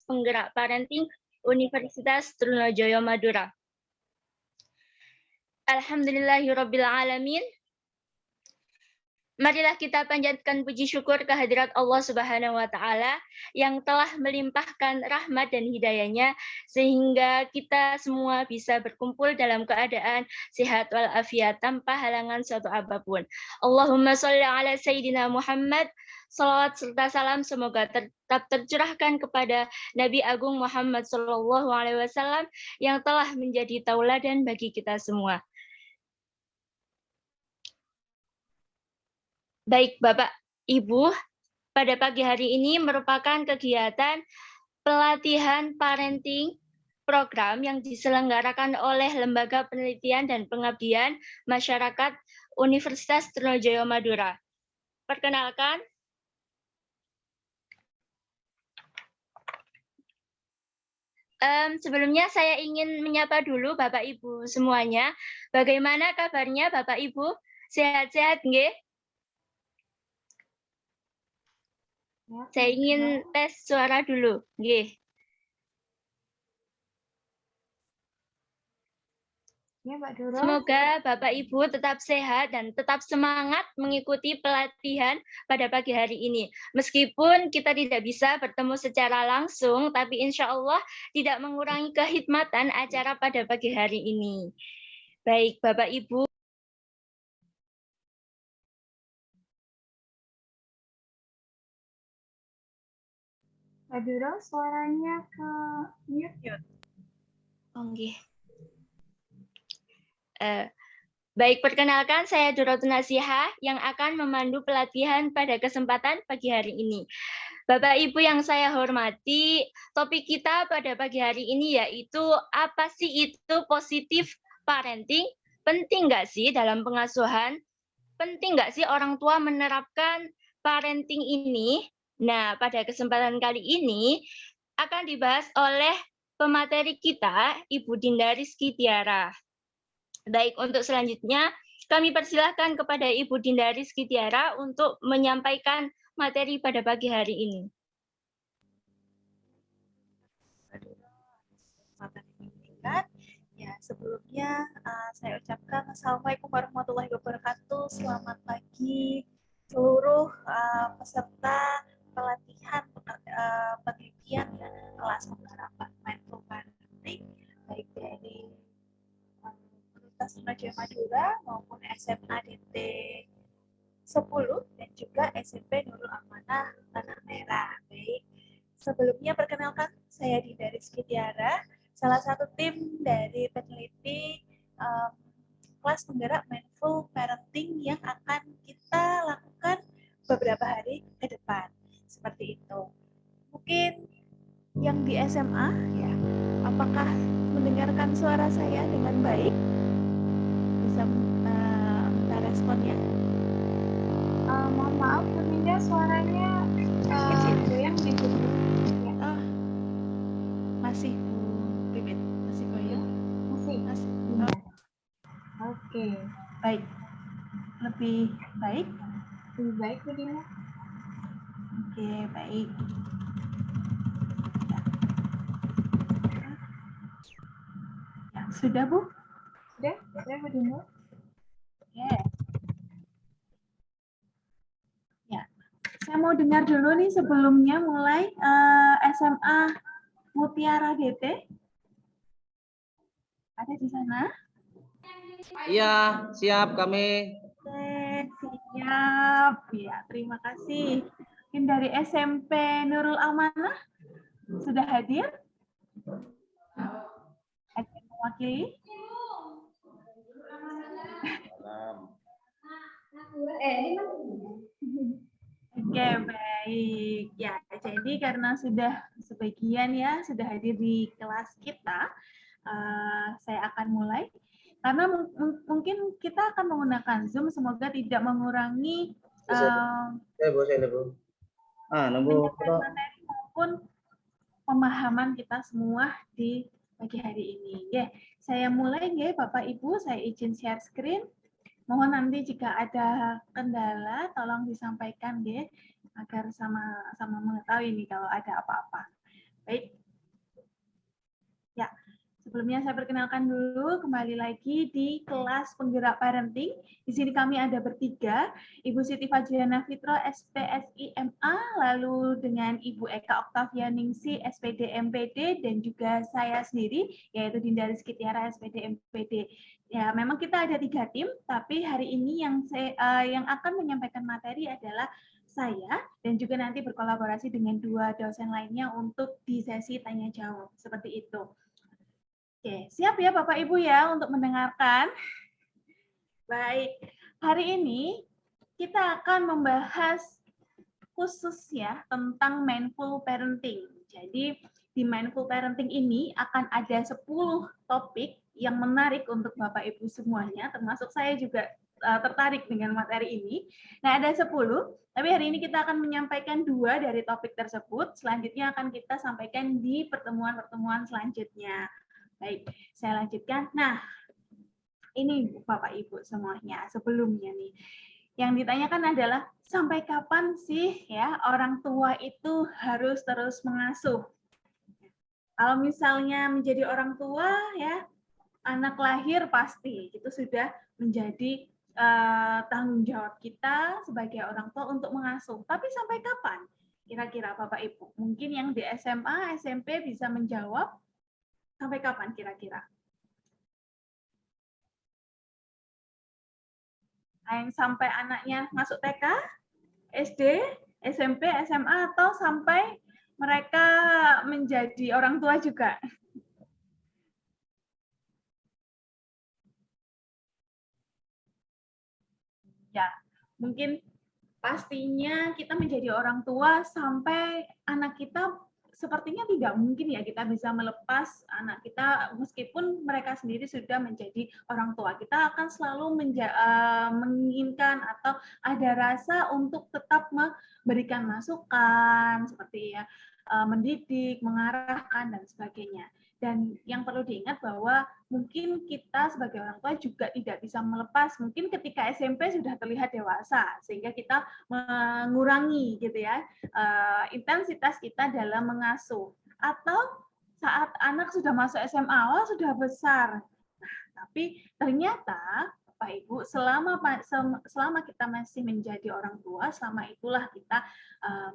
Penggerak Parenting Universitas Trunojoyo Madura. Alhamdulillahirabbil alamin. Marilah kita panjatkan puji syukur kehadirat Allah Subhanahu wa taala yang telah melimpahkan rahmat dan hidayahnya sehingga kita semua bisa berkumpul dalam keadaan sehat walafiat tanpa halangan suatu apapun. Allahumma sholli ala sayyidina Muhammad. Salawat serta salam semoga tetap tercurahkan kepada Nabi Agung Muhammad sallallahu alaihi wasallam yang telah menjadi tauladan bagi kita semua. Baik Bapak, Ibu, pada pagi hari ini merupakan kegiatan pelatihan parenting program yang diselenggarakan oleh Lembaga Penelitian dan Pengabdian Masyarakat Universitas Trunojoyo Madura. Perkenalkan, sebelumnya saya ingin menyapa dulu Bapak Ibu semuanya. Bagaimana kabarnya Bapak Ibu? Sehat-sehat nggih? Saya ingin tes suara dulu, nggih. Ya, Mbak Doro. Semoga Bapak Ibu tetap sehat dan tetap semangat mengikuti pelatihan pada pagi hari ini. Meskipun kita tidak bisa bertemu secara langsung, tapi insya Allah tidak mengurangi kehikmatan acara pada pagi hari ini. Baik, Bapak Ibu. Mbak Doro, suaranya ke mute. Oke. Baik, perkenalkan saya Dorotul Nasihah yang akan memandu pelatihan pada kesempatan pagi hari ini. Bapak Ibu yang saya hormati, topik kita pada pagi hari ini yaitu apa sih itu positif parenting? Penting nggak sih dalam pengasuhan? Penting nggak sih orang tua menerapkan parenting ini? Nah, pada kesempatan kali ini akan dibahas oleh pemateri kita, Ibu Dinda Rizky Tiara. Baik, untuk selanjutnya kami persilahkan kepada Ibu Dinda Rizky Tiara untuk menyampaikan materi pada pagi hari ini. Ya, sebelumnya saya ucapkan Assalamualaikum warahmatullahi wabarakatuh. Selamat pagi seluruh peserta pelatihan penelitian kelas penerapan mindful parenting baik dari Universitas Trunojoyo Madura maupun SMA DT 10 dan juga SMP Nurul Amanah Tanah Merah. Baik, sebelumnya perkenalkan saya Dinda Rizky Tiara, salah satu tim dari peneliti kelas penggerak mindful parenting yang akan kita lakukan beberapa hari ke depan. Seperti itu. Mungkin yang di SMA, ya, apakah mendengarkan suara saya dengan baik? Bisa minta responnya? Mohon maaf, Bu Dinda, suaranya goyang di YouTube. Oh, masih Bu Pipit, masih goyang? Masih. Oh. Oke. Baik. Lebih baik? Lebih baik, Bu Dinda. Oke, baik. Ya, sudah Bu? Sudah, Bu Dinda. Oke. Ya, saya mau dengar dulu nih sebelumnya mulai SMA Mutiara DT. Ada di sana? Iya, siap kami. Oke, siap. Ya, terima kasih. Mungkin dari SMP Nurul Amanah sudah hadir? Ada yang mewakili? Oke, baik. Ya, jadi karena sudah sebagian ya sudah hadir di kelas kita, saya akan mulai. Karena mungkin kita akan menggunakan Zoom, semoga tidak mengurangi penyampaian materi maupun pemahaman kita semua di pagi hari ini. Ya, saya mulai ya Bapak Ibu, saya izin share screen. Mohon nanti jika ada kendala tolong disampaikan ya agar sama-sama mengetahui nih kalau ada apa-apa. Baik, Sebelumnya saya perkenalkan dulu, kembali lagi di kelas penggerak parenting. Di sini kami ada bertiga, Ibu Siti Fajriana Fitro, SPSI MA, lalu dengan Ibu Eka Oktavia Ningsi, SPD MPD, dan juga saya sendiri, yaitu Dinda Rizky Tiara, SPD MPD. Ya, memang kita ada 3 tim, tapi hari ini yang akan menyampaikan materi adalah saya, dan juga nanti berkolaborasi dengan 2 dosen lainnya untuk di sesi tanya jawab, seperti itu. Oke, siap ya Bapak Ibu ya untuk mendengarkan? Baik, hari ini kita akan membahas khusus ya tentang mindful parenting. Jadi di mindful parenting ini akan ada 10 topik yang menarik untuk Bapak Ibu semuanya, termasuk saya juga tertarik dengan materi ini. Nah, ada 10, tapi hari ini kita akan menyampaikan 2 dari topik tersebut. Selanjutnya akan kita sampaikan di pertemuan-pertemuan selanjutnya. Baik, saya lanjutkan. Nah, ini Bapak Ibu semuanya sebelumnya nih. Yang ditanyakan adalah sampai kapan sih ya orang tua itu harus terus mengasuh? Kalau misalnya menjadi orang tua ya, anak lahir pasti itu sudah menjadi tanggung jawab kita sebagai orang tua untuk mengasuh. Tapi sampai kapan? Kira-kira Bapak Ibu, mungkin yang di SMA, SMP bisa menjawab. Sampai kapan kira-kira? Yang sampai anaknya masuk TK, SD, SMP, SMA, atau sampai mereka menjadi orang tua juga? Ya, mungkin pastinya kita menjadi orang tua sampai anak kita sepertinya tidak mungkin ya kita bisa melepas anak kita meskipun mereka sendiri sudah menjadi orang tua. Kita akan selalu menginginkan atau ada rasa untuk tetap memberikan masukan seperti ya mendidik, mengarahkan dan sebagainya. Dan yang perlu diingat bahwa mungkin kita sebagai orang tua juga tidak bisa melepas. Mungkin ketika SMP sudah terlihat dewasa, sehingga kita mengurangi gitu ya intensitas kita dalam mengasuh. Atau saat anak sudah masuk SMA, wah sudah besar. Nah, tapi ternyata Bapak Ibu, selama kita masih menjadi orang tua, selama itulah kita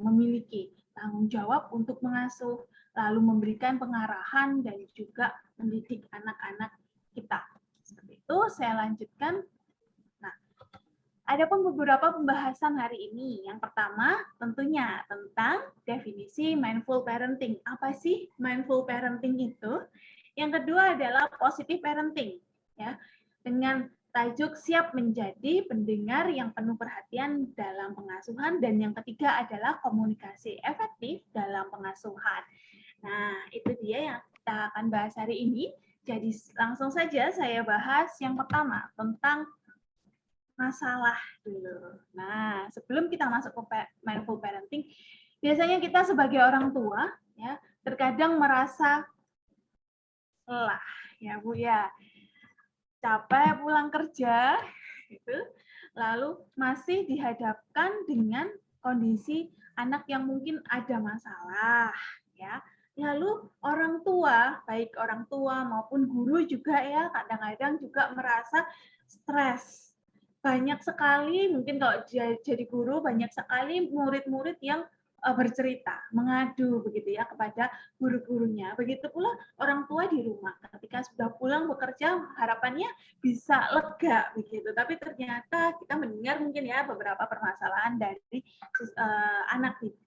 memiliki tanggung jawab untuk mengasuh, lalu memberikan pengarahan dan juga mendidik anak-anak kita. Seperti itu, saya lanjutkan. Nah, ada pun beberapa pembahasan hari ini. Yang pertama, tentunya tentang definisi mindful parenting. Apa sih mindful parenting itu? Yang kedua adalah positive parenting, ya, dengan tajuk siap menjadi pendengar yang penuh perhatian dalam pengasuhan, dan yang ketiga adalah komunikasi efektif dalam pengasuhan. Nah, itu dia yang kita akan bahas hari ini. Jadi langsung saja saya bahas yang pertama tentang masalah dulu. Nah, sebelum kita masuk ke mindful parenting, biasanya kita sebagai orang tua ya terkadang merasa lelah, ya Bu ya. Capek pulang kerja gitu, lalu masih dihadapkan dengan kondisi anak yang mungkin ada masalah ya. Lalu orang tua, baik orang tua maupun guru juga ya kadang-kadang juga merasa stres. Banyak sekali mungkin kalau jadi guru banyak sekali murid-murid yang bercerita, mengadu begitu ya kepada guru-gurunya. Begitu pula orang tua di rumah ketika sudah pulang bekerja harapannya bisa lega begitu. Tapi ternyata kita mendengar mungkin ya beberapa permasalahan dari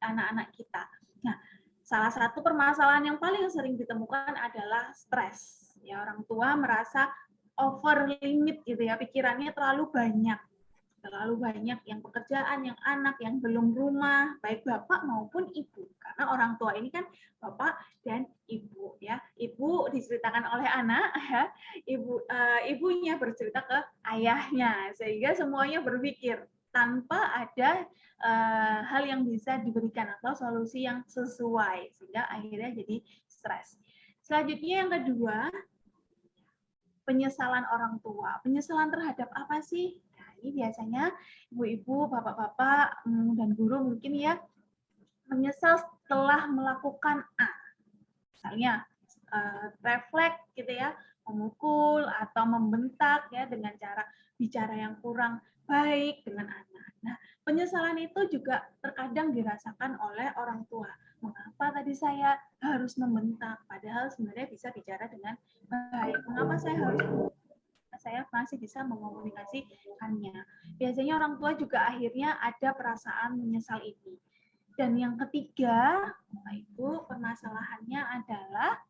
anak-anak kita. Nah, salah satu permasalahan yang paling sering ditemukan adalah stres. Ya, orang tua merasa over limit gitu ya, pikirannya terlalu banyak yang pekerjaan, yang anak, yang belum rumah, baik bapak maupun ibu. Karena orang tua ini kan bapak dan ibu ya. Ibu diceritakan oleh anak ya, ibunya bercerita ke ayahnya, sehingga semuanya berpikir tanpa ada hal yang bisa diberikan atau solusi yang sesuai, sehingga akhirnya jadi stres. Selanjutnya yang kedua, penyesalan orang tua. Penyesalan terhadap apa sih? Nah, ini biasanya ibu-ibu, bapak-bapak, dan guru mungkin ya menyesal setelah melakukan A. Misalnya refleks gitu ya, memukul atau membentak ya dengan cara bicara yang kurang baik dengan anak. Nah, penyesalan itu juga terkadang dirasakan oleh orang tua. Mengapa tadi saya harus membentak, padahal sebenarnya bisa bicara dengan baik. Mengapa saya masih bisa mengomunikasikannya. Biasanya orang tua juga akhirnya ada perasaan menyesal ini. Dan yang ketiga, Bapak Ibu, permasalahannya adalah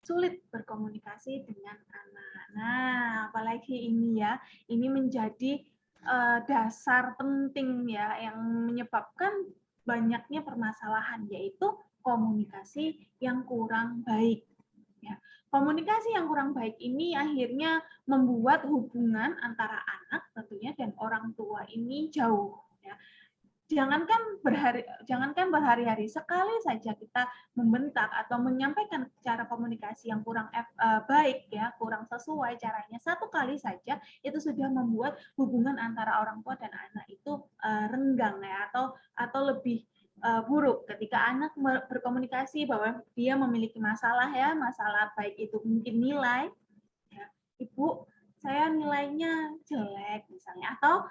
sulit berkomunikasi dengan anak. Nah, apalagi ini ya, ini menjadi dasar penting ya yang menyebabkan banyaknya permasalahan, yaitu komunikasi yang kurang baik. Ya, komunikasi yang kurang baik ini akhirnya membuat hubungan antara anak tentunya dan orang tua ini jauh. Ya. Jangankan berhari-hari, sekali saja kita membentak atau menyampaikan cara komunikasi yang kurang baik ya, kurang sesuai caranya, satu kali saja itu sudah membuat hubungan antara orang tua dan anak itu renggang ya, atau lebih buruk ketika anak berkomunikasi bahwa dia memiliki masalah ya, masalah baik itu mungkin nilai ya, Ibu saya nilainya jelek misalnya, atau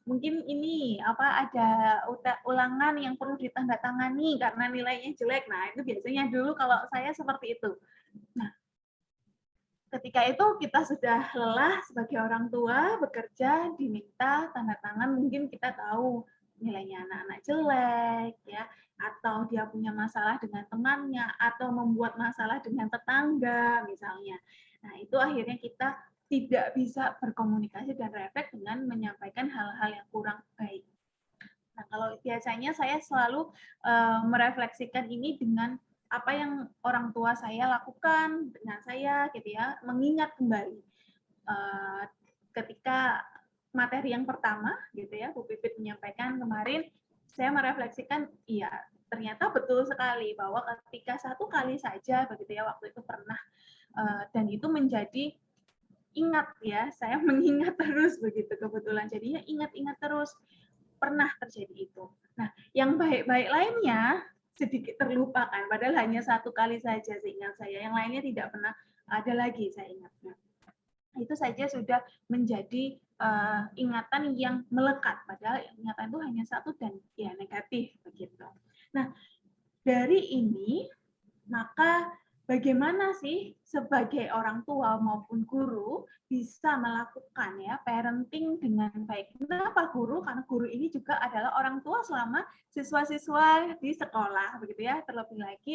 mungkin ini ada ulangan yang perlu ditandatangani karena nilainya jelek. Nah, itu biasanya dulu kalau saya seperti itu. Nah, ketika itu kita sudah lelah sebagai orang tua bekerja, diminta tanda tangan, mungkin kita tahu nilainya anak-anak jelek ya, atau dia punya masalah dengan temannya, atau membuat masalah dengan tetangga misalnya. Nah, itu akhirnya kita tidak bisa berkomunikasi dan refleks dengan menyampaikan hal-hal yang kurang baik. Nah, kalau biasanya saya selalu merefleksikan ini dengan apa yang orang tua saya lakukan dengan saya, gitu ya, mengingat kembali ketika materi yang pertama, gitu ya, Bu Pipit menyampaikan kemarin, saya merefleksikan, iya, ternyata betul sekali bahwa ketika satu kali saja, begitu ya, waktu itu pernah, dan itu menjadi ingat ya, saya mengingat terus begitu kebetulan, jadinya ingat-ingat terus pernah terjadi itu. Nah, yang baik-baik lainnya sedikit terlupakan, padahal hanya satu kali saja seingat saya, yang lainnya tidak pernah ada lagi saya ingatnya. Itu saja sudah menjadi ingatan yang melekat, padahal ingatan itu hanya satu dan ya negatif begitu. Nah, dari ini maka bagaimana sih sebagai orang tua maupun guru bisa melakukan ya parenting dengan baik. Kenapa guru? Karena guru ini juga adalah orang tua selama siswa-siswa di sekolah, begitu ya. Terlebih lagi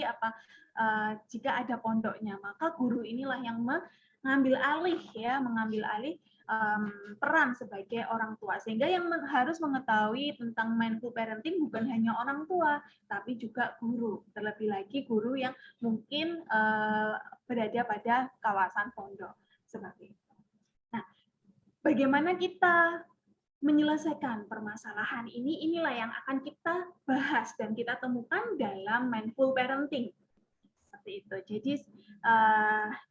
jika ada pondoknya, maka guru inilah yang mengambil alih peran sebagai orang tua, sehingga yang harus mengetahui tentang mindful parenting bukan hanya orang tua, tapi juga guru. Terlebih lagi guru yang mungkin berada pada kawasan pondok seperti itu. Nah, bagaimana kita menyelesaikan permasalahan ini? Inilah yang akan kita bahas dan kita temukan dalam mindful parenting. Seperti itu. Jadi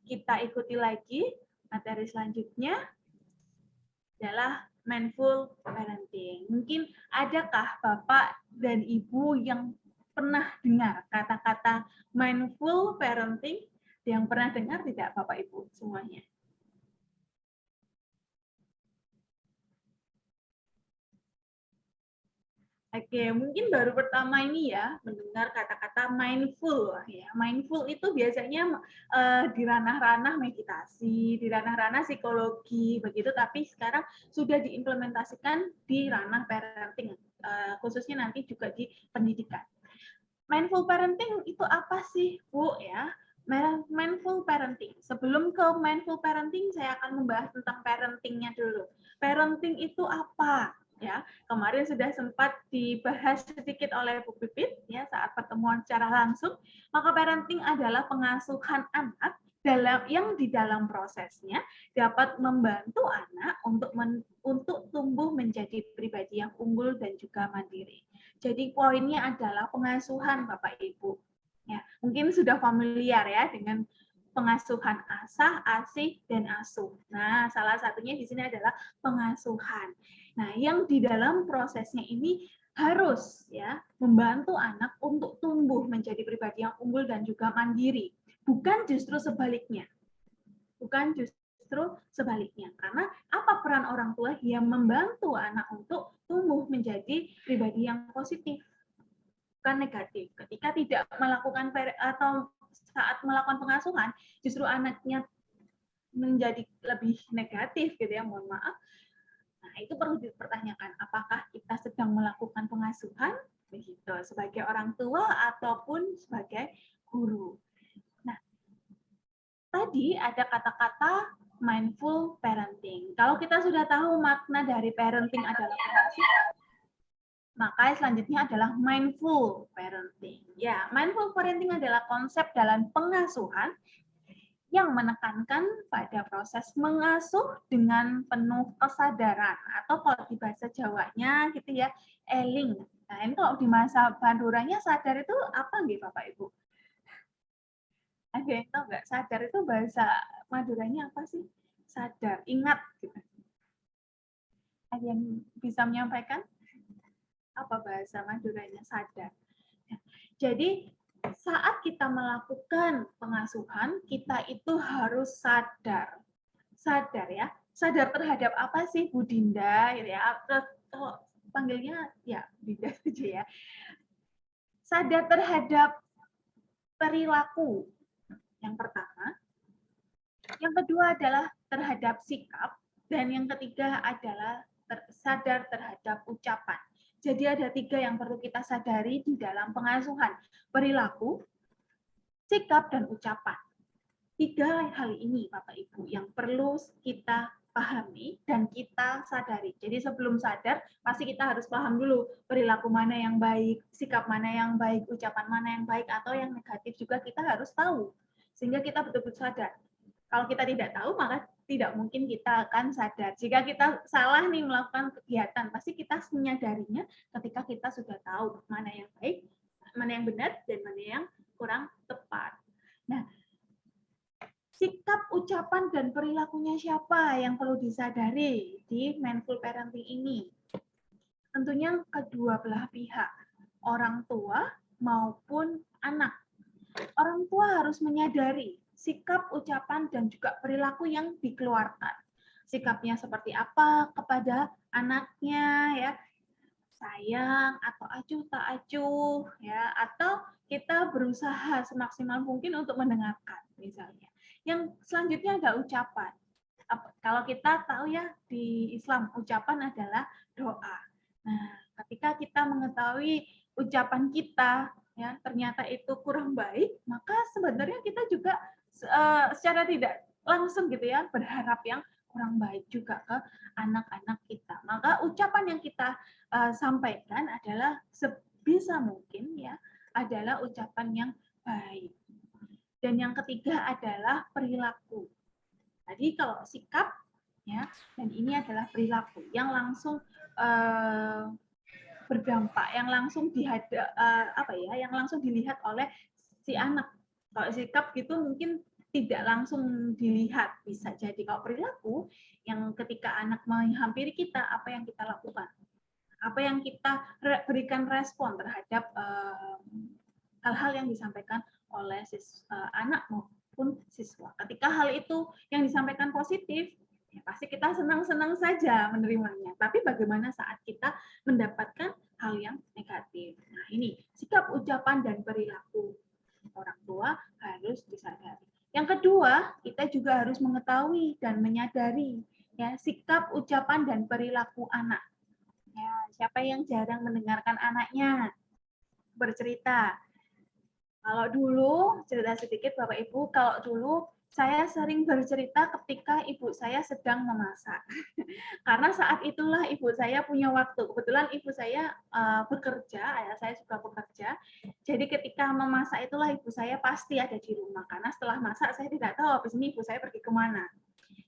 kita ikuti lagi materi selanjutnya adalah mindful parenting. Mungkin adakah Bapak dan Ibu yang pernah dengar kata-kata mindful parenting? Yang pernah dengar tidak Bapak Ibu semuanya? Oke, mungkin baru pertama ini ya mendengar kata-kata mindful. Ya, mindful itu biasanya di ranah-ranah meditasi, di ranah-ranah psikologi, begitu. Tapi sekarang sudah diimplementasikan di ranah parenting, khususnya nanti juga di pendidikan. Mindful parenting itu apa sih, Bu? Ya, mindful parenting. Sebelum ke mindful parenting, saya akan membahas tentang parentingnya dulu. Parenting itu apa? Ya, kemarin sudah sempat dibahas sedikit oleh Bu Pipit ya saat pertemuan secara langsung. Maka parenting adalah pengasuhan anak yang di dalam prosesnya dapat membantu anak untuk tumbuh menjadi pribadi yang unggul dan juga mandiri. Jadi poinnya adalah pengasuhan Bapak Ibu. Ya, mungkin sudah familiar ya dengan pengasuhan asah, asih, dan asuh. Nah, salah satunya di sini adalah pengasuhan. Nah, yang di dalam prosesnya ini harus ya membantu anak untuk tumbuh menjadi pribadi yang unggul dan juga mandiri, bukan justru sebaliknya. Bukan justru sebaliknya. Karena apa peran orang tua yang membantu anak untuk tumbuh menjadi pribadi yang positif, bukan negatif. Ketika tidak melakukan atau saat melakukan pengasuhan, justru anaknya menjadi lebih negatif gitu ya, mohon maaf. Nah, itu perlu dipertanyakan, apakah kita sedang melakukan pengasuhan begitu sebagai orang tua ataupun sebagai guru. Nah, tadi ada kata-kata mindful parenting. Kalau kita sudah tahu makna dari parenting adalah pengasuhan, maka selanjutnya adalah mindful parenting. Ya, mindful parenting adalah konsep dalam pengasuhan yang menekankan pada proses mengasuh dengan penuh kesadaran, atau kalau di bahasa Jawanya gitu ya, eling. Nah, ini kalau di masa Banduranya sadar itu apa nggih Bapak Ibu? Ada yang tahu nggak? Sadar itu bahasa Maduranya apa sih? Sadar, ingat gitu. Ada yang bisa menyampaikan? Apa bahasa Maduranya sadar? Jadi saat kita melakukan pengasuhan, kita itu harus sadar. Sadar ya. Sadar terhadap apa sih Bu Dinda? Ya, panggilnya ya Dinda saja ya. Sadar terhadap perilaku. Yang pertama. Yang kedua adalah terhadap sikap. Dan yang ketiga adalah sadar terhadap ucapan. Jadi ada 3 yang perlu kita sadari di dalam pengasuhan. Perilaku, sikap, dan ucapan. 3 hal ini Bapak Ibu yang perlu kita pahami dan kita sadari. Jadi sebelum sadar, pasti kita harus paham dulu perilaku mana yang baik, sikap mana yang baik, ucapan mana yang baik, atau yang negatif juga kita harus tahu. Sehingga kita betul-betul sadar. Kalau kita tidak tahu, maka tidak mungkin kita akan sadar. Jika kita salah nih melakukan kegiatan, pasti kita menyadarinya ketika kita sudah tahu mana yang baik, mana yang benar, dan mana yang kurang tepat. Nah, sikap, ucapan, dan perilakunya siapa yang perlu disadari di mindful parenting ini? Tentunya kedua belah pihak, orang tua maupun anak. Orang tua harus menyadari sikap, ucapan, dan juga perilaku yang dikeluarkan. Sikapnya seperti apa kepada anaknya, ya, sayang atau acuh tak acuh, ya, atau kita berusaha semaksimal mungkin untuk mendengarkan, misalnya. Yang selanjutnya ada ucapan. Kalau kita tahu ya di Islam ucapan adalah doa. Nah, ketika kita mengetahui ucapan kita ya ternyata itu kurang baik, maka sebenarnya kita juga secara tidak langsung gitu ya berharap yang kurang baik juga ke anak-anak kita. Maka ucapan yang kita sampaikan adalah sebisa mungkin ya adalah ucapan yang baik. Dan yang ketiga adalah perilaku. Tadi kalau sikap ya, dan ini adalah perilaku yang langsung berdampak, yang langsung yang langsung dilihat oleh si anak. Kalau sikap gitu mungkin tidak langsung dilihat, bisa jadi. Kalau perilaku yang ketika anak menghampiri kita, apa yang kita lakukan, apa yang kita berikan respon terhadap hal-hal yang disampaikan oleh anak maupun siswa. Ketika hal itu yang disampaikan positif, ya pasti kita senang-senang saja menerimanya. Tapi bagaimana saat kita mendapatkan hal yang negatif? Nah, ini sikap, ucapan, dan perilaku orang tua harus disadari. Yang kedua, kita juga harus mengetahui dan menyadari ya sikap, ucapan, dan perilaku anak. Ya, siapa yang jarang mendengarkan anaknya bercerita? Kalau dulu, cerita sedikit Bapak Ibu, kalau dulu saya sering bercerita ketika ibu saya sedang memasak. Karena saat itulah ibu saya punya waktu. Kebetulan ibu saya bekerja, ayah saya juga bekerja. Jadi ketika memasak itulah ibu saya pasti ada di rumah. Karena setelah masak saya tidak tahu habis ini ibu saya pergi kemana.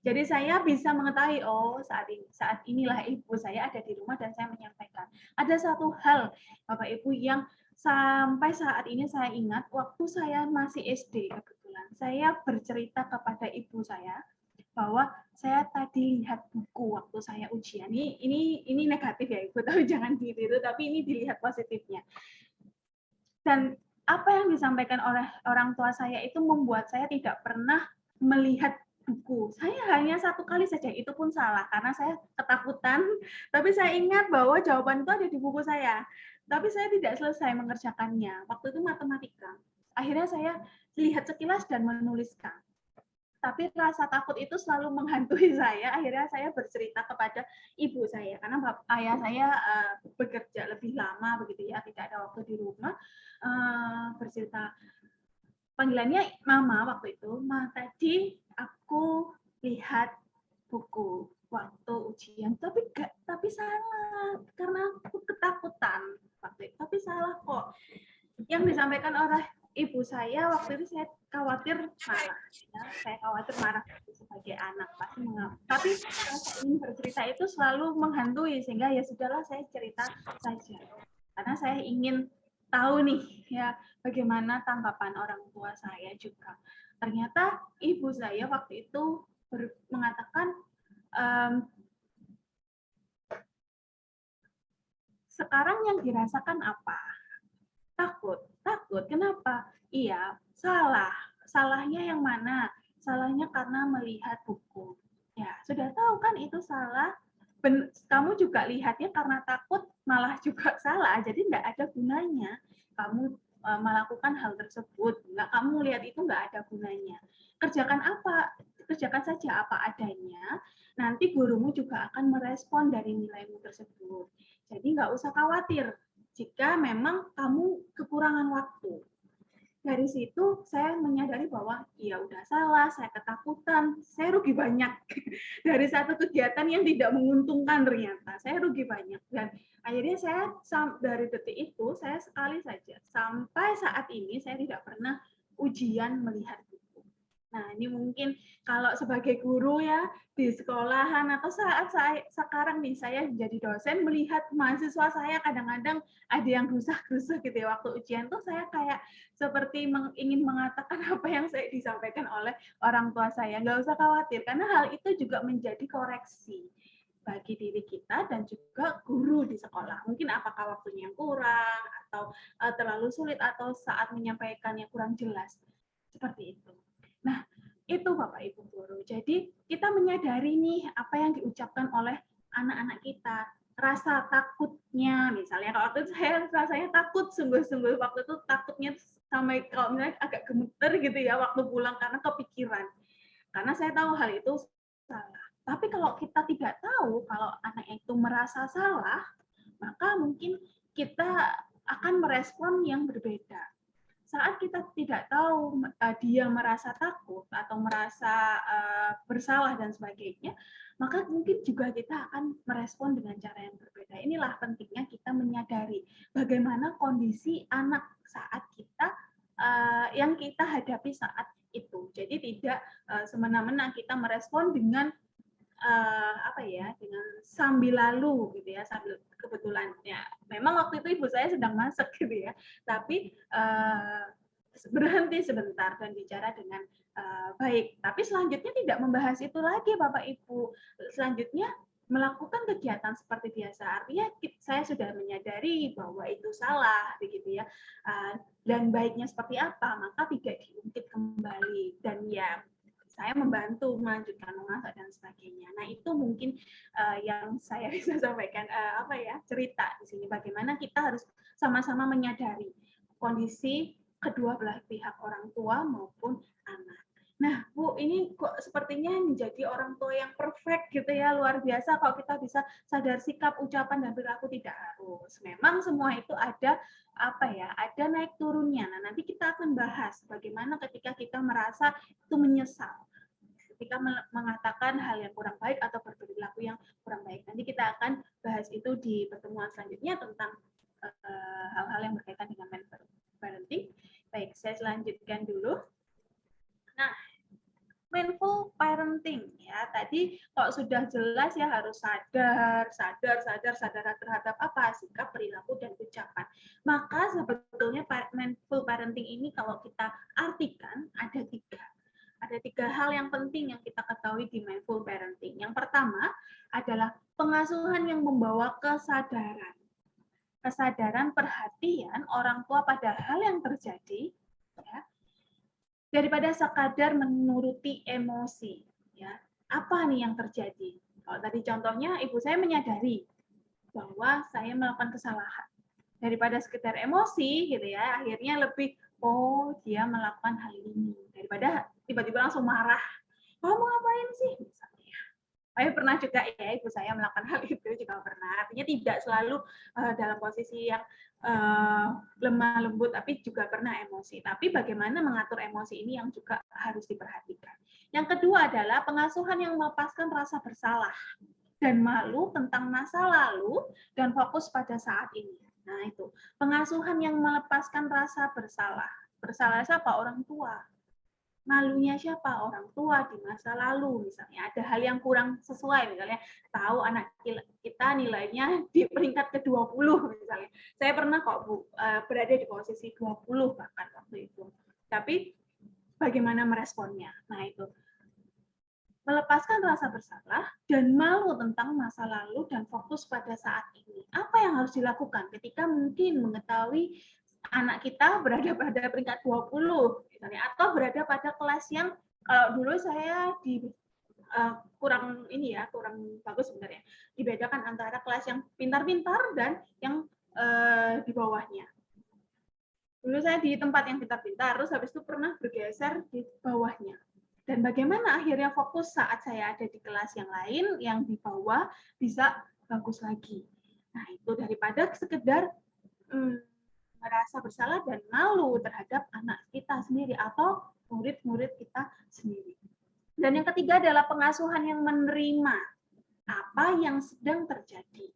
Jadi saya bisa mengetahui, oh saat inilah ibu saya ada di rumah dan saya menyampaikan. Ada satu hal Bapak Ibu yang sampai saat ini saya ingat, waktu saya masih SD kebetulan, saya bercerita kepada ibu saya bahwa saya tadi lihat buku waktu saya ujian. Ini negatif ya Ibu, tapi jangan ditiru, tapi ini dilihat positifnya. Dan apa yang disampaikan oleh orang tua saya itu membuat saya tidak pernah melihat buku. Saya hanya satu kali saja, itu pun salah karena saya ketakutan. Tapi saya ingat bahwa jawaban itu ada di buku saya. Tapi saya tidak selesai mengerjakannya. Waktu itu matematika. Akhirnya saya lihat sekilas dan menuliskan. Tapi rasa takut itu selalu menghantui saya. Akhirnya saya bercerita kepada ibu saya karena ayah saya bekerja lebih lama begitu ya, tidak ada waktu di rumah. Bercerita, panggilannya mama waktu itu, Ma, tadi aku lihat buku waktu ujian, tapi salah karena aku ketakutan waktu itu. Tapi salah kok. Yang disampaikan oleh ibu saya waktu itu, saya khawatir marah, ya. Saya khawatir marah sebagai anak pasti mengapa. Tapi rasa ingin bercerita itu selalu menghantui sehingga ya sudahlah, saya cerita saja karena saya ingin tahu nih ya bagaimana tanggapan orang tua saya juga. Ternyata ibu saya waktu itu mengatakan, sekarang yang dirasakan apa? Takut. Kenapa? Iya, salah. Salahnya yang mana? Salahnya karena melihat buku. Ya, sudah tahu kan itu salah. Kamu juga lihatnya karena takut, malah juga salah. Jadi nggak ada gunanya kamu melakukan hal tersebut. Kamu lihat itu nggak ada gunanya. Kerjakan apa? Kerjakan saja apa adanya. Nanti gurumu juga akan merespon dari nilaimu tersebut. Jadi nggak usah khawatir jika memang kamu kekurangan waktu. Dari situ saya menyadari bahwa ya udah salah, saya ketakutan, saya rugi banyak. Dari satu kegiatan yang tidak menguntungkan ternyata, saya rugi banyak. Dan akhirnya saya dari detik itu, saya sekali saja, sampai saat ini saya tidak pernah ujian melihat buku. Nah, ini mungkin kalau sebagai guru ya, di sekolahan atau saat saya sekarang nih, saya jadi dosen melihat mahasiswa saya kadang-kadang ada yang gusah-gusah gitu ya, waktu ujian tuh saya kayak seperti ingin mengatakan apa yang saya disampaikan oleh orang tua saya. Nggak usah khawatir, karena hal itu juga menjadi koreksi bagi diri kita dan juga guru di sekolah. Mungkin apakah waktunya yang kurang, atau terlalu sulit, atau saat menyampaikannya kurang jelas. Seperti itu. Nah, itu Bapak Ibu guru. Jadi kita menyadari nih apa yang diucapkan oleh anak-anak kita. Rasa takutnya, misalnya kalau waktu itu saya rasanya takut, sungguh-sungguh waktu itu takutnya sampai kalau misalnya agak gemeter gitu ya waktu pulang karena kepikiran. Karena saya tahu hal itu salah. Tapi kalau kita tidak tahu kalau anak itu merasa salah, maka mungkin kita akan merespon yang berbeda. Saat kita tidak tahu dia merasa takut atau merasa bersalah dan sebagainya, maka mungkin juga kita akan merespon dengan cara yang berbeda. Inilah pentingnya kita menyadari bagaimana kondisi anak saat kita yang kita hadapi saat itu. Jadi tidak semena-mena kita merespon dengan dengan sambil lalu gitu ya, sambil kebetulan ya memang waktu itu ibu saya sedang masak gitu ya, tapi berhenti sebentar dan bicara dengan baik. Tapi selanjutnya tidak membahas itu lagi Bapak Ibu. Selanjutnya melakukan kegiatan seperti biasa. Artinya saya sudah menyadari bahwa itu salah begitu ya. Dan baiknya seperti apa, maka tidak diungkit kembali. Dan ya saya membantu melanjutkan memasak dan sebagainya. Nah, itu mungkin yang saya bisa sampaikan cerita di sini bagaimana kita harus sama-sama menyadari kondisi kedua belah pihak, orang tua maupun anak. Nah, Bu, ini kok sepertinya menjadi orang tua yang perfect gitu ya, luar biasa kalau kita bisa sadar sikap, ucapan, dan perilaku tidak harus. Memang semua itu ada ada naik turunnya. Nah, nanti kita akan bahas bagaimana ketika kita merasa itu menyesal, ketika mengatakan hal yang kurang baik atau berperilaku yang kurang baik. Nanti kita akan bahas itu di pertemuan selanjutnya tentang hal-hal yang berkaitan dengan parenting. Baik, saya lanjutkan dulu. Nah, mindful parenting ya. Tadi kok sudah jelas ya, harus sadar terhadap apa sikap, perilaku, dan ucapan. Maka sebetulnya mindful parenting ini kalau kita artikan ada tiga. Ada 3 hal yang penting yang kita ketahui di mindful parenting. Yang pertama adalah pengasuhan yang membawa kesadaran. Kesadaran perhatian orang tua pada hal yang terjadi, ya, daripada sekadar menuruti emosi. Ya. Apa nih yang terjadi? Kalau tadi contohnya, ibu saya menyadari bahwa saya melakukan kesalahan. Daripada sekedar emosi, gitu ya, akhirnya lebih, oh dia melakukan hal ini. Daripada tiba-tiba langsung marah. Kamu ngapain sih? Misalnya. Saya pernah juga ya, ibu saya melakukan hal itu juga pernah. Artinya tidak selalu dalam posisi yang lemah lembut, tapi juga pernah emosi. Tapi bagaimana mengatur emosi ini yang juga harus diperhatikan. Yang kedua adalah pengasuhan yang melepaskan rasa bersalah dan malu tentang masa lalu dan fokus pada saat ini. Nah itu, pengasuhan yang melepaskan rasa bersalah. Bersalah siapa? Orang tua. Malunya siapa? Orang tua di masa lalu. Misalnya ada hal yang kurang sesuai, misalnya tahu anak kita nilainya di peringkat ke-20 misalnya. Saya pernah kok Bu, berada di posisi 20 bahkan waktu itu. Tapi bagaimana meresponnya? Nah itu, melepaskan rasa bersalah dan malu tentang masa lalu dan fokus pada saat ini. Apa yang harus dilakukan ketika mungkin mengetahui anak kita berada pada peringkat 20 misalnya, atau berada pada kelas yang kalau dulu saya di kurang bagus sebenarnya, dibedakan antara kelas yang pintar-pintar dan yang di bawahnya. Dulu saya di tempat yang pintar-pintar, terus habis itu pernah bergeser di bawahnya. Dan bagaimana akhirnya fokus saat saya ada di kelas yang lain, yang di bawah bisa bagus lagi. Nah itu daripada sekedar merasa bersalah dan malu terhadap anak kita sendiri atau murid-murid kita sendiri. Dan yang ketiga adalah pengasuhan yang menerima apa yang sedang terjadi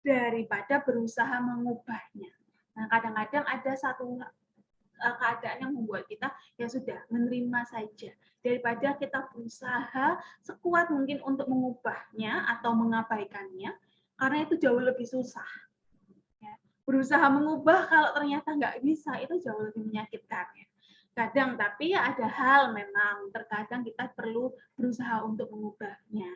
daripada berusaha mengubahnya. Nah kadang-kadang ada satu keadaan yang membuat kita ya sudah menerima saja daripada kita berusaha sekuat mungkin untuk mengubahnya atau mengabaikannya, karena itu jauh lebih susah. Ya. Berusaha mengubah kalau ternyata nggak bisa itu jauh lebih menyakitkan. Ya. Kadang tapi ada hal memang terkadang kita perlu berusaha untuk mengubahnya.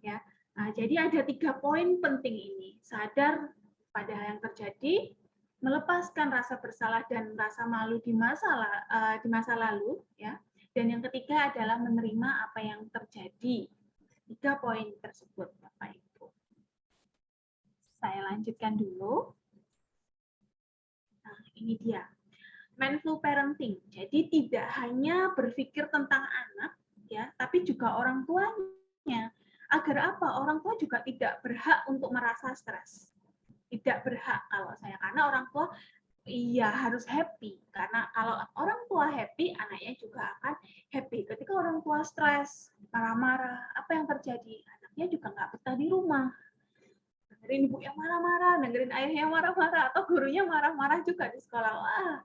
Ya. Nah, jadi ada 3 poin penting ini. Sadar pada hal yang terjadi, melepaskan rasa bersalah dan rasa malu di masa lalu, ya. Dan yang ketiga adalah menerima apa yang terjadi. 3 poin tersebut, Bapak Ibu. Saya lanjutkan dulu. Nah, ini dia. Mindful parenting. Jadi tidak hanya berpikir tentang anak, ya, tapi juga orang tuanya. Agar apa? Orang tua juga tidak berhak untuk merasa stres. Tidak berhak kalau saya, karena orang tua iya harus happy, karena kalau orang tua happy anaknya juga akan happy. Ketika orang tua stres, marah-marah, apa yang terjadi? Anaknya juga nggak betah di rumah, dengerin ibu yang marah-marah, dengerin ayah yang marah-marah, atau gurunya marah-marah juga di sekolah. Wah,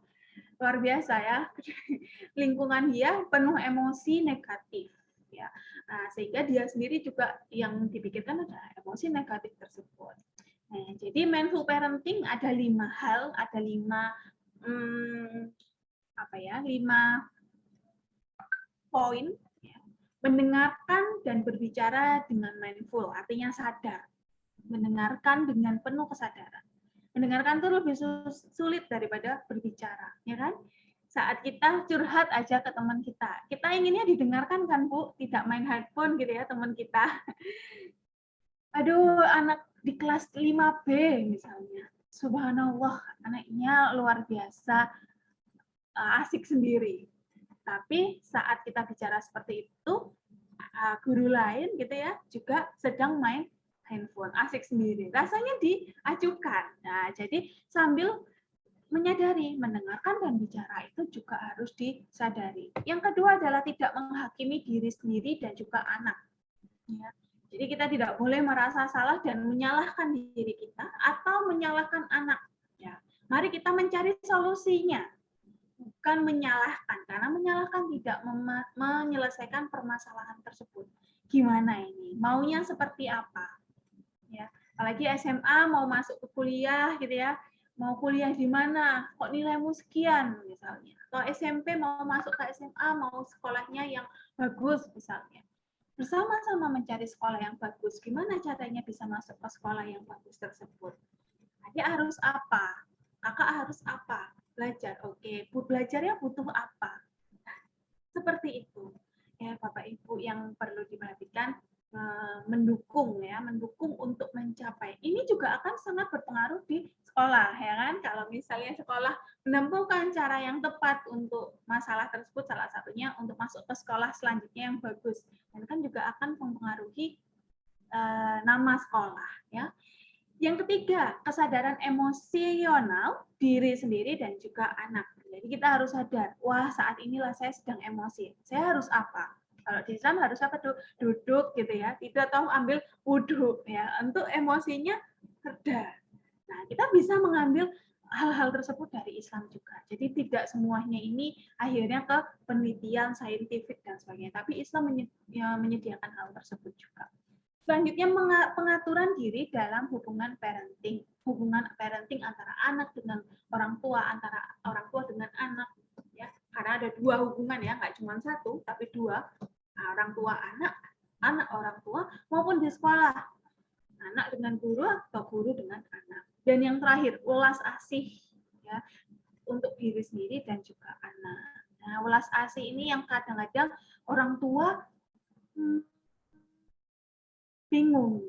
luar biasa ya, lingkungan dia penuh emosi negatif ya. Nah, sehingga dia sendiri juga yang dipikirkan adalah emosi negatif tersebut. Nah, jadi mindful parenting ada 5 hal, ada 5 poin. Ya. Mendengarkan dan berbicara dengan mindful, artinya sadar. Mendengarkan dengan penuh kesadaran. Mendengarkan itu lebih sulit daripada berbicara, ya kan? Saat kita curhat aja ke teman kita inginnya didengarkan kan Bu, tidak main handphone gitu ya teman kita. Aduh, anak di kelas 5B misalnya, subhanallah, anaknya luar biasa asik sendiri. Tapi saat kita bicara seperti itu, guru lain gitu ya juga sedang main handphone, asik sendiri. Rasanya diacuhkan. Nah, jadi sambil menyadari, mendengarkan dan bicara itu juga harus disadari. Yang kedua adalah tidak menghakimi diri sendiri dan juga anak. Ya. Jadi kita tidak boleh merasa salah dan menyalahkan diri kita atau menyalahkan anak. Ya. Mari kita mencari solusinya, bukan menyalahkan, karena menyalahkan tidak menyelesaikan permasalahan tersebut. Gimana ini? Maunya seperti apa? Ya. Apalagi SMA mau masuk ke kuliah gitu ya. Mau kuliah di mana? Kok nilaimu sekian misalnya? atau SMP mau masuk ke SMA, mau sekolahnya yang bagus misalnya. Bersama-sama mencari sekolah yang bagus. Gimana caranya bisa masuk ke sekolah yang bagus tersebut? Adik harus apa? Kakak harus apa? Belajar. Oke, belajarnya butuh apa? Nah, seperti itu. Ya, Bapak Ibu yang perlu diperhatikan, mendukung untuk mencapai. Ini juga akan sangat berpengaruh di sekolah, ya kan? Kalau misalnya sekolah menemukan cara yang tepat untuk masalah tersebut, salah satunya untuk masuk ke sekolah selanjutnya yang bagus, dan kan juga akan mempengaruhi nama sekolah, ya. Yang ketiga, kesadaran emosional diri sendiri dan juga anak. Jadi kita harus sadar, wah saat inilah saya sedang emosi. Saya harus apa? Kalau di Islam harus apa tuh? Duduk gitu ya. Tidak tahu ambil wudhu ya untuk emosinya reda. Nah, kita bisa mengambil hal-hal tersebut dari Islam juga. Jadi tidak semuanya ini akhirnya ke penelitian saintifik dan sebagainya. Tapi Islam menyediakan hal tersebut juga. Selanjutnya, pengaturan diri dalam hubungan parenting antara anak dengan orang tua, antara orang tua dengan anak, ya. Karena ada dua hubungan ya, nggak cuma satu, tapi dua, orang tua anak, anak orang tua, maupun di sekolah, anak dengan guru atau guru dengan anak. Dan yang terakhir, welas asih, ya, untuk diri sendiri dan juga anak. Nah, welas asih ini yang kadang-kadang orang tua bingung.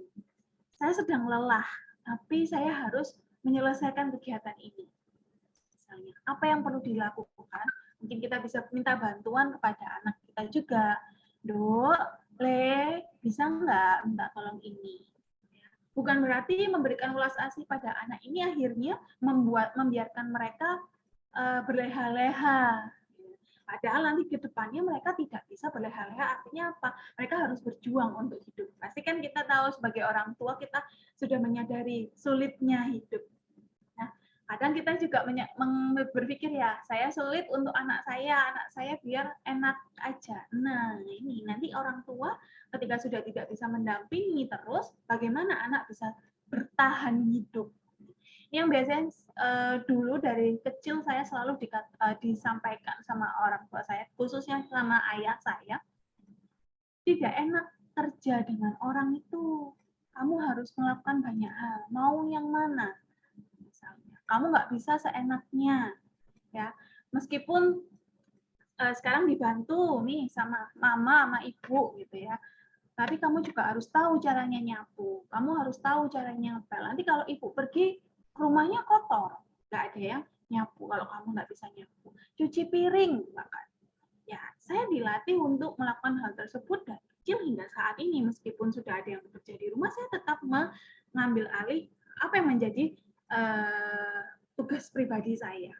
Saya sedang lelah, tapi saya harus menyelesaikan kegiatan ini. Misalnya, apa yang perlu dilakukan? Mungkin kita bisa minta bantuan kepada anak kita juga. Dok, Le, bisa nggak minta tolong ini? Bukan berarti memberikan welas asih pada anak ini akhirnya membiarkan mereka berleha-leha. Padahal nanti ke depannya mereka tidak bisa berleha-leha, artinya apa? Mereka harus berjuang untuk hidup. Pasti kan kita tahu sebagai orang tua kita sudah menyadari sulitnya hidup. Nah, kadang kita juga berpikir ya, saya sulit untuk anak saya biar enak aja. Nah, ini nanti orang tua ketika sudah tidak bisa mendampingi terus, bagaimana anak bisa bertahan hidup? Yang biasanya dulu dari kecil saya selalu disampaikan sama orang tua saya, khususnya sama ayah saya, tidak enak kerja dengan orang itu. Kamu harus melakukan banyak hal. Mau yang mana? Misalnya, kamu nggak bisa seenaknya, ya. Meskipun sekarang dibantu nih sama mama, sama ibu, gitu ya. Tapi kamu juga harus tahu caranya nyapu. Kamu harus tahu caranya ngepel. Nanti kalau ibu pergi, rumahnya kotor, nggak ada yang nyapu kalau kamu nggak bisa nyapu. Cuci piring bahkan. Ya, saya dilatih untuk melakukan hal tersebut dari kecil hingga saat ini. Meskipun sudah ada yang bekerja di rumah, saya tetap mengambil alih apa yang menjadi tugas pribadi saya.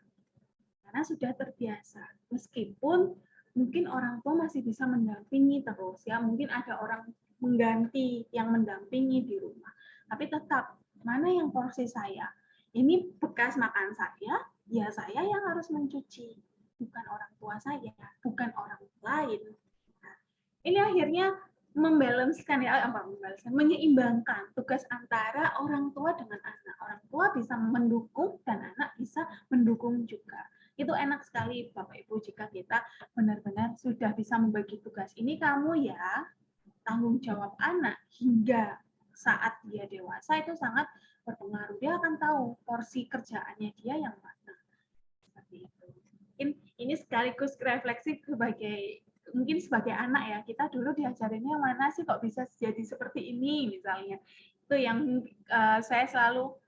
Karena sudah terbiasa. Meskipun mungkin orang tua masih bisa mendampingi terus ya, mungkin ada orang mengganti yang mendampingi di rumah. Tapi tetap mana yang porsi saya? Ini bekas makan saya, ya saya yang harus mencuci, bukan orang tua saya, bukan orang lain. Nah, ini akhirnya menyeimbangkan tugas antara orang tua dengan anak. Orang tua bisa mendukung dan anak bisa mendukung juga. Itu enak sekali Bapak Ibu jika kita benar-benar sudah bisa membagi tugas. Ini kamu ya, tanggung jawab anak hingga saat dia dewasa itu sangat berpengaruh. Dia akan tahu porsi kerjaannya dia yang mana. Seperti itu. Ini sekaligus refleksi mungkin sebagai anak ya, kita dulu diajarinnya mana sih kok bisa jadi seperti ini misalnya. Itu yang saya selalu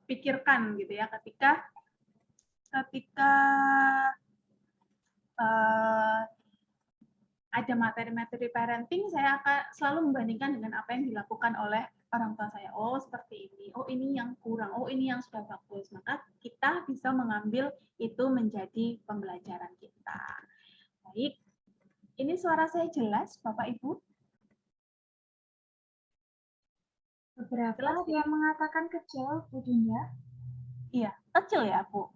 pikirkan gitu ya ketika ada materi-materi parenting, saya akan selalu membandingkan dengan apa yang dilakukan oleh orang tua saya. Oh, seperti ini. Oh, ini yang kurang. Oh, ini yang sudah bagus. Maka kita bisa mengambil itu menjadi pembelajaran kita. Baik. Ini suara saya jelas, Bapak Ibu? Beberapa yang mengatakan kecil, Bu Dinda. Iya, kecil ya, Bu?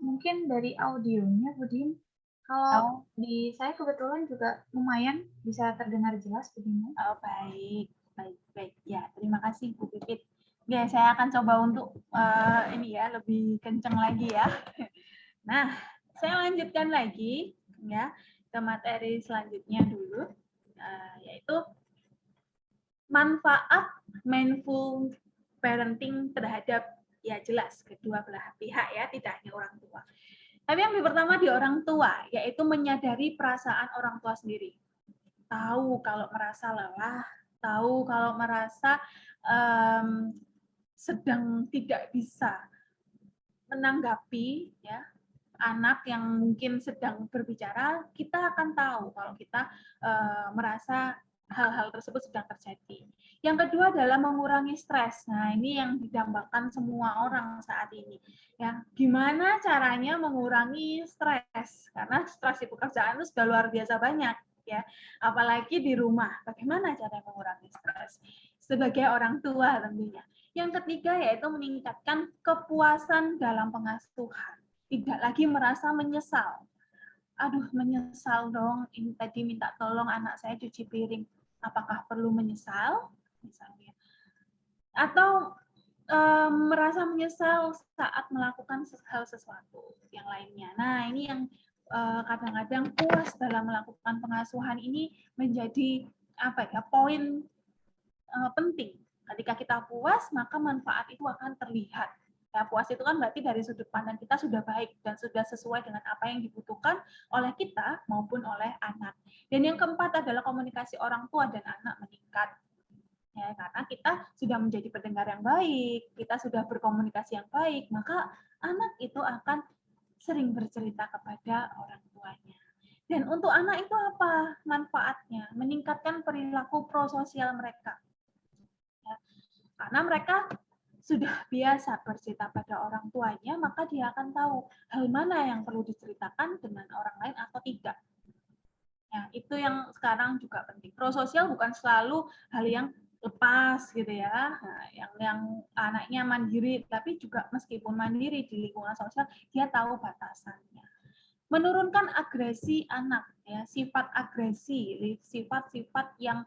Mungkin dari audionya, Bu Din. Kalau di saya kebetulan juga lumayan bisa terdengar jelas, Bu Dinda. Oh, baik. Ya, terima kasih, Bu Pipit. Ya, saya akan coba untuk ini ya, lebih kencang lagi ya. Nah, saya lanjutkan lagi ya ke materi selanjutnya dulu, yaitu manfaat mindful parenting terhadap ya jelas kedua belah pihak ya, tidak hanya orang tua. Tapi yang pertama di orang tua, yaitu menyadari perasaan orang tua sendiri. Tahu kalau merasa lelah, tahu kalau merasa sedang tidak bisa menanggapi ya anak yang mungkin sedang berbicara, kita akan tahu kalau kita merasa hal-hal tersebut sedang terjadi. Yang kedua adalah mengurangi stres. Nah, ini yang didambakan semua orang saat ini. Ya, gimana caranya mengurangi stres? Karena stres di pekerjaan itu sudah luar biasa banyak, ya. Apalagi di rumah. Bagaimana cara mengurangi stres? Sebagai orang tua tentunya. Yang ketiga yaitu meningkatkan kepuasan dalam pengasuhan. Tidak lagi merasa menyesal. Aduh, menyesal dong, ini tadi minta tolong anak saya cuci piring. Apakah perlu menyesal? Misalnya. Atau merasa menyesal saat melakukan hal sesuatu yang lainnya. Nah, ini yang kadang-kadang puas dalam melakukan pengasuhan ini menjadi poin penting. Ketika kita puas, maka manfaat itu akan terlihat. Ya, puas itu kan berarti dari sudut pandang kita sudah baik dan sudah sesuai dengan apa yang dibutuhkan oleh kita maupun oleh anak. Dan yang keempat adalah komunikasi orang tua dan anak meningkat. Ya, karena kita sudah menjadi pendengar yang baik, kita sudah berkomunikasi yang baik, maka anak itu akan sering bercerita kepada orang tuanya. Dan untuk anak itu apa manfaatnya? Meningkatkan perilaku prososial mereka. Ya, karena mereka sudah biasa bercerita pada orang tuanya, maka dia akan tahu hal mana yang perlu diceritakan dengan orang lain atau tidak. Ya, itu yang sekarang juga penting. Prososial bukan selalu hal yang lepas gitu ya, nah, yang anaknya mandiri, tapi juga meskipun mandiri di lingkungan sosial, dia tahu batasannya. Menurunkan agresi anak, ya, sifat agresi, sifat-sifat yang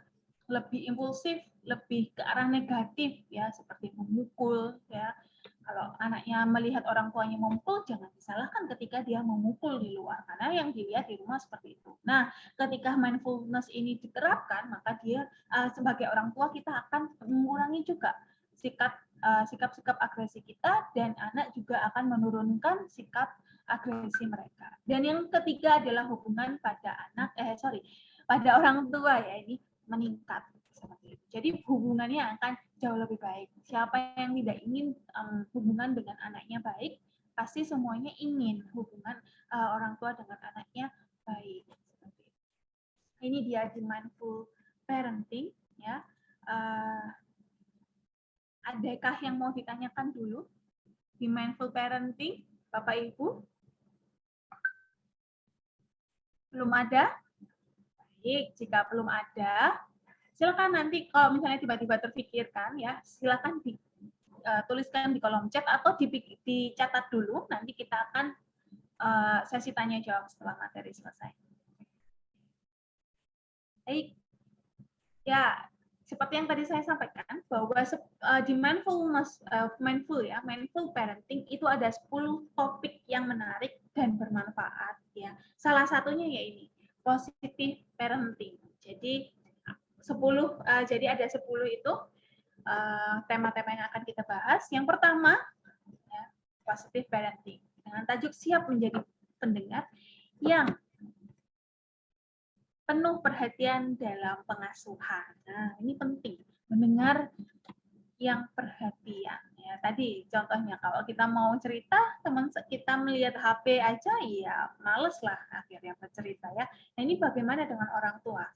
lebih impulsif, lebih ke arah negatif, ya, seperti memukul, ya. Kalau anaknya melihat orang tuanya memukul, jangan disalahkan ketika dia memukul di luar, karena yang dilihat di rumah seperti itu. Nah, ketika mindfulness ini diterapkan, maka dia sebagai orang tua kita akan mengurangi juga sikap-sikap agresi kita, dan anak juga akan menurunkan sikap agresi mereka. Dan yang ketiga adalah hubungan pada pada orang tua, ya, ini meningkat seperti itu. Jadi hubungannya akan jauh lebih baik. Siapa yang tidak ingin hubungan dengan anaknya baik, pasti semuanya ingin hubungan orang tua dengan anaknya baik. Seperti itu. Ini dia di mindful parenting, ya. Adakah yang mau ditanyakan dulu di mindful parenting, Bapak Ibu? Belum ada? Baik, jika belum ada, silakan nanti kalau misalnya tiba-tiba terpikirkan, ya, silakan tuliskan di kolom chat atau dicatat dulu. Nanti kita akan sesi tanya jawab setelah materi selesai. Baik, ya, seperti yang tadi saya sampaikan bahwa di mindful parenting itu ada 10 topik yang menarik dan bermanfaat, ya. Salah satunya ya ini positive parenting. Jadi ada 10 itu tema-tema yang akan kita bahas. Yang pertama, ya, positive parenting dengan tajuk siap menjadi pendengar yang penuh perhatian dalam pengasuhan. Nah, ini penting, mendengar yang perhatian. Ya, tadi contohnya kalau kita mau cerita, teman kita melihat HP aja, ya males lah akhirnya bercerita, ya. Nah, ini bagaimana dengan orang tua?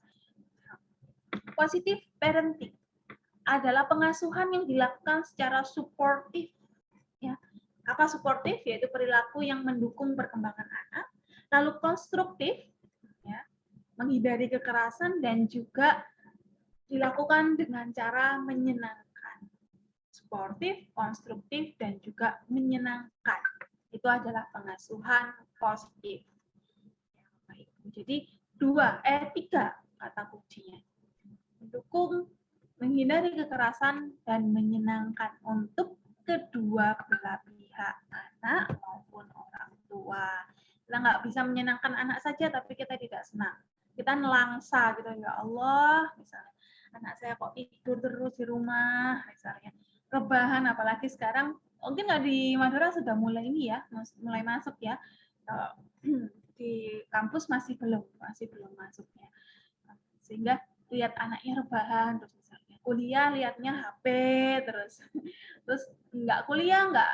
Positive parenting adalah pengasuhan yang dilakukan secara suportif. Ya. Apa suportif? Yaitu perilaku yang mendukung perkembangan anak. Lalu konstruktif, ya, menghindari kekerasan dan juga dilakukan dengan cara menyenangkan. Suportif, konstruktif, dan juga menyenangkan. Itu adalah pengasuhan positif. Jadi 3 kata kuncinya. Mendukung, menghindari kekerasan, dan menyenangkan untuk kedua belah pihak, anak maupun orang tua. Kita nggak bisa menyenangkan anak saja, tapi kita tidak senang. Kita nelangsa gitu, ya Allah, misalnya anak saya kok tidur terus di rumah, misalnya rebahan, apalagi sekarang mungkin nggak di Madura sudah mulai ini ya, mulai masuk ya. Di kampus masih belum masuknya. Sehingga lihat anaknya rebahan, terus misalnya kuliah lihatnya HP, terus nggak kuliah, nggak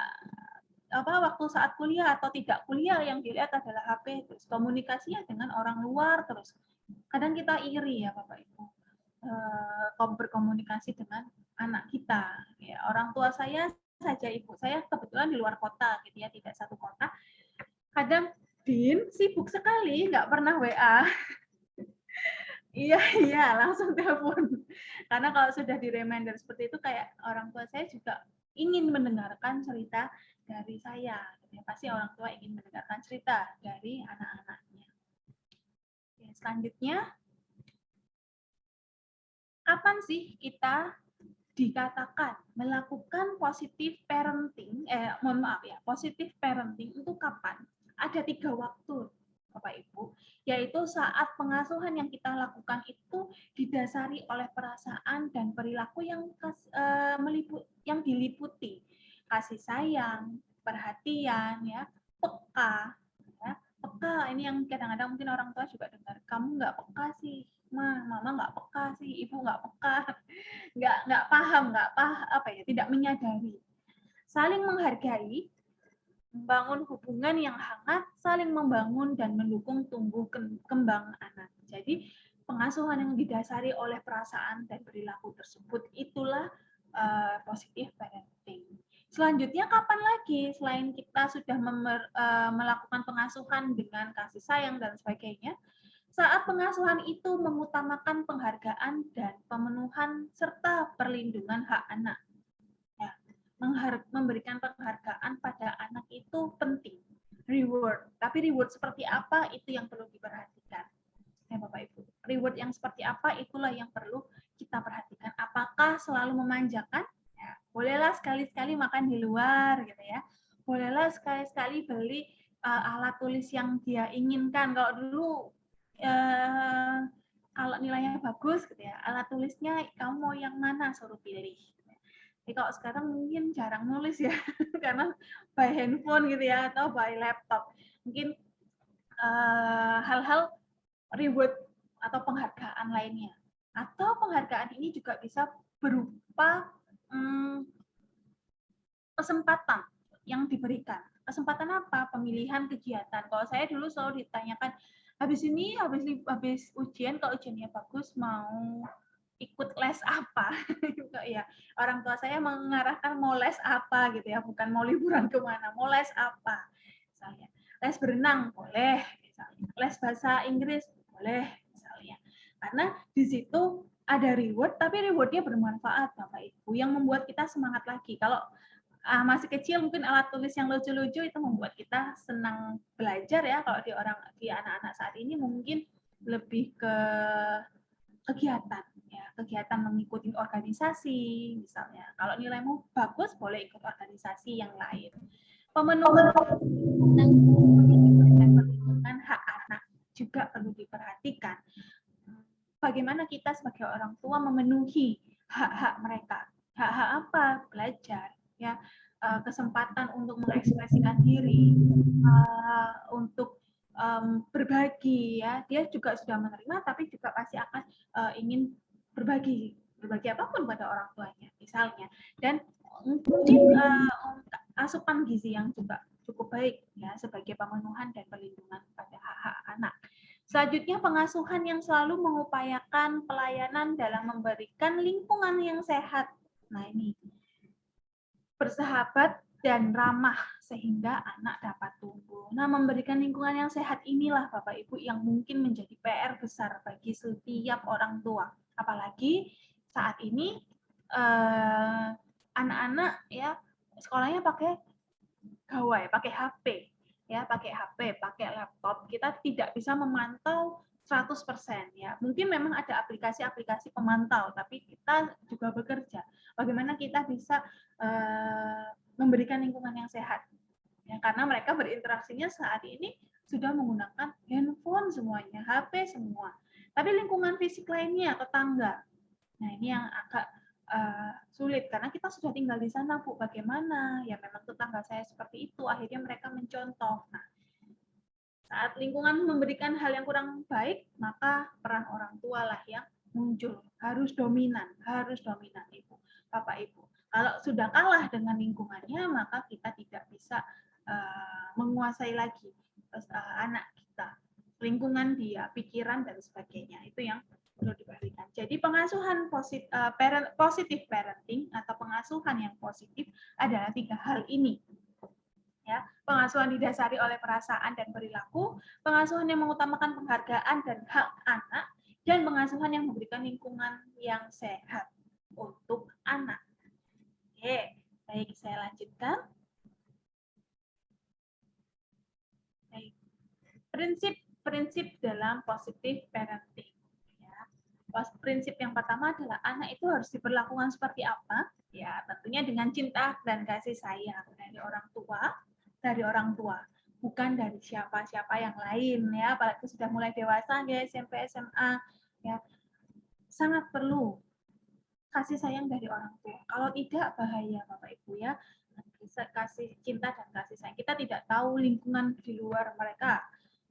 waktu saat kuliah atau tidak kuliah yang dilihat adalah HP, terus komunikasinya dengan orang luar, terus kadang kita iri ya Bapak Ibu berkomunikasi dengan anak kita. Ya, orang tua saya saja, ibu saya kebetulan di luar kota gitu ya, tidak satu kota. Kadang Din sibuk sekali, nggak pernah WA. Iya, langsung telepon. Karena kalau sudah di reminder seperti itu, kayak orang tua saya juga ingin mendengarkan cerita dari saya. Pasti orang tua ingin mendengarkan cerita dari anak-anaknya. Selanjutnya, kapan sih kita dikatakan melakukan positive parenting? Positive parenting itu kapan? Ada 3 waktu, Bapak Ibu, yaitu saat pengasuhan yang kita lakukan itu didasari oleh perasaan dan perilaku yang diliputi kasih sayang, perhatian, ya, peka. Ya. Peka ini yang kadang-kadang mungkin orang tua juga dengar, kamu nggak peka sih, mama nggak peka sih, ibu nggak peka, nggak paham, tidak menyadari. Saling menghargai, membangun hubungan yang hangat, saling membangun dan mendukung tumbuh kembang anak. Jadi pengasuhan yang didasari oleh perasaan dan perilaku tersebut itulah positive parenting. Selanjutnya kapan lagi selain kita sudah melakukan pengasuhan dengan kasih sayang dan sebagainya, saat pengasuhan itu mengutamakan penghargaan dan pemenuhan serta perlindungan hak anak. Memberikan penghargaan pada anak itu penting. Reward. Tapi reward seperti apa itu yang perlu diperhatikan. Ya Bapak Ibu. Reward yang seperti apa itulah yang perlu kita perhatikan. Apakah selalu memanjakan? Ya, bolehlah sekali-sekali makan di luar gitu ya. Bolehlah sekali-sekali beli alat tulis yang dia inginkan. Kalau dulu kalau nilainya bagus gitu ya, alat tulisnya kamu mau yang mana, suruh pilih. Kalau sekarang mungkin jarang nulis ya, karena by handphone gitu ya, atau by laptop. Mungkin hal-hal reward atau penghargaan lainnya. Atau penghargaan ini juga bisa berupa kesempatan yang diberikan. Kesempatan apa? Pemilihan kegiatan. Kalau saya dulu selalu ditanyakan, habis ujian, kalau ujiannya bagus, mau ikut les apa? Ya, orang tua saya mengarahkan mau les apa gitu ya, bukan mau liburan kemana, mau les apa? Misalnya, les berenang boleh, misalnya, les bahasa Inggris boleh, misalnya. Karena di situ ada reward, tapi rewardnya bermanfaat, Bapak Ibu, yang membuat kita semangat lagi. Kalau masih kecil mungkin alat tulis yang lucu-lucu itu membuat kita senang belajar ya. Kalau di anak-anak saat ini mungkin lebih ke kegiatan ya, kegiatan mengikuti organisasi misalnya. Kalau nilaimu bagus boleh ikut organisasi yang lain. Pemenuhan dan perlindungan hak anak juga perlu diperhatikan. Bagaimana kita sebagai orang tua memenuhi hak-hak mereka? Hak-hak apa? Belajar, ya, kesempatan untuk mengekspresikan diri, untuk berbagi, ya, dia juga sudah menerima, tapi juga pasti akan ingin berbagi apapun pada orang tuanya, misalnya, dan mungkin asupan gizi yang juga cukup baik, ya, sebagai pemenuhan dan perlindungan pada hak-hak anak. Selanjutnya, pengasuhan yang selalu mengupayakan pelayanan dalam memberikan lingkungan yang sehat. Nah, ini bersahabat dan ramah sehingga anak dapat tumbuh. Nah, memberikan lingkungan yang sehat inilah Bapak Ibu yang mungkin menjadi PR besar bagi setiap orang tua. Apalagi saat ini anak-anak ya sekolahnya pakai gawai, pakai HP. Ya, pakai HP, pakai laptop, kita tidak bisa memantau 100% ya. Mungkin memang ada aplikasi-aplikasi pemantau, tapi kita juga bekerja. Bagaimana kita bisa memberikan lingkungan yang sehat Ya, karena mereka berinteraksinya saat ini sudah menggunakan handphone semuanya, HP semua. Tapi lingkungan fisik lainnya, tetangga. Nah, ini yang agak sulit karena kita sudah tinggal di sana, Bu. Bagaimana? Ya memang tetangga saya seperti itu, akhirnya mereka mencontoh. Nah, saat lingkungan memberikan hal yang kurang baik, maka peran orang tua lah yang muncul. Harus dominan Ibu, Bapak Ibu. Kalau sudah kalah dengan lingkungannya, maka kita tidak bisa menguasai lagi anak kita, lingkungan dia, pikiran dan sebagainya. Itu yang perlu diperhatikan. Jadi pengasuhan positive parenting atau pengasuhan yang positif adalah 3 hal ini. Ya, pengasuhan didasari oleh perasaan dan perilaku, pengasuhan yang mengutamakan penghargaan dan hak anak, dan pengasuhan yang memberikan lingkungan yang sehat untuk anak. Oke, baik, saya lanjutkan. Baik. Prinsip dalam positive parenting. Prinsip yang pertama adalah anak itu harus diperlakukan seperti apa? Ya, tentunya dengan cinta dan kasih sayang dari orang tua, bukan dari siapa-siapa yang lain ya. Apalagi sudah mulai dewasa ya, SMP, SMA ya. Sangat perlu kasih sayang dari orang tua. Kalau tidak bahaya Bapak Ibu ya. Kasih cinta dan kasih sayang. Kita tidak tahu lingkungan di luar mereka.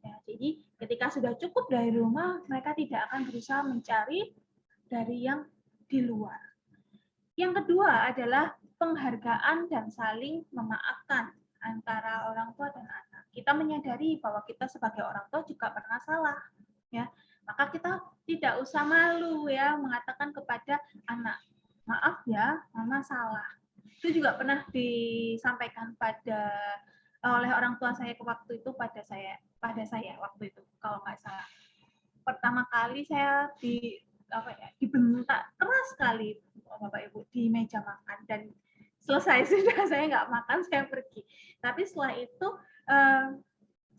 Ya, jadi ketika sudah cukup dari rumah, mereka tidak akan berusaha mencari dari yang di luar. Yang kedua adalah penghargaan dan saling memaafkan antara orang tua dan anak. Kita menyadari bahwa kita sebagai orang tua juga pernah salah, ya. Maka kita tidak usah malu ya mengatakan kepada anak, maaf ya, mama salah. Itu juga pernah disampaikan oleh orang tua saya waktu itu pada saya waktu itu kalau nggak salah. Pertama kali saya dibentak keras sekali Bapak Ibu di meja makan, dan selesai sudah saya nggak makan, saya pergi. Tapi setelah itu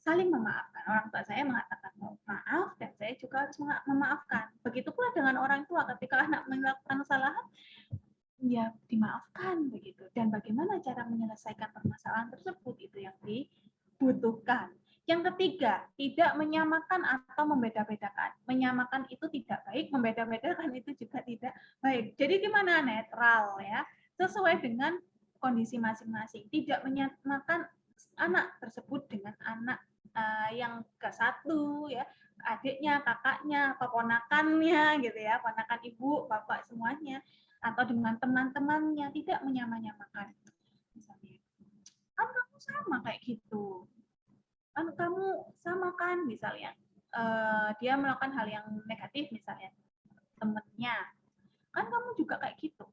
saling memaafkan. Orang tua saya mengatakan maaf dan saya juga harus memaafkan. Begitu pula dengan orang tua, ketika anak melakukan kesalahan ya dimaafkan begitu. Dan bagaimana cara menyelesaikan permasalahan tersebut itu yang dibutuhkan. Yang ketiga, tidak menyamakan atau membeda-bedakan. Menyamakan itu tidak baik, membeda-bedakan itu juga tidak baik. Jadi gimana? Netral ya, sesuai dengan kondisi masing-masing. Tidak menyamakan anak tersebut dengan anak yang ke satu ya, adiknya, kakaknya, keponakannya gitu ya, ponakan ibu, bapak semuanya, atau dengan teman-temannya, tidak menyamakan. Misalnya, kan kamu sama kayak gitu, kan kamu sama kan, misalnya dia melakukan hal yang negatif, misalnya temennya, kan kamu juga kayak gitu,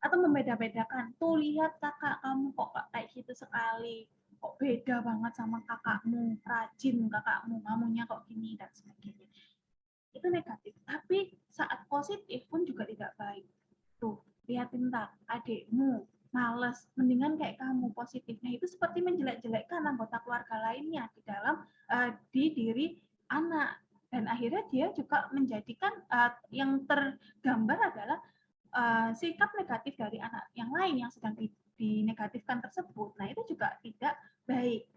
atau membeda-bedakan, tuh lihat kakak kamu kok kayak gitu sekali, kok beda banget sama kakakmu, rajin kakakmu, kamunya kok gini dan sebagainya. Itu negatif. Tapi saat positif pun juga tidak baik. Tuh, lihatin tak, adikmu males, mendingan kayak kamu positif. Nah, itu seperti menjelek-jelekkan anggota keluarga lainnya di dalam di diri anak. Dan akhirnya dia juga menjadikan yang tergambar adalah sikap negatif dari anak yang lain yang sedang dinegatifkan tersebut. Nah, itu juga tidak baik.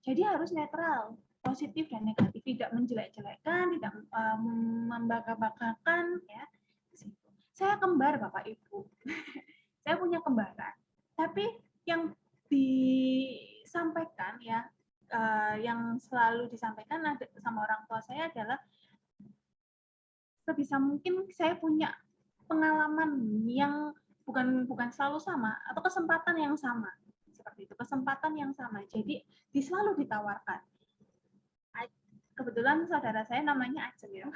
Jadi harus netral, positif dan negatif, tidak menjelek-jelekkan, tidak membangga-banggakan ya. Saya kembar Bapak Ibu. Saya punya kembaran. Tapi yang disampaikan ya, yang selalu disampaikan sama orang tua saya adalah sebisa mungkin saya punya pengalaman yang bukan selalu sama, atau kesempatan yang sama. Seperti itu, kesempatan yang sama. Jadi selalu ditawarkan. Kebetulan saudara saya namanya Ajeng ya.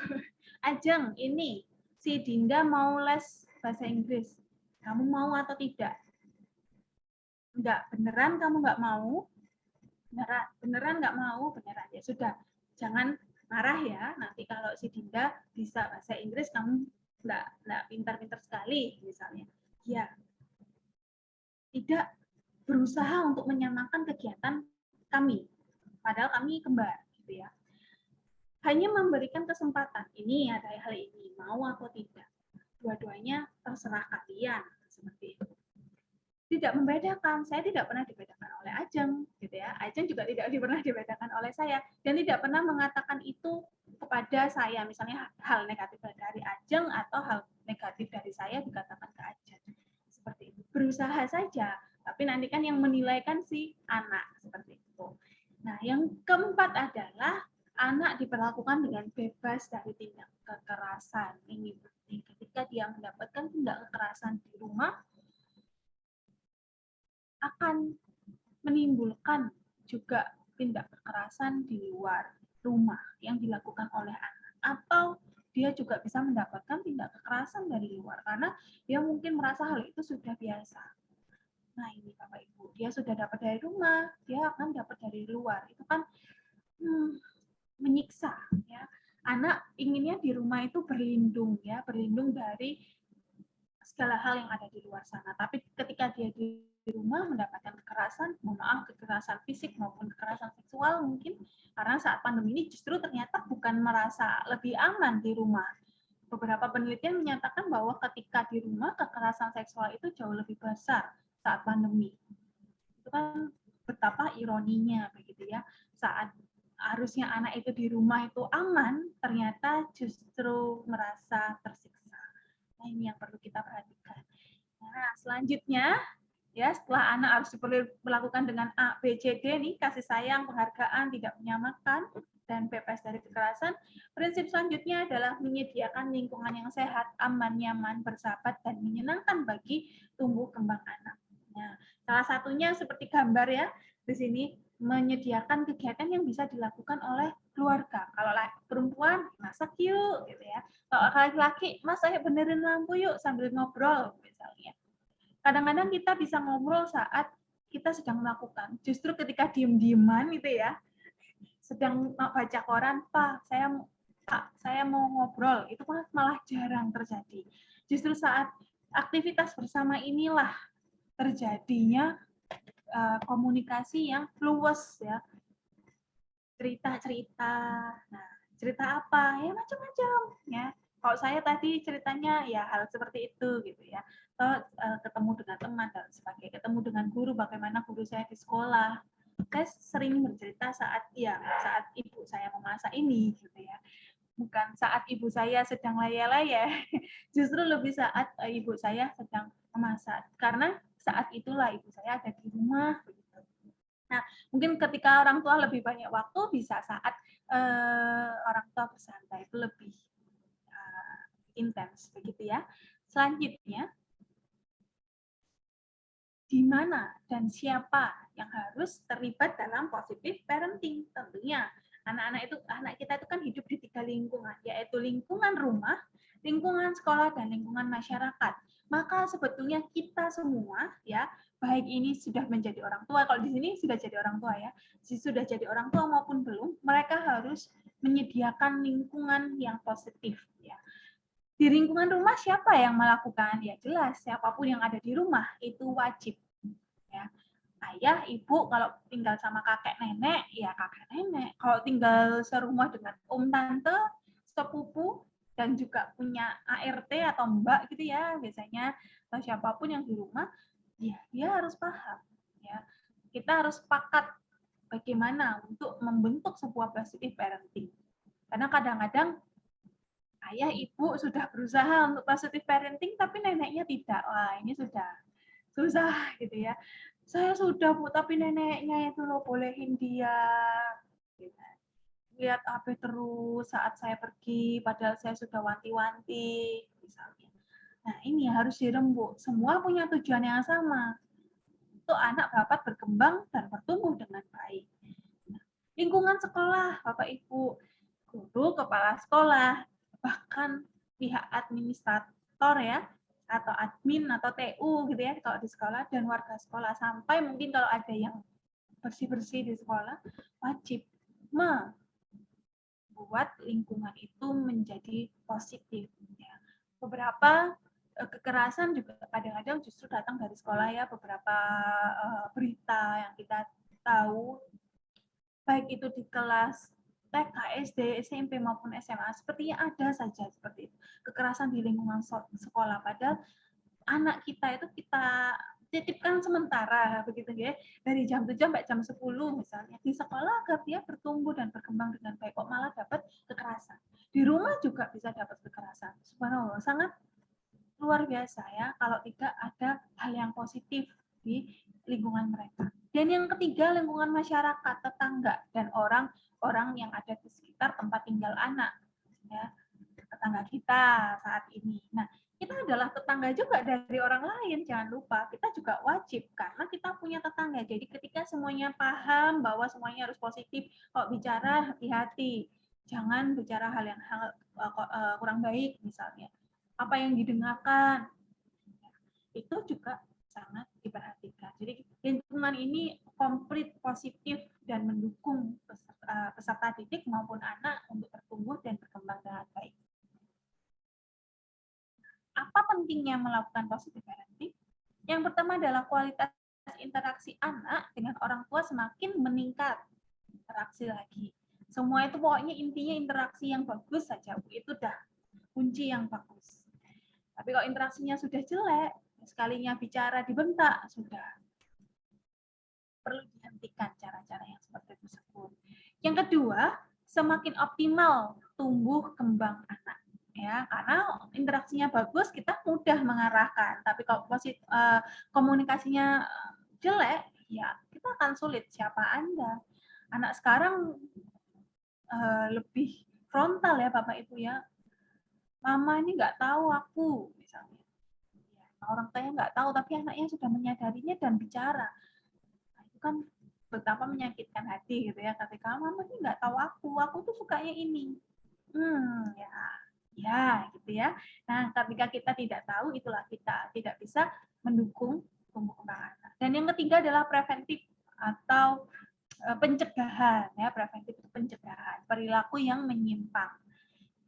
Ajeng, ini si Dinda mau les bahasa Inggris. Kamu mau atau tidak? Enggak, beneran kamu nggak mau? Beneran nggak mau? Beneran. Ya sudah, jangan marah ya. Nanti kalau si Dinda bisa bahasa Inggris, kamu nggak pintar-pintar sekali, misalnya. Ya, tidak berusaha untuk menyamakan kegiatan kami. Padahal kami kembar, gitu ya. Hanya memberikan kesempatan, ini ada hal ini, mau atau tidak. Dua-duanya terserah kalian, seperti itu. tidak membedakan. Saya tidak pernah dibedakan oleh Ajeng, gitu ya. Ajeng juga tidak pernah dibedakan oleh saya, dan tidak pernah mengatakan itu kepada saya. Misalnya hal negatif dari Ajeng atau hal negatif dari saya dikatakan ke Ajeng. Seperti itu. Berusaha saja, tapi nanti kan yang menilai kan si anak, seperti itu. Nah, yang keempat adalah anak diperlakukan dengan bebas dari tindak kekerasan. Ini penting. Ketika dia mendapatkan tindak kekerasan di rumah, akan menimbulkan juga tindak kekerasan di luar rumah yang dilakukan oleh anak. Atau dia juga bisa mendapatkan tindak kekerasan dari luar karena dia mungkin merasa hal itu sudah biasa. Nah ini Bapak Ibu, dia sudah dapat dari rumah, dia akan dapat dari luar. Itu kan menyiksa, ya. Anak inginnya di rumah itu berlindung, ya, berlindung dari segala hal yang ada di luar sana. Tapi ketika dia di rumah mendapatkan kekerasan, mohon maaf, kekerasan fisik maupun kekerasan seksual mungkin, karena saat pandemi ini justru ternyata bukan merasa lebih aman di rumah. Beberapa penelitian menyatakan bahwa ketika di rumah kekerasan seksual itu jauh lebih besar saat pandemi. Itu kan betapa ironinya begitu ya. Saat harusnya anak itu di rumah itu aman, ternyata justru merasa tersiksa. Nah, ini yang perlu kita perhatikan. Nah, selanjutnya ya setelah anak harus melakukan dengan A, B, C, D nih, kasih sayang, penghargaan, tidak menyamakan, dan bebas dari kekerasan. Prinsip selanjutnya adalah menyediakan lingkungan yang sehat, aman, nyaman, bersahabat, dan menyenangkan bagi tumbuh kembang anak. Nah, salah satunya seperti gambar ya di sini, menyediakan kegiatan yang bisa dilakukan oleh keluarga. Kalau perempuan masak yuk, gitu ya. Kalau laki-laki, mas ayo benerin lampu yuk sambil ngobrol misalnya. Kadang-kadang kita bisa ngobrol saat kita sedang melakukan. Justru ketika diem-dieman gitu ya, sedang baca koran, Pak, saya mau ngobrol, itu malah jarang terjadi. Justru saat aktivitas bersama inilah terjadinya komunikasi yang luas ya. Cerita-cerita. Nah, cerita apa? Ya macam-macam ya. Kalau saya tadi ceritanya ya hal seperti itu gitu ya. Atau ketemu dengan teman dan sebagainya, ketemu dengan guru, bagaimana guru saya di sekolah. Saya sering bercerita saat ibu saya memasak ini gitu ya. Bukan saat ibu saya sedang layah-layah, justru lebih saat ibu saya sedang memasak. Karena saat itulah ibu saya ada di rumah begitu. Nah, mungkin ketika orang tua lebih banyak waktu, bisa saat orang tua bersantai itu lebih intens begitu ya. Selanjutnya, di mana dan siapa yang harus terlibat dalam positive parenting? Tentunya anak kita itu kan hidup di 3 lingkungan, yaitu lingkungan rumah, lingkungan sekolah, dan lingkungan masyarakat. Maka sebetulnya kita semua ya, baik ini sudah menjadi orang tua, kalau di sini sudah jadi orang tua ya, sudah jadi orang tua maupun belum, mereka harus menyediakan lingkungan yang positif ya. Di lingkungan rumah siapa yang melakukan? Ya jelas, siapapun yang ada di rumah itu wajib. Ya. Ayah, ibu, kalau tinggal sama kakek nenek, ya kakek nenek. Kalau tinggal serumah dengan tante, sepupu, dan juga punya ART atau mbak gitu ya, biasanya, atau siapapun yang di rumah, ya dia harus paham. Ya. Kita harus sepakat bagaimana untuk membentuk sebuah positive parenting. Karena kadang-kadang ayah, ibu sudah berusaha untuk positive parenting, tapi neneknya tidak. Wah, ini sudah susah gitu ya. Saya sudah, Bu, tapi neneknya itu loh bolehin dia. Lihat HP terus saat saya pergi, padahal saya sudah wanti-wanti, misalnya. Nah, ini harus dirembuk. Semua punya tujuan yang sama. Untuk anak dapat berkembang dan bertumbuh dengan baik. Nah, lingkungan sekolah, Bapak Ibu, guru, kepala sekolah, bahkan pihak administrator ya, atau admin atau TU gitu ya kalau di sekolah, dan warga sekolah, sampai mungkin kalau ada yang bersih-bersih di sekolah, wajib membuat lingkungan itu menjadi positif ya. Beberapa kekerasan juga kadang-kadang justru datang dari sekolah ya, beberapa berita yang kita tahu baik itu di kelas TK, SD, SMP maupun SMA, sepertinya ada saja seperti itu. Kekerasan di lingkungan sekolah, padahal anak kita itu kita dititipkan sementara begitu ya, dari jam 7 sampai jam 10 misalnya di sekolah agar dia bertumbuh dan berkembang dengan baik, kok malah dapat kekerasan. Di rumah juga bisa dapat kekerasan. Subhanallah, sangat luar biasa ya kalau tidak ada hal yang positif di lingkungan mereka. Dan yang ketiga, lingkungan masyarakat, tetangga dan orang-orang yang ada di sekitar tempat tinggal anak ya, tetangga kita saat ini. Nah, kita adalah tetangga juga dari orang lain, jangan lupa. Kita juga wajib, karena kita punya tetangga. Jadi ketika semuanya paham bahwa semuanya harus positif, kok bicara hati-hati. Jangan bicara hal yang kurang baik misalnya. Apa yang didengarkan, itu juga sangat diperhatikan. Jadi lingkungan ini komplit positif dan mendukung peserta didik maupun anak untuk bertumbuh dan berkembang dengan baik. Apa pentingnya melakukan positive parenting? Yang pertama adalah kualitas interaksi anak dengan orang tua semakin meningkat. Interaksi lagi. Semua itu pokoknya intinya interaksi yang bagus saja. Itu dah kunci yang bagus. Tapi kalau interaksinya sudah jelek, sekalinya bicara dibentak, sudah. Perlu dihentikan cara-cara yang seperti tersebut. Yang kedua, semakin optimal tumbuh kembang anak. Ya, karena interaksinya bagus, kita mudah mengarahkan. Tapi kalau komunikasinya jelek, ya kita akan sulit. Siapa Anda? Anak sekarang lebih frontal ya Bapak Ibu ya. Mama ini nggak tahu aku, misalnya. Ya, orang tuanya nggak tahu, tapi anaknya sudah menyadarinya dan bicara. Nah, itu kan betapa menyakitkan hati gitu ya. Ketika mama ini nggak tahu aku tuh sukanya ini. Ya, gitu ya. Nah, ketika kita tidak tahu, itulah kita tidak bisa mendukung tumbuh kembang anak. Dan yang ketiga adalah preventif atau pencegahan. Ya, preventif itu pencegahan perilaku yang menyimpang.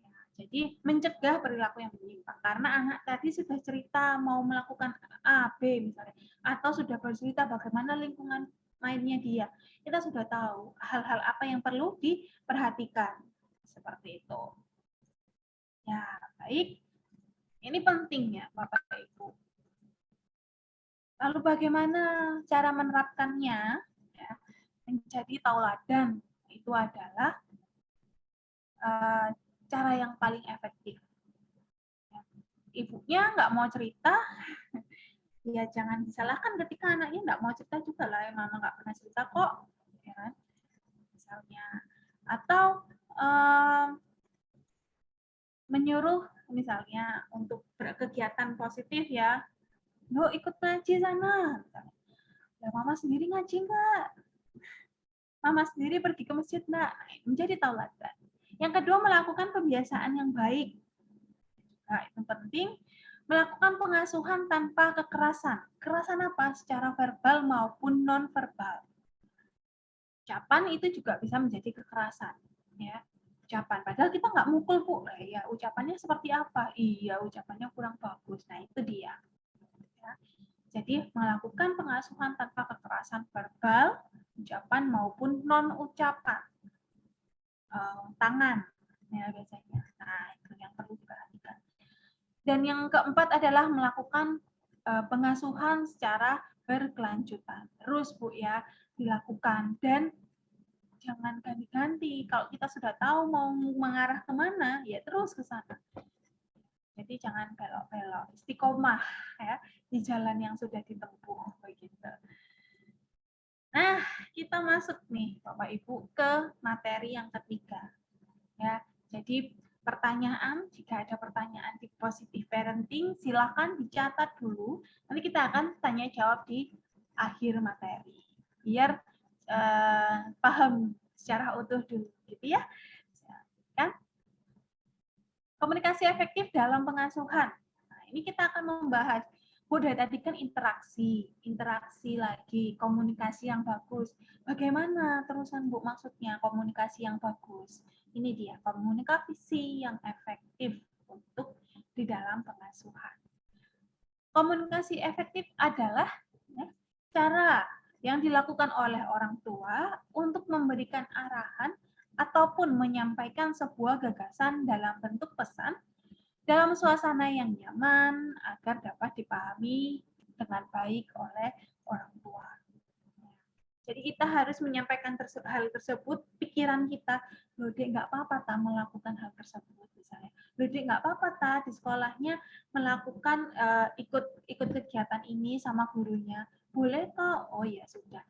Ya, jadi mencegah perilaku yang menyimpang. Karena anak tadi sudah cerita mau melakukan A, B misalnya, atau sudah bercerita bagaimana lingkungan mainnya dia. Kita sudah tahu hal-hal apa yang perlu diperhatikan. Seperti itu. Ya, baik. Ini pentingnya, Bapak Ibu. Lalu bagaimana cara menerapkannya? Ya, menjadi tauladan itu adalah cara yang paling efektif. Ya, ibunya nggak mau cerita, ya jangan disalahkan ketika anaknya nggak mau cerita juga lah, mama nggak pernah cerita kok, ya kan? Misalnya. Atau menyuruh misalnya untuk berkegiatan positif ya, lo ikut ngaji sana. Ya, mama sendiri ngaji nggak? Mama sendiri pergi ke masjid nggak? Menjadi tauladan. Yang kedua, melakukan kebiasaan yang baik. Nah, itu penting. Melakukan pengasuhan tanpa kekerasan. Kekerasan apa? Secara verbal maupun non-verbal. Ucapan itu juga bisa menjadi kekerasan. Ya. Ucapan. Padahal kita nggak mukul, Bu. Ya, ucapannya seperti apa? Iya, ucapannya kurang bagus. Nah, itu dia. Ya. Jadi, melakukan pengasuhan tanpa kekerasan verbal, ucapan maupun non-ucapan. Tangan, ya biasanya. Nah, itu yang perlu diperhatikan. Dan yang keempat adalah melakukan pengasuhan secara berkelanjutan. Terus, Bu, ya, dilakukan. Dan jangan ganti-ganti. Kalau kita sudah tahu mau mengarah kemana, ya terus ke sana. Jadi jangan belok-belok. Istiqomah ya di jalan yang sudah ditempuh begitu. Nah, kita masuk nih Bapak Ibu ke materi yang ketiga. Ya, jadi pertanyaan, jika ada pertanyaan di positive parenting, silakan dicatat dulu. Nanti kita akan tanya jawab di akhir materi. Biar paham secara utuh dulu, gitu ya. Kan? Komunikasi efektif dalam pengasuhan. Nah, ini kita akan membahas. Bu, dari tadi kan interaksi lagi, komunikasi yang bagus. Bagaimana terusan Bu maksudnya komunikasi yang bagus? Ini dia, komunikasi yang efektif untuk di dalam pengasuhan. Komunikasi efektif adalah ya, cara yang dilakukan oleh orang tua untuk memberikan arahan ataupun menyampaikan sebuah gagasan dalam bentuk pesan dalam suasana yang nyaman agar dapat dipahami dengan baik oleh orang tua. Jadi kita harus menyampaikan hal tersebut, pikiran kita, loh Dek nggak apa-apa tak melakukan hal tersebut misalnya. Loh Dek nggak apa-apa tak di sekolahnya melakukan ikut kegiatan ini sama gurunya. Boleh kok? Oh ya sudah.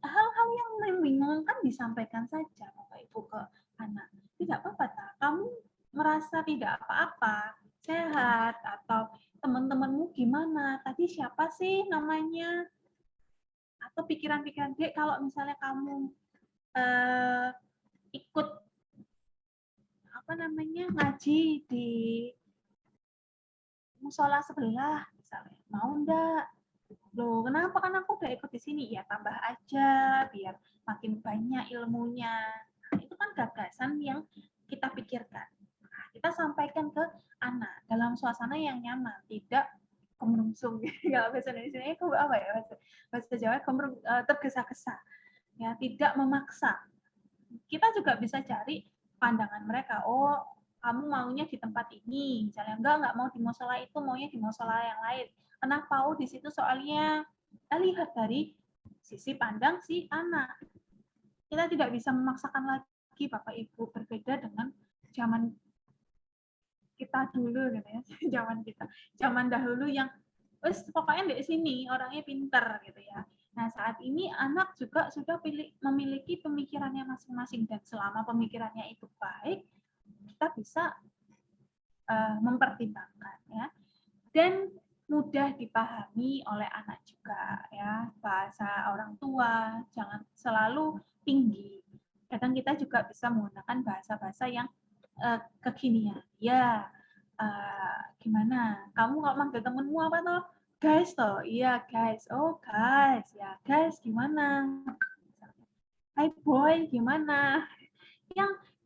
Hal-hal yang membingungkan disampaikan saja Bapak Ibu ke anak. Tidak apa-apa tak, kamu merasa tidak apa-apa, sehat, atau teman-temanmu gimana? Tadi siapa sih namanya? Atau pikiran-pikiran Dek, kalau misalnya kamu ikut ngaji di musola sebelah misalnya, mau enggak? Loh, kenapa kan aku udah ikut di sini? Ya tambah aja biar makin banyak ilmunya. Nah, itu kan gagasan yang kita pikirkan. Nah, kita sampaikan ke anak dalam suasana yang nyaman, tidak kemerungsung. Kalau bahasa Indonesia itu apa ya? Bahasa Jawa tergesa-gesa. Ya, tidak memaksa. Kita juga bisa cari pandangan mereka. Oh, kamu maunya di tempat ini, misalnya enggak mau di musola itu, maunya di musola yang lain. Kenapa? Oh, di situ soalnya kita lihat dari sisi pandang si anak. Kita tidak bisa memaksakan lagi Bapak Ibu, berbeda dengan zaman kita dulu gitu ya, zaman dahulu yang pokoknya di sini orangnya pinter gitu ya. Nah, saat ini anak juga sudah memiliki pemikirannya masing-masing, dan selama pemikirannya itu baik, kita bisa mempertimbangkan ya. Dan mudah dipahami oleh anak juga ya. Bahasa orang tua jangan selalu tinggi. Kadang kita juga bisa menggunakan bahasa-bahasa yang kekinian. Ya, gimana? Kamu kalau manggil temenmu apa toh? Guys toh, iya guys. Oh guys, ya guys gimana? Hai boy, gimana?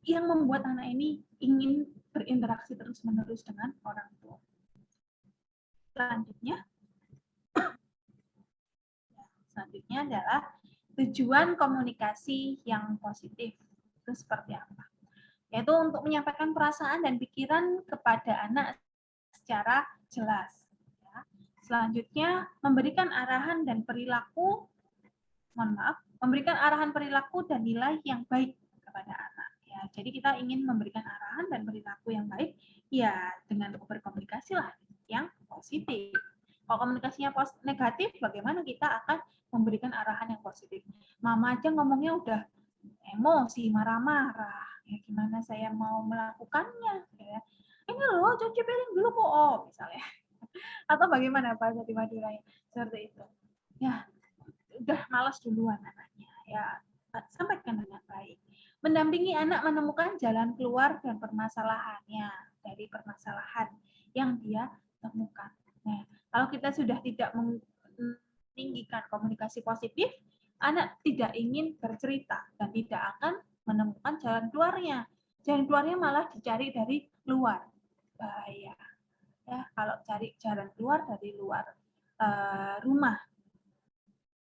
Yang membuat anak ini ingin berinteraksi terus-menerus dengan orang tua. Selanjutnya adalah tujuan komunikasi yang positif. Itu seperti apa? Yaitu untuk menyampaikan perasaan dan pikiran kepada anak secara jelas. Selanjutnya, memberikan arahan dan perilaku, memberikan arahan perilaku dan nilai yang baik kepada anak. Ya, jadi kita ingin memberikan arahan dan perilaku yang baik, ya dengan berkomunikasi lah yang positif. Kalau komunikasinya negatif, bagaimana kita akan memberikan arahan yang positif? Mama aja ngomongnya udah emosi, marah-marah. Ya, gimana saya mau melakukannya? Ya. Ini loh, cuci piring dulu kok, oh, misalnya. Atau bagaimana bahasa di Madura seperti itu. Ya, udah malas duluan anaknya. Ya, sampaikan dengan baik. Mendampingi anak menemukan jalan keluar dan permasalahannya dari permasalahan yang dia temukan. Nah, kalau kita sudah tidak meninggikan komunikasi positif, anak tidak ingin bercerita dan tidak akan menemukan jalan keluarnya. Jalan keluarnya malah dicari dari luar. Bahaya. Ya, kalau cari jalan keluar dari luar rumah.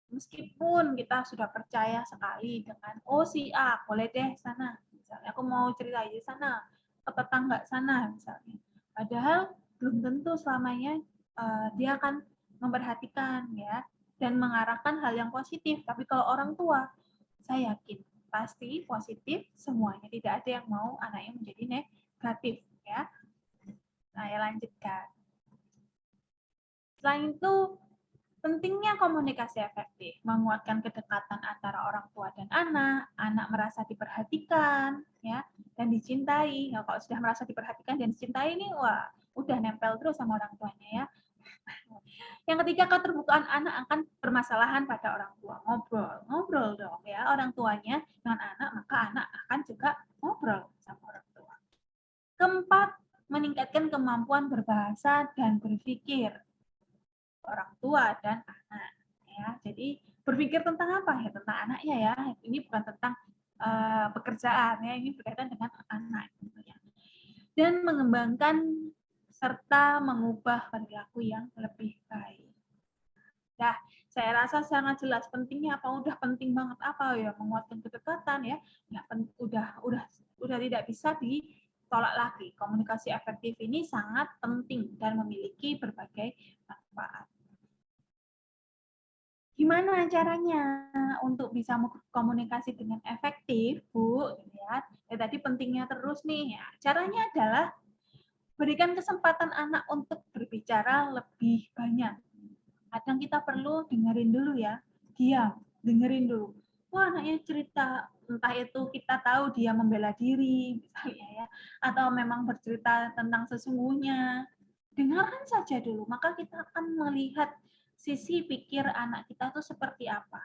Meskipun kita sudah percaya sekali dengan, oh si A, boleh deh sana. Misalnya aku mau cerita di sana, ke tetangga sana misalnya. Padahal belum tentu selamanya dia akan memperhatikan ya dan mengarahkan hal yang positif. Tapi kalau orang tua, saya yakin pasti positif semuanya. Tidak ada yang mau anaknya menjadi negatif ya. Saya lanjutkan. Selain itu, pentingnya komunikasi efektif, menguatkan kedekatan antara orang tua dan anak merasa diperhatikan, ya, dan dicintai. Nah, kalau sudah merasa diperhatikan dan dicintai ini, wah, udah nempel terus sama orang tuanya ya. Yang ketiga, keterbukaan anak akan permasalahan pada orang tua. Ngobrol dong ya orang tuanya dengan anak, maka anak akan juga ngobrol sama orang tua. Keempat, meningkatkan kemampuan berbahasa dan berpikir orang tua dan anak ya. Jadi berpikir tentang apa ya? Tentang anaknya ya. Ini bukan tentang pekerjaan ya, ini berkaitan dengan anak gitu ya. Dan mengembangkan serta mengubah perilaku yang lebih baik. Nah, saya rasa sangat jelas pentingnya apa, udah penting banget apa ya, menguatkan kedekatan ya. Ya udah tidak bisa ditolak lagi. Komunikasi efektif ini sangat penting dan memiliki berbagai manfaat. Gimana caranya untuk bisa komunikasi dengan efektif, Bu? Ya, tadi pentingnya terus nih. Ya, caranya adalah berikan kesempatan anak untuk berbicara lebih banyak. Kadang kita perlu dengerin dulu ya, diam, dengerin dulu. Wah, anaknya cerita, entah itu kita tahu dia membela diri, misalnya ya, atau memang bercerita tentang sesungguhnya. Dengarkan saja dulu, maka kita akan melihat sisi pikir anak kita tuh seperti apa.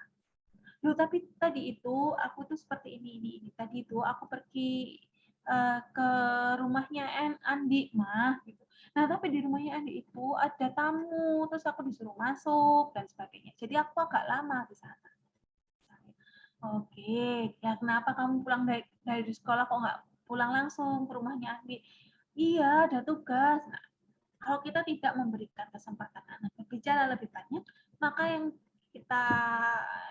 Loh, tapi tadi itu aku tuh seperti ini. Tadi itu aku pergi ke rumahnya Andi, mah. Gitu. Nah, tapi di rumahnya Andi itu ada tamu, terus aku disuruh masuk dan sebagainya. Jadi aku agak lama di sana. Oke, ya kenapa kamu pulang dari sekolah kok nggak pulang langsung ke rumahnya Andi? Iya, ada tugas. Nah, kalau kita tidak memberikan kesempatan anak berbicara lebih banyak, maka yang kita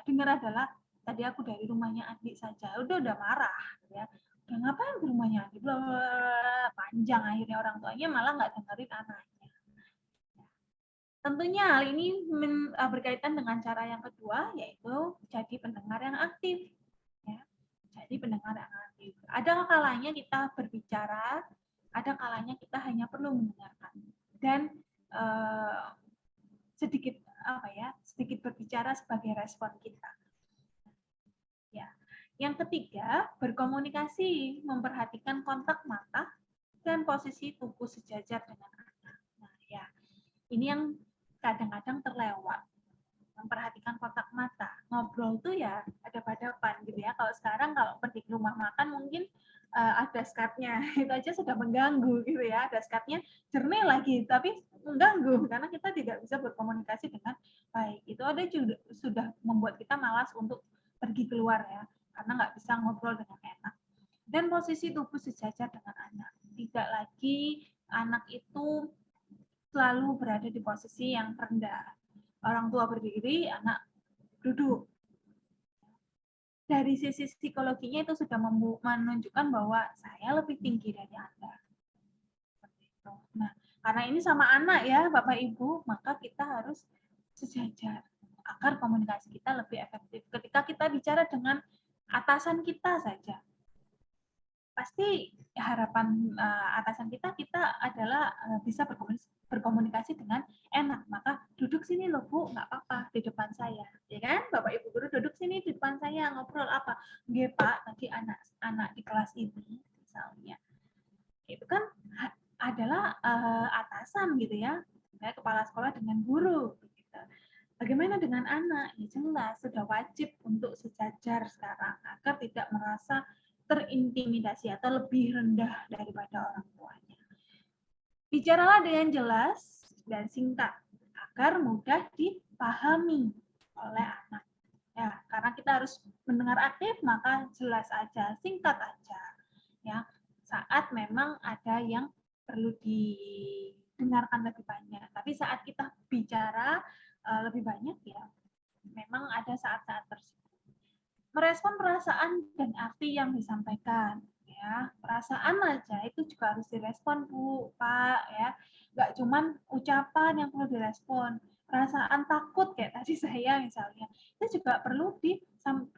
dengar adalah tadi aku dari rumahnya Andi saja, udah marah, ya. Udah ngapain ke rumahnya Andi? Panjang akhirnya orang tuanya malah nggak dengerin anaknya. Tentunya hal ini berkaitan dengan cara yang kedua, yaitu jadi pendengar yang aktif. Ya. Jadi pendengar yang aktif. Ada kalanya kita berbicara, ada kalanya kita hanya perlu mendengarkan. Dan sedikit berbicara sebagai respon kita. Ya. Yang ketiga, berkomunikasi, memperhatikan kontak mata dan posisi tubuh sejajar dengan anak. Nah, ya, ini yang kadang-kadang terlewat. Memperhatikan kontak mata. Ngobrol tuh ya ada hadapan gitu ya. Kalau sekarang kalau pergi ke rumah makan mungkin ada Skype-nya, itu aja sudah mengganggu gitu ya. Ada Skype-nya jernih lagi, tapi mengganggu karena kita tidak bisa berkomunikasi dengan baik. Itu ada juga sudah membuat kita malas untuk pergi keluar ya, karena nggak bisa ngobrol dengan enak. Dan posisi tubuh sejajar dengan anak. Tidak lagi anak itu selalu berada di posisi yang rendah. Orang tua berdiri, anak duduk. Dari sisi psikologinya itu sudah menunjukkan bahwa saya lebih tinggi dari Anda. Seperti itu. Nah, karena ini sama anak ya, Bapak Ibu, maka kita harus sejajar agar komunikasi kita lebih efektif. Ketika kita bicara dengan atasan kita saja, pasti harapan atasan kita adalah bisa berkomunikasi dengan enak. Maka duduk sini loh Bu, nggak apa-apa di depan saya, ya kan? Bapak Ibu guru duduk sini di depan saya, ngobrol apa? Nggih Pak, tadi anak di kelas ini misalnya, itu kan adalah atasan gitu ya, kepala sekolah dengan guru. Gitu. Bagaimana dengan anak? Ya jelas sudah wajib untuk sejajar sekarang agar tidak merasa terintimidasi atau lebih rendah daripada orang tuanya. Bicaralah dengan jelas dan singkat agar mudah dipahami oleh anak. Ya, karena kita harus mendengar aktif, maka jelas aja, singkat aja. Ya, saat memang ada yang perlu didengarkan lebih banyak. Tapi saat kita bicara lebih banyak ya, memang ada saat-saat tersebut. Merespon perasaan dan arti yang disampaikan. Ya, perasaan aja itu juga harus direspon Bu, Pak, ya. Nggak cuman ucapan yang perlu direspon. Perasaan takut kayak tadi saya misalnya, itu juga perlu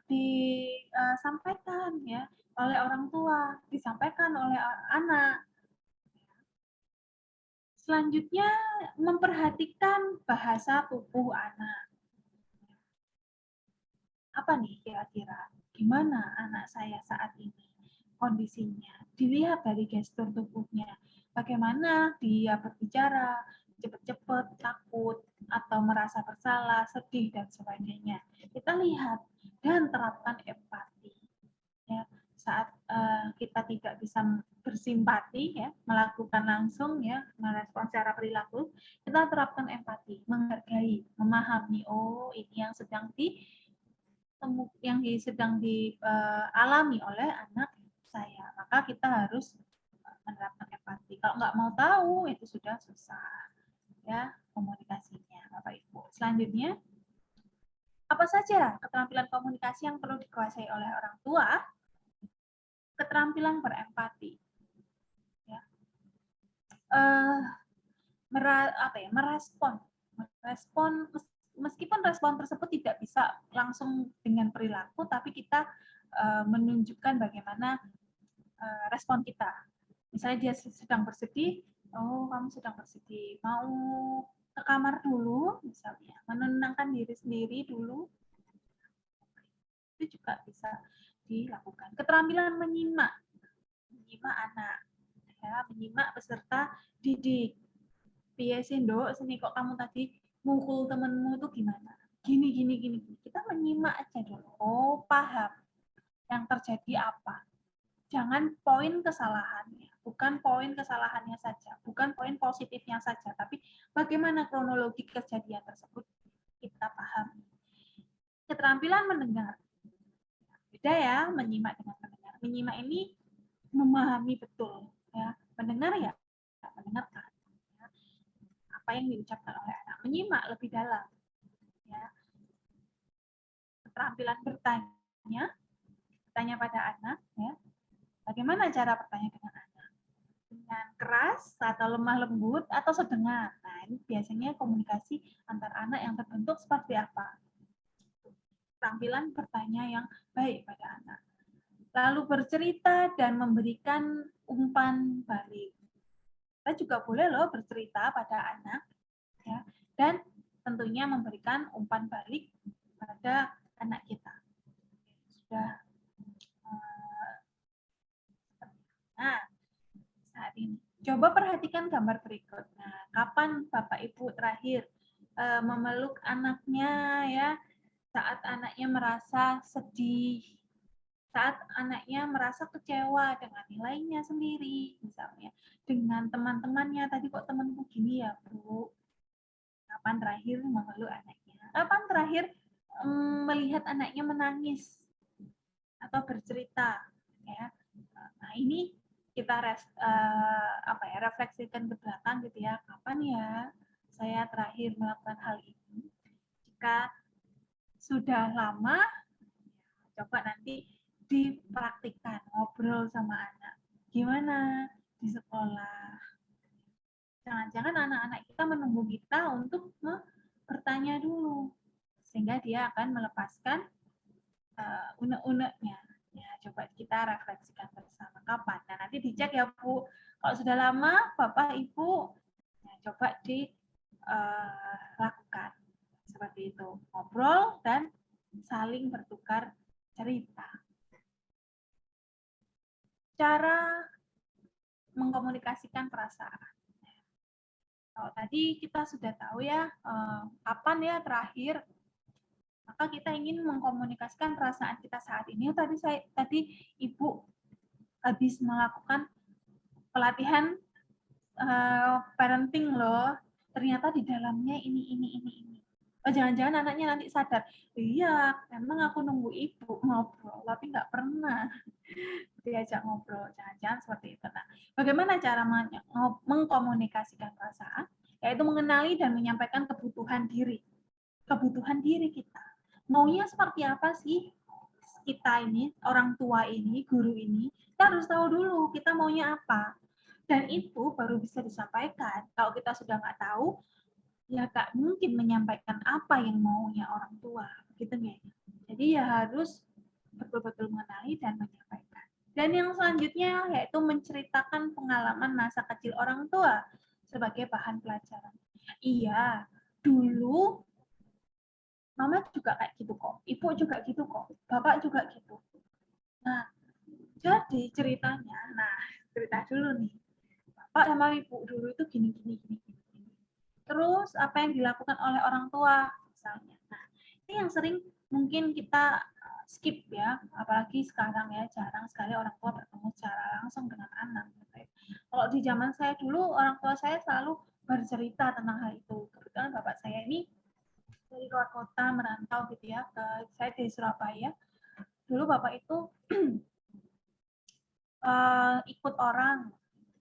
disampaikan ya oleh orang tua, disampaikan oleh anak. Selanjutnya, memperhatikan bahasa tubuh anak. Apa nih kira-kira? Gimana anak saya saat ini kondisinya? Dilihat dari gestur tubuhnya. Bagaimana dia berbicara, cepat-cepat, takut, atau merasa bersalah, sedih, dan sebagainya. Kita lihat dan terapkan empati. Ya, saat kita tidak bisa bersimpati, ya, melakukan langsung, ya, merespon secara perilaku, kita terapkan empati, menghargai, memahami, oh ini yang sedang dialami oleh anak saya, maka kita harus menerapkan empati. Kalau nggak mau tahu itu sudah susah ya komunikasinya, Bapak Ibu. Selanjutnya, apa saja keterampilan komunikasi yang perlu dikuasai oleh orang tua? Keterampilan berempati, ya. Merespon meskipun respon tersebut tidak bisa langsung dengan perilaku, tapi kita menunjukkan bagaimana respon kita. Misalnya dia sedang bersedih, oh kamu sedang bersedih, mau ke kamar dulu, misalnya menenangkan diri sendiri dulu, itu juga bisa dilakukan. Keterampilan menyimak anak, ya, menyimak peserta didik. Piye sih, Nduk, sini kok kamu tadi mukul temenmu itu gimana? Gini. Kita menyimak aja dulu. Oh, paham. Yang terjadi apa? Jangan poin kesalahannya, bukan poin kesalahannya saja, bukan poin positifnya saja, tapi bagaimana kronologi kejadian tersebut kita pahami. Keterampilan mendengar. Beda ya, menyimak dengan mendengar. Menyimak ini memahami betul, ya. Mendengar ya, mendengarkan. Ya. Apa yang diucapkan oleh anak, menyimak lebih dalam. Ya. Keterampilan bertanya pada anak, ya. Bagaimana cara bertanya dengan anak? Dengan keras atau lemah lembut atau sedang. Nah, ini biasanya komunikasi antar anak yang terbentuk seperti apa? Keterampilan bertanya yang baik pada anak. Lalu bercerita dan memberikan umpan balik. Kita juga boleh loh bercerita pada anak, ya, dan tentunya memberikan umpan balik pada anak kita. Sudah. Nah, saat ini coba perhatikan gambar berikut. Nah, kapan Bapak Ibu terakhir memeluk anaknya, ya, saat anaknya merasa sedih, saat anaknya merasa kecewa dengan nilainya sendiri, misalnya dengan teman-temannya, tadi kok temanku gini ya, Bu. Kapan terakhir memeluk anaknya? Kapan terakhir melihat anaknya menangis atau bercerita, ya? Nah, ini kita refleksikan ke belakang gitu ya. Kapan ya saya terakhir melakukan hal ini? Jika sudah lama, coba nanti dipraktikkan, ngobrol sama anak. Gimana di sekolah? Jangan-jangan anak-anak kita menunggu kita untuk bertanya dulu, sehingga dia akan melepaskan unek-uneknya. Ya, coba kita refleksikan bersama. Kapan? Nah, nanti dicek ya, Bu. Kalau sudah lama, Bapak, Ibu, ya, coba dilakukan. Seperti itu. Ngobrol dan saling bertukar cerita. Cara mengkomunikasikan perasaan. Kalau tadi kita sudah tahu ya, kapan ya terakhir, maka kita ingin mengkomunikasikan perasaan kita saat ini. Tadi Ibu habis melakukan pelatihan parenting loh. Ternyata di dalamnya ini. Oh, jangan-jangan anaknya nanti sadar, iya, memang aku nunggu ibu ngobrol, tapi nggak pernah diajak ngobrol. Jangan-jangan seperti itu. Nah, bagaimana cara mengkomunikasikan perasaan? Yaitu mengenali dan menyampaikan kebutuhan diri. Kebutuhan diri kita. Maunya seperti apa sih kita ini, orang tua ini, guru ini? Kita harus tahu dulu kita maunya apa. Dan itu baru bisa disampaikan. Kalau kita sudah nggak tahu, ya nggak mungkin menyampaikan apa yang maunya orang tua. Begitu nggak? Jadi ya harus betul-betul mengenali dan menyampaikan. Dan yang selanjutnya yaitu menceritakan pengalaman masa kecil orang tua sebagai bahan pelajaran. Iya, dulu Mama juga kayak gitu kok, Ibu juga gitu kok, Bapak juga gitu. Nah, jadi ceritanya, cerita dulu nih. Bapak sama Ibu dulu itu gini. Terus apa yang dilakukan oleh orang tua misalnya. Nah, ini yang sering mungkin kita skip ya, apalagi sekarang ya jarang sekali orang tua bertemu secara langsung dengan anak. Kalau di zaman saya dulu, orang tua saya selalu bercerita tentang hal itu. Kebetulan bapak saya ini dari luar kota merantau gitu ya, saya dari Surabaya. Dulu bapak itu ikut orang,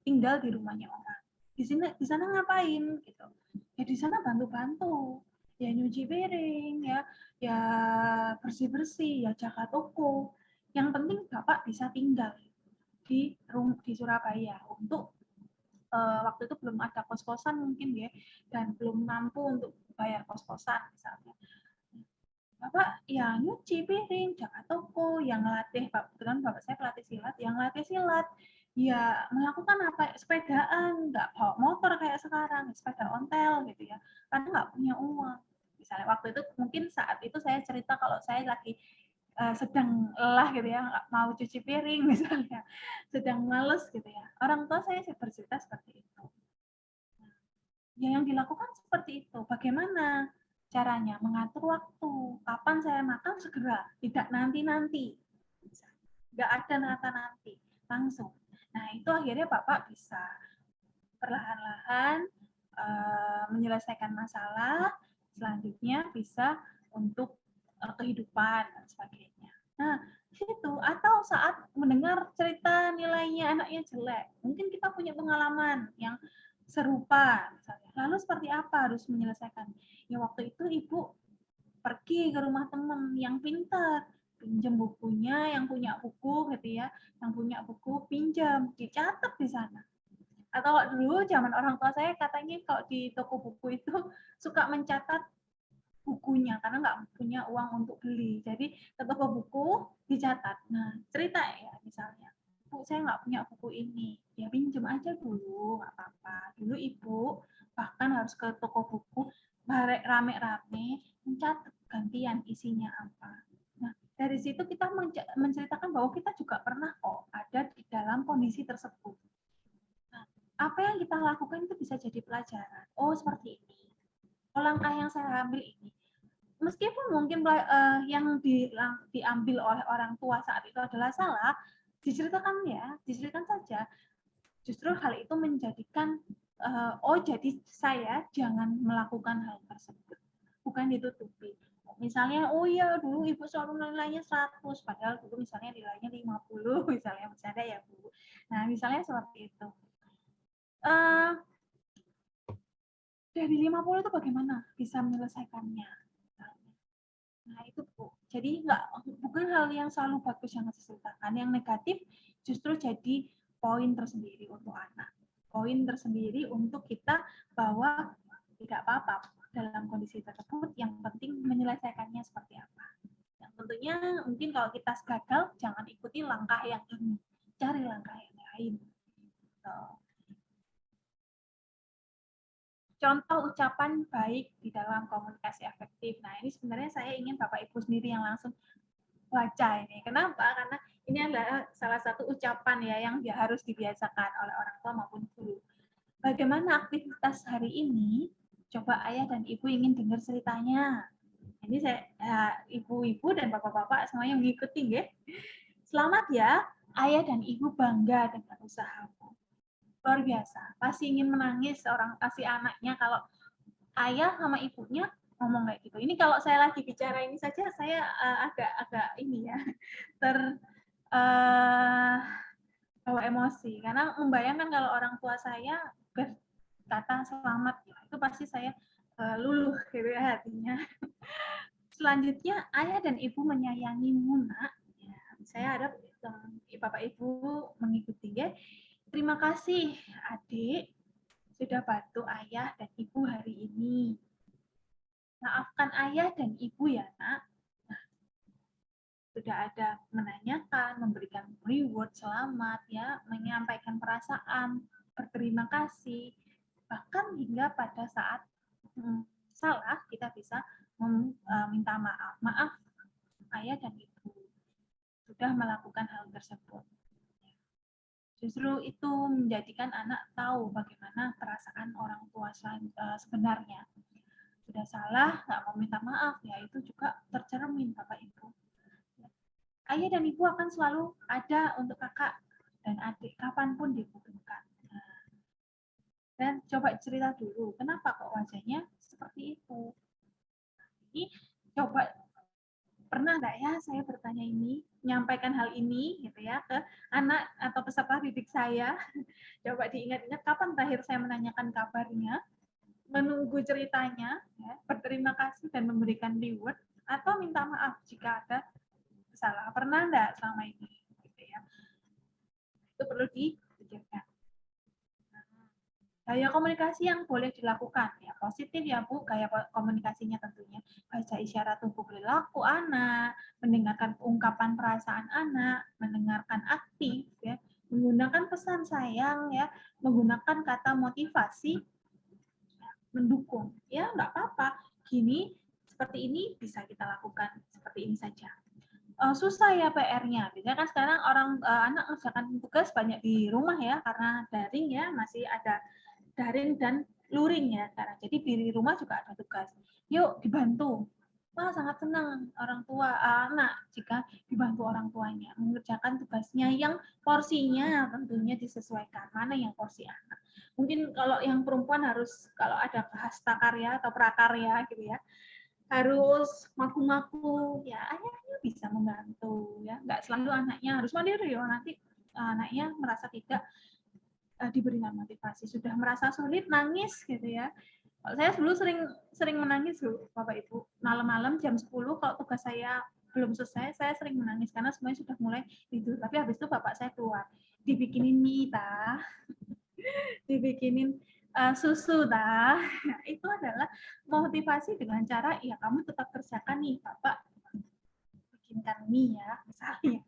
tinggal di rumahnya orang. Di sana ngapain gitu? Ya di sana bantu-bantu, ya nyuci piring, ya bersih-bersih, ya jaga toko. Yang penting bapak bisa tinggal di Surabaya untuk waktu itu belum ada kos-kosan mungkin ya, dan belum mampu untuk bayar kos-kosan misalnya. Bapak ya nyuci piring, jaga toko, yang ngelatih, kebetulan bapak saya pelatih silat, yang ngelatih silat, ya melakukan apa, sepedaan, nggak bawa motor kayak sekarang, sepeda ontel gitu ya, karena nggak punya uang. Misalnya waktu itu mungkin saat itu saya cerita kalau saya lagi sedang lelah gitu ya, nggak mau cuci piring misalnya, sedang males gitu ya. Orang tua saya bercerita seperti itu. Ya yang dilakukan seperti itu. Bagaimana caranya? Mengatur waktu. Kapan saya makan segera, tidak nanti-nanti. Nggak ada nanti, langsung. Nah itu akhirnya Bapak bisa perlahan-lahan menyelesaikan masalah, selanjutnya bisa untuk kehidupan dan sebagainya. Nah, itu atau saat mendengar cerita nilainya anaknya jelek, mungkin kita punya pengalaman yang serupa misalnya. Lalu seperti apa harus menyelesaikan? Ya waktu itu Ibu pergi ke rumah teman yang pintar, pinjam bukunya, yang punya buku gitu ya, yang punya buku pinjam, dicatat di sana. Atau dulu zaman orang tua saya katanya kalau di toko buku itu suka mencatat bukunya karena nggak punya uang untuk beli. Jadi ke toko buku dicatat. Nah cerita ya misalnya, Bu saya nggak punya buku ini, ya pinjam aja dulu nggak apa-apa. Dulu Ibu bahkan harus ke toko buku rame-rame mencatat gantian isinya apa. Nah dari situ kita menceritakan bahwa kita juga pernah kok ada di dalam kondisi tersebut. Apa yang kita lakukan itu bisa jadi pelajaran. Oh, seperti ini. Oh, langkah yang saya ambil ini. Meskipun mungkin yang diambil oleh orang tua saat itu adalah salah, diceritakan saja. Justru hal itu menjadikan, oh jadi saya jangan melakukan hal tersebut. Bukan ditutupi. Misalnya, oh iya dulu Ibu selalu nilainya 100, padahal dulu misalnya nilainya 50, misalnya bercanda ya Bu. Nah, misalnya seperti itu. Dari 50 itu bagaimana bisa menyelesaikannya? Nah itu Bu. Jadi bukan hal yang selalu bagus yang diceritakan. Yang negatif justru jadi poin tersendiri untuk anak. Poin tersendiri untuk kita bahwa tidak apa-apa dalam kondisi tersebut. Yang penting menyelesaikannya seperti apa. Yang tentunya mungkin kalau kita gagal, jangan ikuti langkah yang ini. Cari langkah yang lain. Contoh ucapan baik di dalam komunikasi efektif. Nah, ini sebenarnya saya ingin Bapak Ibu sendiri yang langsung baca ini. Kenapa? Karena ini adalah salah satu ucapan ya yang harus dibiasakan oleh orang tua maupun guru. Bagaimana aktivitas hari ini? Coba ayah dan ibu ingin dengar ceritanya. Ini saya ibu-ibu dan bapak-bapak semuanya mengikuti ya. Selamat ya, ayah dan ibu bangga dengan usahamu. Luar biasa, pasti ingin menangis seorang kasih anaknya kalau ayah sama ibunya ngomong kayak gitu. Ini kalau saya lagi bicara ini saja saya agak ini ya bawa emosi karena membayangkan kalau orang tua saya berkata selamat ya, itu pasti saya luluh gitu ya hatinya. Selanjutnya ayah dan ibu menyayangimu nak. Ya, saya harap bapak ibu mengikuti ya. Terima kasih adik sudah bantu ayah dan ibu hari ini. Maafkan ayah dan ibu ya nak. Nah, sudah ada menanyakan, memberikan reward selamat ya, menyampaikan perasaan, berterima kasih. Bahkan hingga pada saat salah kita bisa minta maaf ayah dan ibu sudah melakukan hal tersebut. Justru itu menjadikan anak tahu bagaimana perasaan orang tua sebenarnya. Sudah salah, nggak mau minta maaf, ya itu juga tercermin Bapak Ibu. Ayah dan ibu akan selalu ada untuk kakak dan adik kapanpun dibutuhkan. Dan coba cerita dulu, kenapa kok wajahnya seperti itu? Ini coba pernah nggak ya saya bertanya ini, menyampaikan hal ini gitu ya ke anak atau peserta didik saya. Coba diingat-ingat kapan terakhir saya menanyakan kabarnya, menunggu ceritanya, ya, berterima kasih dan memberikan reward, atau minta maaf jika ada salah. Pernah nggak selama ini? Gitu ya. Itu perlu dipikirkan. Gaya komunikasi yang boleh dilakukan ya positif ya Bu, gaya komunikasinya tentunya baca isyarat tubuh perilaku anak, mendengarkan ungkapan perasaan anak, mendengarkan aktif ya, menggunakan pesan sayang ya, menggunakan kata motivasi, mendukung ya nggak apa-apa. Gini seperti ini bisa kita lakukan seperti ini saja. Susah ya PR-nya. Biasanya kan sekarang anak mengerjakan tugas banyak di rumah ya karena daring ya, masih ada daring dan luring ya sekarang. Jadi di rumah juga ada tugas. Yuk dibantu. Wah, sangat senang orang tua anak jika dibantu orang tuanya mengerjakan tugasnya yang porsinya tentunya disesuaikan. Mana yang porsi anak. Mungkin kalau yang perempuan harus kalau ada hasta karya atau prakarya gitu ya, harus ngaku-ngaku ya ayahnya bisa membantu ya, nggak selalu anaknya harus mandiri ya, nanti anaknya merasa tidak diberikan motivasi, sudah merasa sulit nangis gitu ya. Kalau saya dulu sering menangis loh Bapak Ibu, malam-malam jam 10 kalau tugas saya belum selesai saya sering menangis karena semuanya sudah mulai tidur, tapi habis itu bapak saya keluar dibikinin mie dibikinin susu dah. Itu adalah motivasi dengan cara ya kamu tetap kerjakan nih bapak bikinkan mie ya misalnya.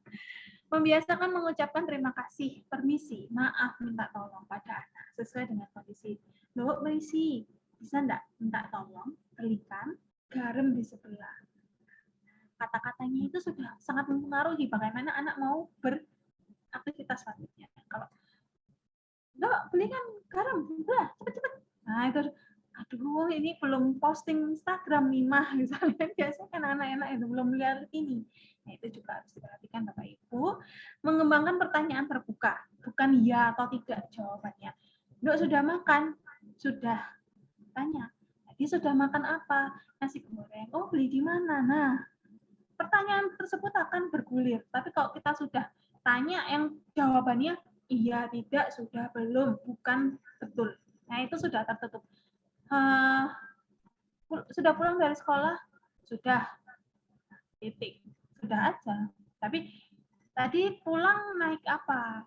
Membiasakan mengucapkan terima kasih, permisi, maaf, minta tolong pada anak sesuai dengan kondisi. Loh, permisi, bisa enggak minta tolong, belikan garam di sebelah. Kata-katanya itu sudah sangat mempengaruhi bagaimana anak mau beraktivitas selanjutnya. Kalau enggak, belikan garam, udah cepet-cepet. Nah, itu aduh ini belum posting Instagram nih mah misalnya, biasanya kan anak-anak itu belum lihat ini. Nah, itu juga harus diperhatikan Bapak Ibu. Mengembangkan pertanyaan terbuka, bukan ya atau tidak jawabannya. Dok, sudah makan? Sudah. Tanya. Tadi sudah makan apa? Nasi goreng. Oh, beli di mana? Nah, pertanyaan tersebut akan bergulir. Tapi kalau kita sudah tanya yang jawabannya iya, tidak, sudah, belum, bukan, betul. Nah, itu sudah tertutup. Sudah pulang dari sekolah? Sudah. Titik. Sudah aja. Tapi tadi pulang naik apa?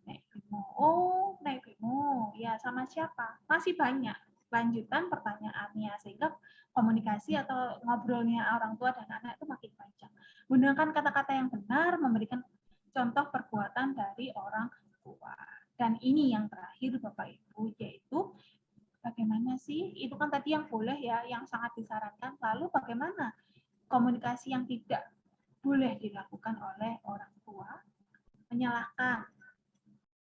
Naik bemo. Oh, naik bemo. Ya, sama siapa? Masih banyak lanjutan pertanyaannya sehingga komunikasi atau ngobrolnya orang tua dan anak itu makin panjang. Gunakan kata-kata yang benar, memberikan contoh perbuatan dari orang tua. Dan ini yang terakhir Bapak Ibu, yaitu bagaimana sih? Itu kan tadi yang boleh ya, yang sangat disarankan. Lalu bagaimana komunikasi yang tidak boleh dilakukan oleh orang tua? Menyalahkan,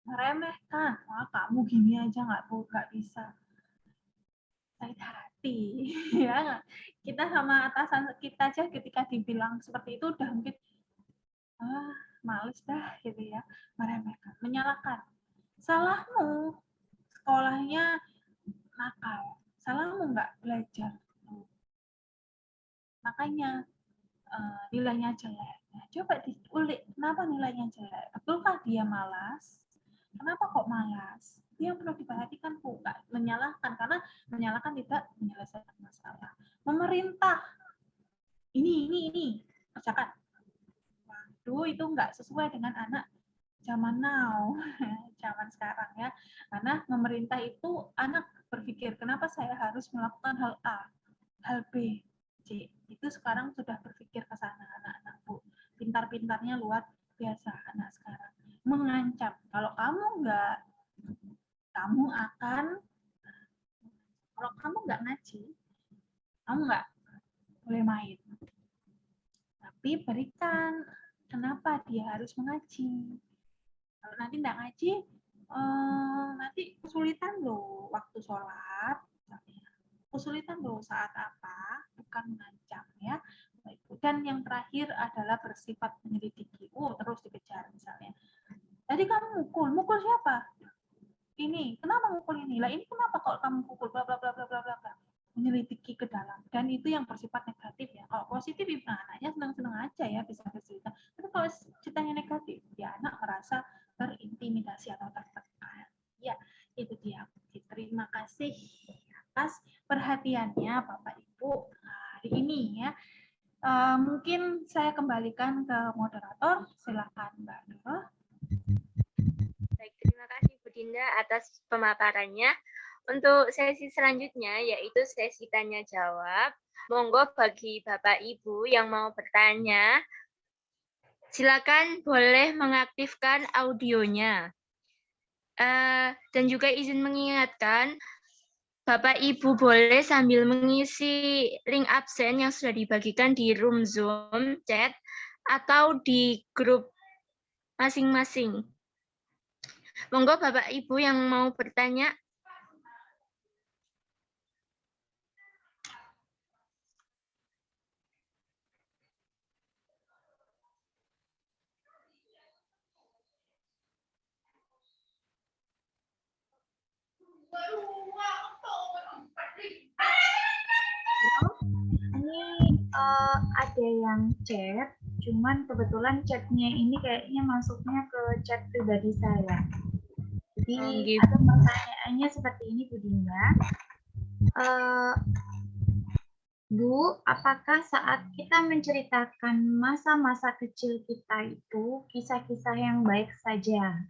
meremehkan, wah kamu gini aja nggak bisa. Sakit hati, ya. Kita sama atasan kita aja ketika dibilang seperti itu udah mungkin males dah gitu ya, meremehkan, menyalahkan. Salahmu, sekolahnya nakal, salahmu nggak belajar, makanya nilainya jelek. Nah, coba diulik, kenapa nilainya jelek? Betulkah dia malas? Kenapa kok malas? Itu yang perlu diperhatikan, bukan menyalahkan, karena menyalahkan tidak menyelesaikan masalah. Pemerintah, ini, kerjakan. Waduh, itu nggak sesuai dengan anak zaman now, zaman sekarang ya. Karena pemerintah itu anak berpikir, kenapa saya harus melakukan hal A, hal B, C. Itu sekarang sudah berpikir ke sana anak-anak Bu. Pintar-pintarnya luar biasa anak sekarang. Mengancam, kalau kamu nggak, kamu akan, kalau kamu nggak ngaji, kamu nggak boleh main. Tapi berikan, kenapa dia harus mengaji? Kalau nanti nggak ngaji, nanti kesulitan loh waktu sholat, kesulitan loh saat apa, bukan mengancam ya. Dan yang terakhir adalah bersifat menyelidiki. Terus dikejar misalnya. Tadi kamu mukul siapa? Ini, kenapa mukul ini? Lah ini kenapa kalau kamu pukul? Bla bla bla bla bla bla. Menyelidiki ke dalam. Dan itu yang bersifat negatif ya. Kalau positif, anaknya senang-senang aja ya bisa bercerita. Tapi kalau ceritanya negatif, ya anak merasa terintimidasi atau tertekan. Ya, itu dia. Terima kasih atas perhatiannya Bapak Ibu hari ini ya. Mungkin saya kembalikan ke moderator. Silakan Mbak Nurul. Baik, terima kasih Bu Dinda atas pemaparannya. Untuk sesi selanjutnya yaitu sesi tanya jawab. Monggo bagi Bapak Ibu yang mau bertanya, silakan boleh mengaktifkan audionya. Dan juga izin mengingatkan, Bapak Ibu boleh sambil mengisi link absen yang sudah dibagikan di room Zoom chat atau di grup masing-masing. Monggo Bapak Ibu yang mau bertanya. Ini ada yang chat, cuman kebetulan chatnya ini kayaknya masuknya ke chat pribadi saya. Jadi ada pertanyaannya seperti ini, Bu Dinda. Bu, apakah saat kita menceritakan masa-masa kecil kita itu kisah-kisah yang baik saja?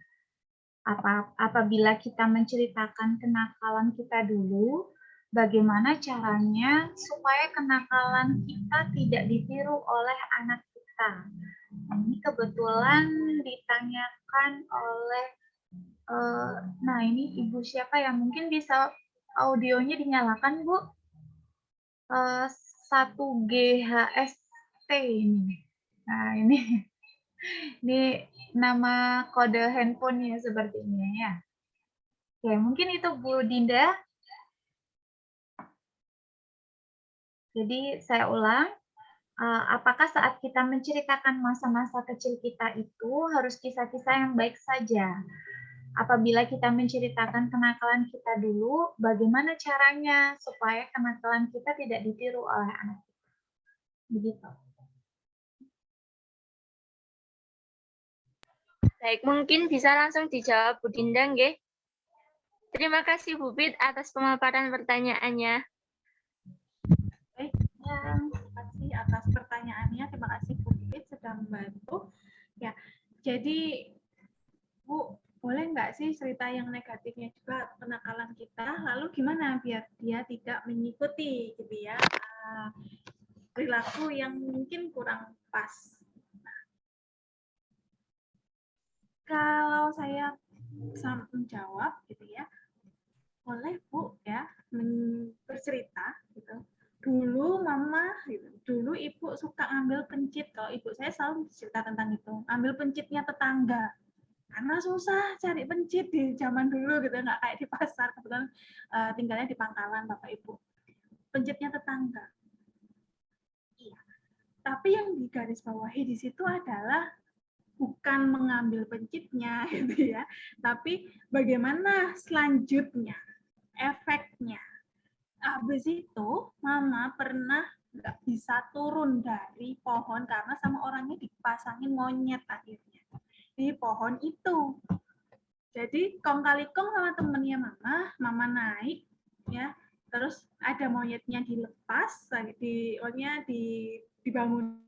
Apabila kita menceritakan kenakalan kita dulu, bagaimana caranya supaya kenakalan kita tidak ditiru oleh anak kita? Ini kebetulan ditanyakan oleh, nah ini Ibu siapa ya? Mungkin bisa audionya dinyalakan, Bu? 1GHST ini. Nah, ini nama kode handphonenya sepertinya ya. Oke, mungkin itu Bu Dinda. Jadi saya ulang, apakah saat kita menceritakan masa-masa kecil kita itu harus kisah-kisah yang baik saja? Apabila kita menceritakan kenakalan kita dulu, bagaimana caranya supaya kenakalan kita tidak ditiru oleh anak kita? Begitu. Baik, mungkin bisa langsung dijawab Bu Dinda, nggih. Terima kasih Bu Pit atas pemaparan pertanyaannya. Baik, terima kasih atas pertanyaannya. Terima kasih Bu Pit sudah membantu. Ya, jadi Bu, boleh nggak sih cerita yang negatifnya juga kenakalan kita, lalu gimana biar dia tidak mengikuti gitu ya perilaku yang mungkin kurang pas. Nah, kalau saya menjawab gitu ya, boleh Bu ya bercerita gitu. Dulu mama gitu, dulu ibu suka ngambil pencit, kalau ibu saya selalu cerita tentang itu, ambil pencitnya tetangga. Karena susah cari pencit di zaman dulu gitu, nggak kayak di pasar, kebetulan tinggalnya di Pangkalan Bapak Ibu. Pencitnya tetangga. Iya. Tapi yang digarisbawahi di situ adalah bukan mengambil pencitnya gitu ya, tapi bagaimana selanjutnya, efeknya. Habis itu mama pernah nggak bisa turun dari pohon karena sama orangnya dipasangin monyet akhirnya di pohon itu. Jadi kong kali kong sama temennya mama naik ya, terus ada monyetnya dilepas, dibangun.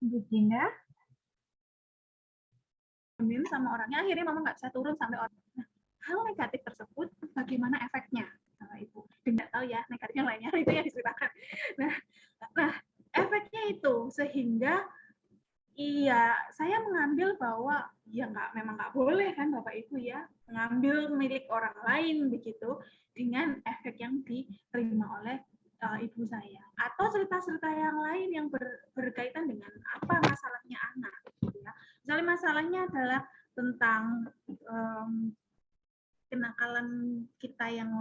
Bu Dinda? Sama orangnya, akhirnya mama nggak bisa turun sampai orang. Nah, hal negatif tersebut bagaimana efeknya? Nah, Ibu nggak tahu ya negatif yang lainnya itu yang diceritakan. Nah, efeknya itu sehingga iya saya mengambil bahwa ya memang nggak boleh kan Bapak Ibu ya mengambil milik orang lain begitu dengan efek yang diterima oleh ibu saya, atau cerita-cerita yang lain yang berkaitan dengan apa masalahnya anak gitu ya. Misalnya masalahnya adalah tentang kenakalan kita yang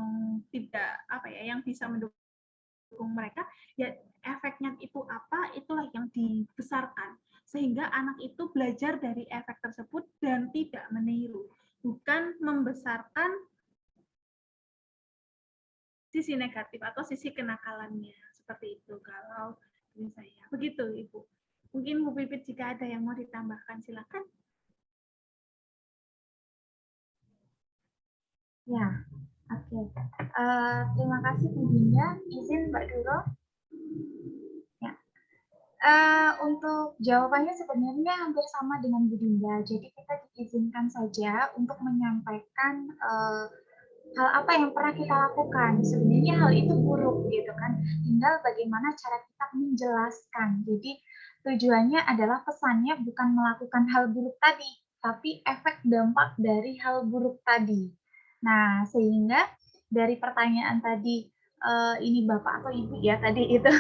tidak yang bisa mendukung mereka, ya efeknya itu apa, itulah yang dibesarkan sehingga anak itu belajar dari efek tersebut dan tidak meniru, bukan membesarkan sisi negatif atau sisi kenakalannya. Seperti itu kalau ini saya. Begitu Ibu. Mungkin Bu Pipit jika ada yang mau ditambahkan silakan. Ya, oke. Terima kasih Bu Dinda. Izin Mbak Duro. Ya. Untuk jawabannya sebenarnya hampir sama dengan Bu Dinda. Jadi kita diizinkan saja untuk menyampaikan hal apa yang pernah kita lakukan. Sebenarnya hal itu buruk gitu kan. Tinggal bagaimana cara kita menjelaskan. Jadi tujuannya adalah pesannya bukan melakukan hal buruk tadi, tapi efek dampak dari hal buruk tadi. Nah, sehingga dari pertanyaan tadi, ini Bapak atau Ibu ya tadi itu,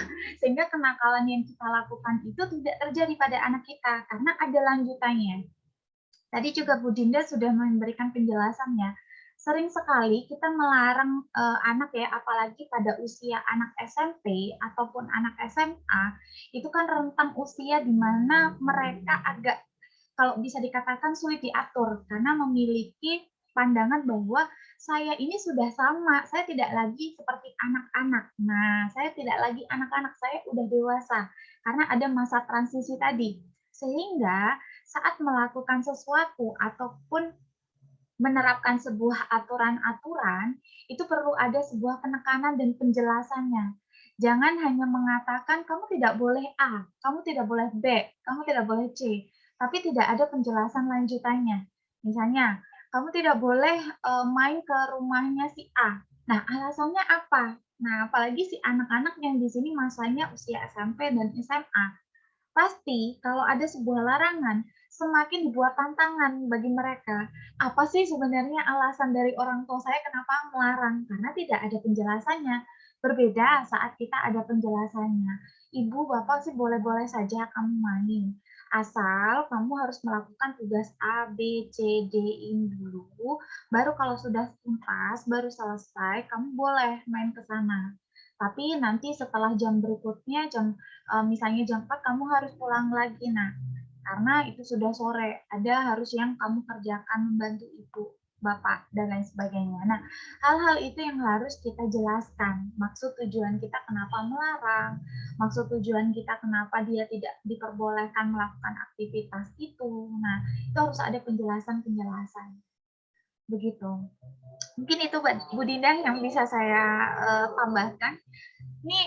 sehingga kenakalan yang kita lakukan itu tidak terjadi pada anak kita, karena ada lanjutannya. Tadi juga Bu Dinda sudah memberikan penjelasannya. Sering sekali kita melarang anak ya, apalagi pada usia anak SMP ataupun anak SMA, itu kan rentang usia di mana mereka agak, kalau bisa dikatakan sulit diatur, karena memiliki pandangan bahwa saya ini sudah sama, saya tidak lagi seperti anak-anak. Nah, saya tidak lagi anak-anak, saya udah dewasa, karena ada masa transisi tadi. Sehingga saat melakukan sesuatu ataupun menerapkan sebuah aturan-aturan, itu perlu ada sebuah penekanan dan penjelasannya. Jangan hanya mengatakan kamu tidak boleh A, kamu tidak boleh B, kamu tidak boleh C, tapi tidak ada penjelasan lanjutannya. Misalnya, kamu tidak boleh main ke rumahnya si A. Nah, alasannya apa? Nah, apalagi si anak-anak yang di sini masanya usia SMP dan SMA. Pasti kalau ada sebuah larangan, semakin dibuat tantangan bagi mereka. Apa sih sebenarnya alasan dari orang tua saya kenapa melarang? Karena tidak ada penjelasannya. Berbeda saat kita ada penjelasannya. Ibu, bapak sih boleh-boleh saja kamu main. Asal kamu harus melakukan tugas A, B, C, D ini dulu. Baru kalau sudah tuntas, baru selesai, kamu boleh main ke sana. Tapi nanti setelah jam berikutnya, misalnya jam 4 kamu harus pulang lagi. Nah, karena itu sudah sore, ada harus yang kamu kerjakan membantu ibu, bapak, dan lain sebagainya. Nah, hal-hal itu yang harus kita jelaskan. Maksud tujuan kita kenapa melarang, maksud tujuan kita kenapa dia tidak diperbolehkan melakukan aktivitas itu. Nah, itu harus ada penjelasan-penjelasan. Begitu. Mungkin itu Bu Dinda yang bisa saya tambahkan. Ini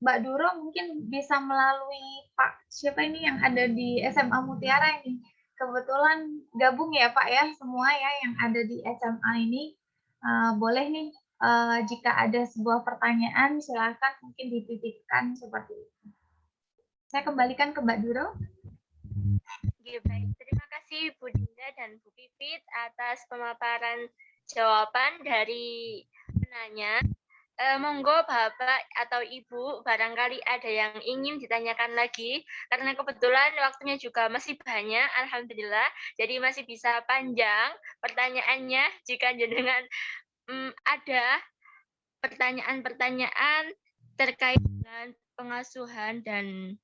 Mbak Duro mungkin bisa melalui Pak siapa ini yang ada di SMA Mutiara ini. Kebetulan gabung ya Pak ya semua ya yang ada di SMA ini. Boleh nih jika ada sebuah pertanyaan silakan mungkin dititipkan seperti itu. Saya kembalikan ke Mbak Duro. Oke, baik. Terima kasih Bu Dinda dan Bu Pipit atas pemaparan jawaban dari penanya. Monggo Bapak atau Ibu, barangkali ada yang ingin ditanyakan lagi, karena kebetulan waktunya juga masih banyak, Alhamdulillah, jadi masih bisa panjang pertanyaannya. Jika jenengan ada pertanyaan-pertanyaan terkait dengan pengasuhan dan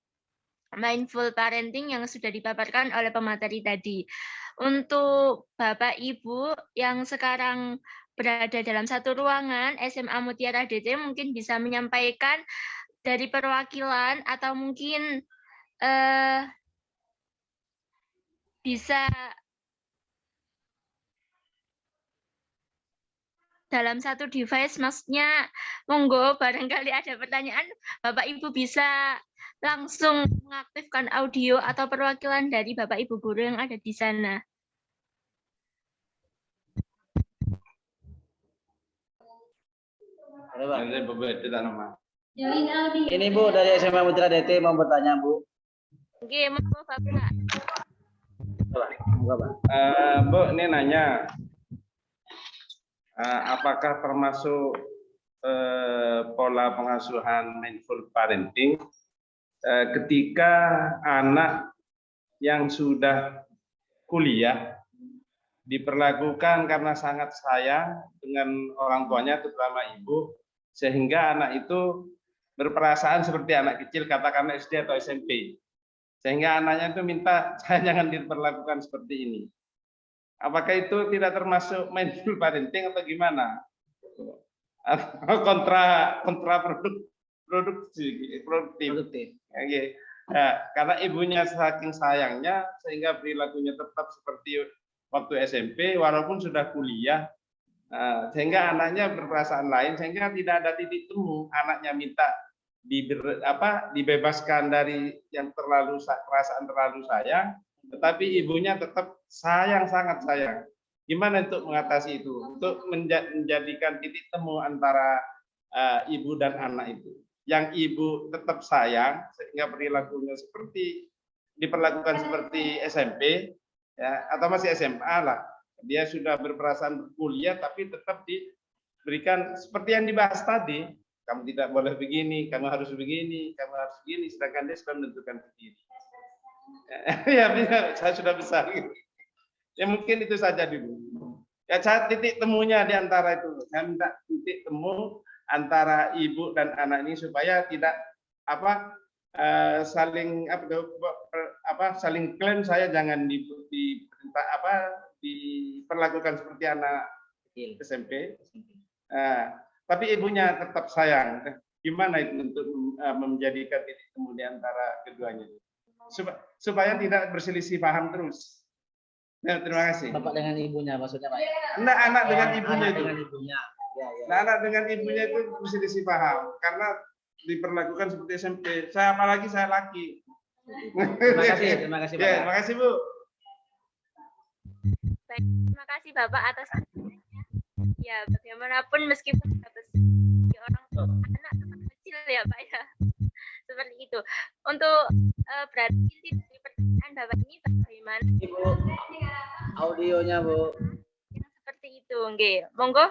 mindful parenting yang sudah dipaparkan oleh pemateri tadi. Untuk Bapak Ibu yang sekarang berada dalam satu ruangan SMA Mutiara DT mungkin bisa menyampaikan dari perwakilan atau mungkin bisa dalam satu device, maksudnya monggo barangkali ada pertanyaan Bapak Ibu bisa langsung mengaktifkan audio atau perwakilan dari Bapak Ibu guru yang ada di sana. Ini Bu dari SMA Mutiara DT mau bertanya Bu. Oke, monggo Bapak. Bu, ini nanya, apakah termasuk pola pengasuhan mindful parenting ketika anak yang sudah kuliah diperlakukan karena sangat sayang dengan orang tuanya, terutama ibu, sehingga anak itu berperasaan seperti anak kecil, katakanlah SD atau SMP, sehingga anaknya itu minta saya jangan diperlakukan seperti ini. Apakah itu tidak termasuk mindful parenting atau gimana? Produktif. Okay. Nah, karena ibunya saking sayangnya sehingga perilakunya tetap seperti waktu SMP walaupun sudah kuliah, sehingga anaknya berperasaan lain, sehingga tidak ada titik temu. Anaknya minta dibebaskan dari yang perasaan terlalu sayang, tetapi ibunya tetap sayang, sangat sayang. Gimana untuk mengatasi itu? Untuk menjadikan titik temu antara ibu dan anak itu. Yang ibu tetap sayang sehingga perilakunya diperlakukan seperti SMP, ya, atau masih SMA lah. Dia sudah berperasaan berkuliah tapi tetap diberikan seperti yang dibahas tadi. Kamu tidak boleh begini, kamu harus begini, kamu harus begini, sedangkan dia sudah menentukan sendiri. Ya, saya sudah besar. Ya mungkin itu saja dulu. Ya, saya titik temunya di antara itu. Saya minta titik temu antara ibu dan anak ini supaya tidak saling saling klaim saya jangan diperlakukan seperti anak SMP. Tapi ibunya tetap sayang. Gimana itu untuk menjadikan titik temu di antara keduanya? Supaya tidak berselisih paham terus. Ya, terima kasih. Bapak dengan ibunya maksudnya Pak? Nah, anak dengan ibunya anak itu. dengan ibunya. Ya, ya. Nah, anak dengan ibunya itu berselisih paham karena diperlakukan seperti SMP. Apalagi saya laki. Terima kasih Bapak. Ya, terima kasih Bu. Baik, terima kasih Bapak atas penjelasannya. Ya, bagaimanapun meskipun orang tua anak tetap kecil ya Pak ya. Seperti itu. Untuk berarti inti dari pertanyaan Bapak ini bagaimana? Ibu, audionya Bu. Yang seperti itu, nggih. Monggo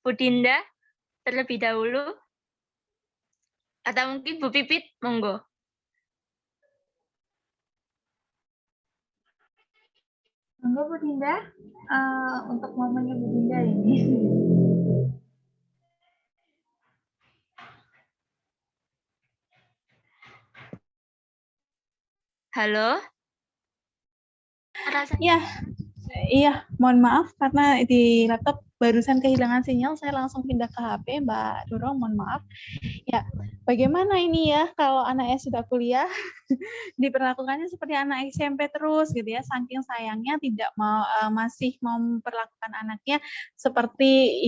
Bu Dinda terlebih dahulu. Atau mungkin Bu Pipit, monggo. Monggo Bu Dinda, untuk momennya Bu Dinda ini. Halo? Iya, mohon maaf karena di laptop barusan kehilangan sinyal, saya langsung pindah ke HP, Mbak Doro, mohon maaf. Ya, bagaimana ini ya kalau anaknya sudah kuliah, diperlakukannya seperti anak SMP terus gitu ya, saking sayangnya tidak mau masih mau memperlakukan anaknya seperti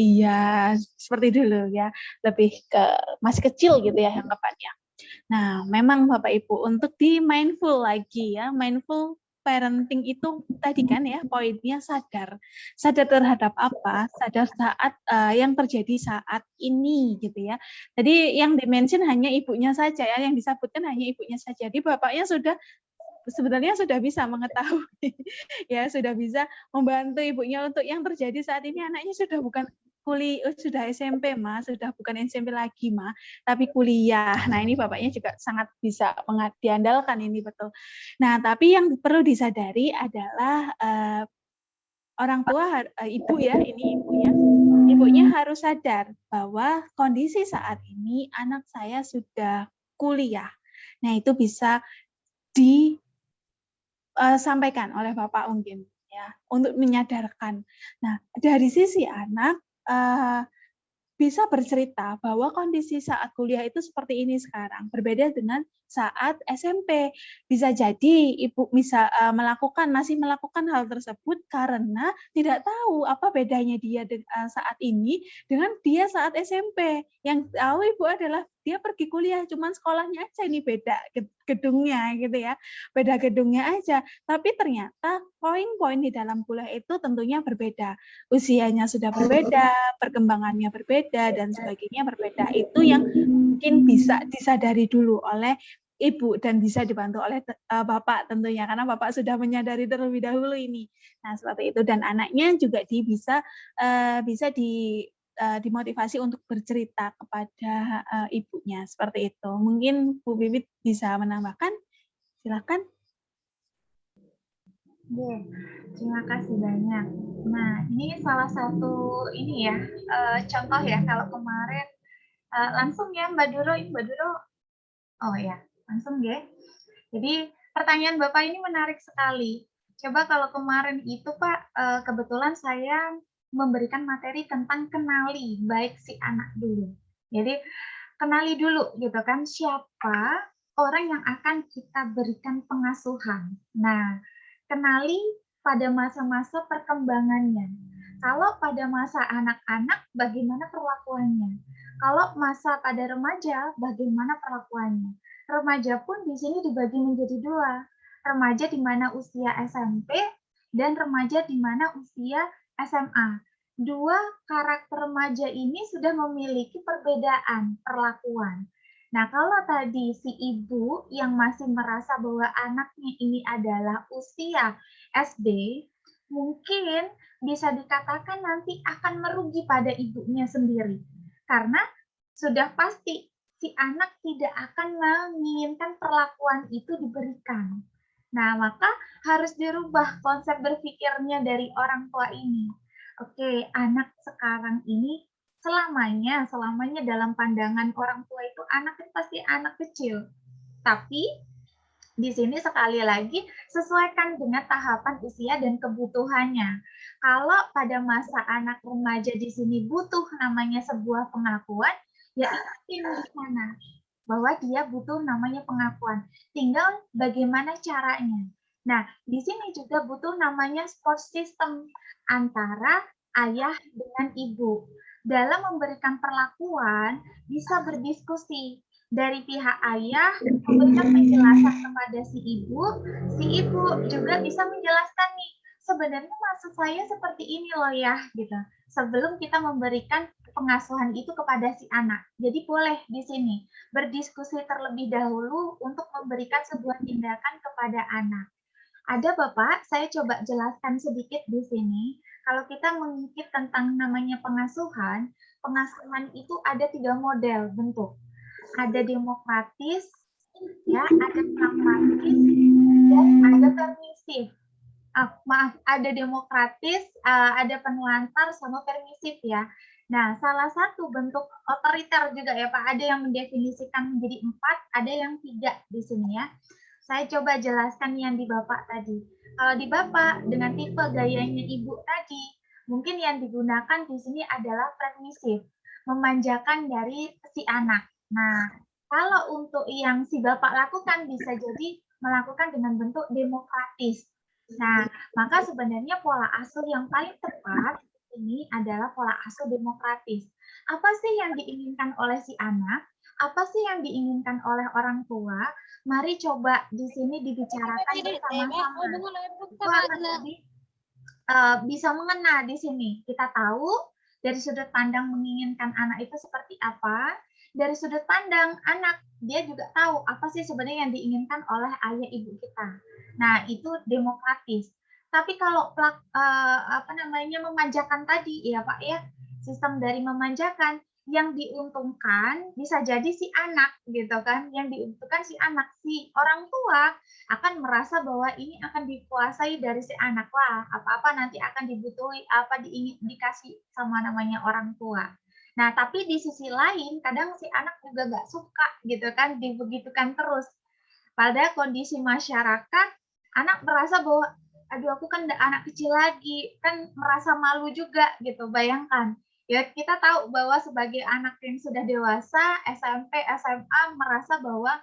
dulu ya, lebih ke masih kecil gitu ya anggapannya. Nah, memang Bapak Ibu untuk di mindful lagi ya, mindful parenting itu tadi kan ya poinnya sadar terhadap apa, sadar saat yang terjadi saat ini gitu ya. Jadi yang dimention hanya ibunya saja ya, yang disebutkan hanya ibunya saja. Jadi bapaknya sebenarnya sudah bisa mengetahui ya, sudah bisa membantu ibunya untuk yang terjadi saat ini. Anaknya sudah bukan sudah SMP Ma, sudah bukan SMP lagi Ma, tapi kuliah. Nah ini bapaknya juga sangat bisa diandalkan ini betul. Nah tapi yang perlu disadari adalah orang tua, ibu ya, ini ibunya harus sadar bahwa kondisi saat ini anak saya sudah kuliah. Nah itu bisa disampaikan oleh Bapak mungkin ya untuk menyadarkan. Nah dari sisi anak bisa bercerita bahwa kondisi saat kuliah itu seperti ini sekarang, berbeda dengan saat SMP. Bisa jadi ibu masih melakukan hal tersebut karena tidak tahu apa bedanya dia saat ini dengan dia saat SMP. Yang tahu ibu adalah dia pergi kuliah, cuman sekolahnya aja ini beda gedungnya gitu ya, beda gedungnya aja. Tapi ternyata poin-poin di dalam kuliah itu tentunya berbeda. Usianya sudah berbeda, perkembangannya berbeda, dan sebagainya berbeda. Itu yang mungkin bisa disadari dulu oleh ibu dan bisa dibantu oleh bapak tentunya, karena bapak sudah menyadari terlebih dahulu ini. Nah seperti itu, dan anaknya juga bisa dimotivasi untuk bercerita kepada ibunya seperti itu. Mungkin Bu Bibit bisa menambahkan, silakan. Terima kasih banyak. Nah, ini salah satu contoh ya, kalau kemarin langsung ya Mbak Duro. Oh ya, langsung ya. Jadi pertanyaan Bapak ini menarik sekali. Coba kalau kemarin itu Pak, kebetulan saya memberikan materi tentang kenali baik si anak dulu. Jadi kenali dulu gitu kan, siapa orang yang akan kita berikan pengasuhan. Nah, kenali pada masa-masa perkembangannya. Kalau pada masa anak-anak, bagaimana perlakuannya? Kalau masa pada remaja, bagaimana perlakuannya? Remaja pun di sini dibagi menjadi dua. Remaja di mana usia SMP dan remaja di mana usia SMA. Dua karakter remaja ini sudah memiliki perbedaan perlakuan. Nah, kalau tadi si ibu yang masih merasa bahwa anaknya ini adalah usia SD, mungkin bisa dikatakan nanti akan merugi pada ibunya sendiri. Karena sudah pasti si anak tidak akan menginginkan perlakuan itu diberikan. Nah, maka harus dirubah konsep berpikirnya dari orang tua ini. Oke, anak sekarang ini selamanya dalam pandangan orang tua itu anak itu pasti anak kecil. Tapi di sini sekali lagi sesuaikan dengan tahapan usia dan kebutuhannya. Kalau pada masa anak remaja di sini butuh namanya sebuah pengakuan, ya ikutin di sana bahwa dia butuh namanya pengakuan. Tinggal bagaimana caranya. Nah, di sini juga butuh namanya support system antara ayah dengan ibu. Dalam memberikan perlakuan, bisa berdiskusi dari pihak ayah memberikan penjelasan kepada si ibu juga bisa menjelaskan nih, sebenarnya maksud saya seperti ini loh ya, gitu. Sebelum kita memberikan pengasuhan itu kepada si anak. Jadi boleh di sini berdiskusi terlebih dahulu untuk memberikan sebuah tindakan kepada anak. Ada Bapak, saya coba jelaskan sedikit di sini. Kalau kita mengikut tentang namanya pengasuhan itu ada 3 model bentuk. Ada demokratis, ya, ada pragmatis, dan ada permisif. Ada demokratis, ada penelantar, sama permisif ya. Nah, salah satu bentuk otoriter juga ya Pak, ada yang mendefinisikan menjadi 4, ada yang 3 di sini ya. Saya coba jelaskan yang di Bapak tadi. Kalau di Bapak, dengan tipe gayanya Ibu tadi, mungkin yang digunakan di sini adalah permisif, memanjakan dari si anak. Nah, kalau untuk yang si Bapak lakukan bisa jadi melakukan dengan bentuk demokratis. Nah, maka sebenarnya pola asuh yang paling tepat ini adalah pola asuh demokratis. Apa sih yang diinginkan oleh si anak? Apa sih yang diinginkan oleh orang tua? Mari coba di sini dibicarakan bersama-sama. Itu akan lebih bisa mengena di sini. Kita tahu dari sudut pandang menginginkan anak itu seperti apa. Dari sudut pandang anak, dia juga tahu apa sih sebenarnya yang diinginkan oleh ayah ibu kita. Nah, itu demokratis. Tapi kalau memanjakan tadi ya Pak ya, sistem dari memanjakan yang diuntungkan bisa jadi si anak gitu kan, yang diuntungkan si anak, si orang tua akan merasa bahwa ini akan dikuasai dari si anak lah, apa-apa nanti akan dibutuhi, apa dikasih sama namanya orang tua. Nah, tapi di sisi lain kadang si anak juga nggak suka gitu kan, dibegitukan terus. Pada kondisi masyarakat, anak merasa bahwa, aduh aku kan anak kecil lagi, kan merasa malu juga gitu, bayangkan. Ya kita tahu bahwa sebagai anak yang sudah dewasa, SMP, SMA, merasa bahwa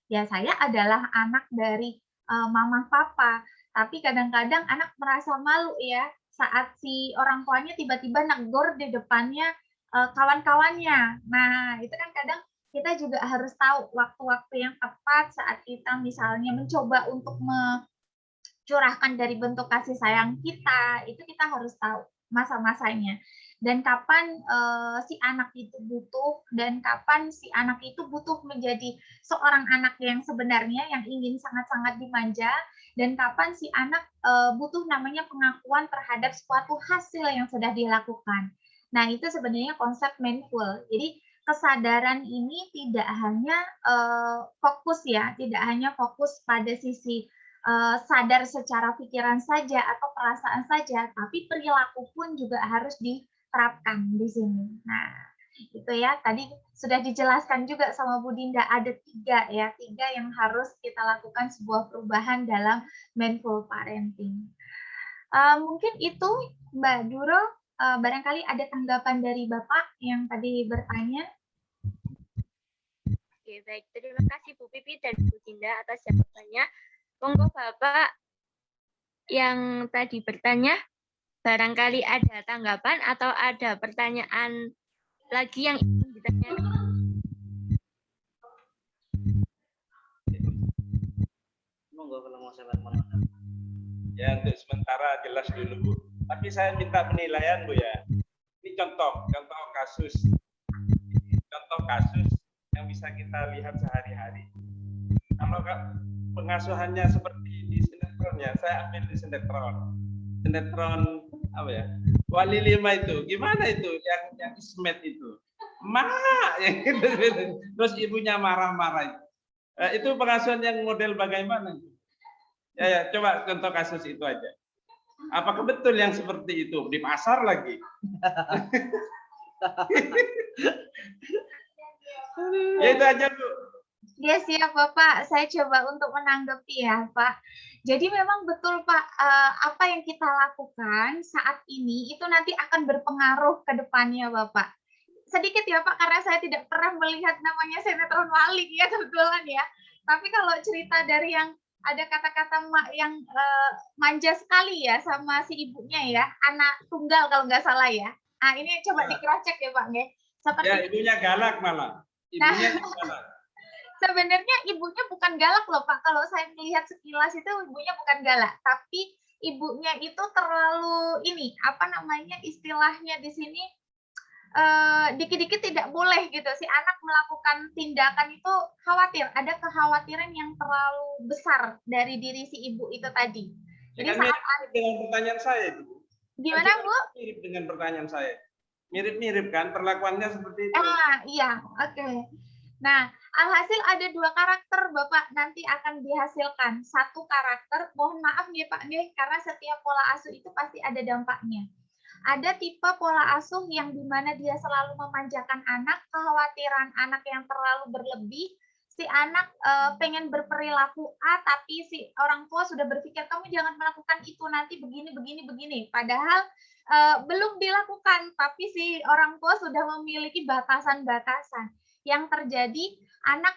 ya saya adalah anak dari mama papa. Tapi kadang-kadang anak merasa malu ya, saat si orang tuanya tiba-tiba negur di depannya kawan-kawannya. Nah, itu kan kadang kita juga harus tahu waktu-waktu yang tepat saat kita misalnya mencoba untuk mencurahkan dari bentuk kasih sayang kita, itu kita harus tahu masa-masanya. Dan kapan si anak itu butuh, dan kapan si anak itu butuh menjadi seorang anak yang sebenarnya yang ingin sangat-sangat dimanja, dan kapan si anak butuh namanya pengakuan terhadap suatu hasil yang sudah dilakukan. Nah, itu sebenarnya konsep mindful. Jadi kesadaran ini tidak hanya fokus ya, tidak hanya fokus pada sisi sadar secara pikiran saja atau perasaan saja, tapi perilaku pun juga harus diterapkan di sini. Nah, itu ya, tadi sudah dijelaskan juga sama Bu Dinda, ada 3 ya, 3 yang harus kita lakukan sebuah perubahan dalam mindful parenting. Mungkin itu Mbak Duro, barangkali ada tanggapan dari Bapak yang tadi bertanya. Oke, baik. Terima kasih Bu Pipi dan Bu Dinda atas jawabannya. Monggo Bapak yang tadi bertanya, barangkali ada tanggapan atau ada pertanyaan lagi yang ingin komputernya. Monggo kalau mau saya bantu. Ya, untuk sementara jelas dulu, Bu. Tapi saya minta penilaian, Bu ya. Ini contoh kasus yang bisa kita lihat sehari-hari. Kalau pengasuhannya seperti di sinetron ya, saya ambil di sinetron apa ya? Wali 5 itu, gimana itu yang Ismet itu? Yang gitu. Terus ibunya marah-marah. Itu pengasuhan yang model bagaimana? Ya, coba contoh kasus itu aja. Apakah betul yang seperti itu di pasar lagi? Ya itu aja, Bu. Ya siap Bapak, saya coba untuk menanggapi ya Pak. Jadi memang betul Pak, apa yang kita lakukan saat ini itu nanti akan berpengaruh ke depannya Bapak. Sedikit ya Pak, karena saya tidak pernah melihat namanya sinetron Wali ya kebetulan ya. Tapi kalau cerita dari yang ada kata-kata yang manja sekali ya sama si ibunya ya, anak tunggal kalau nggak salah ya. Nah ini coba dikira-cek ya Pak. Seperti ya ibunya galak malah. Ibunya galak. Sebenarnya ibunya bukan galak loh Pak. Kalau saya melihat sekilas itu ibunya bukan galak, tapi ibunya itu terlalu istilahnya di sini dikit-dikit tidak boleh gitu. Si anak melakukan tindakan itu khawatir, ada kekhawatiran yang terlalu besar dari diri si ibu itu tadi. Jadi mirip dengan pertanyaan saya itu. Gimana Bu? Mirip dengan pertanyaan saya. Mirip-mirip kan perlakuannya seperti itu. Iya, oke. Nah, alhasil ada 2 karakter Bapak nanti akan dihasilkan. 1 karakter, mohon maaf nih Pak karena setiap pola asuh itu pasti ada dampaknya. Ada tipe pola asuh yang dimana dia selalu memanjakan anak, kekhawatiran anak yang terlalu berlebih, si anak pengen berperilaku A, tapi si orang tua sudah berpikir kamu jangan melakukan itu nanti begini. Padahal belum dilakukan, tapi si orang tua sudah memiliki batasan-batasan. Yang terjadi anak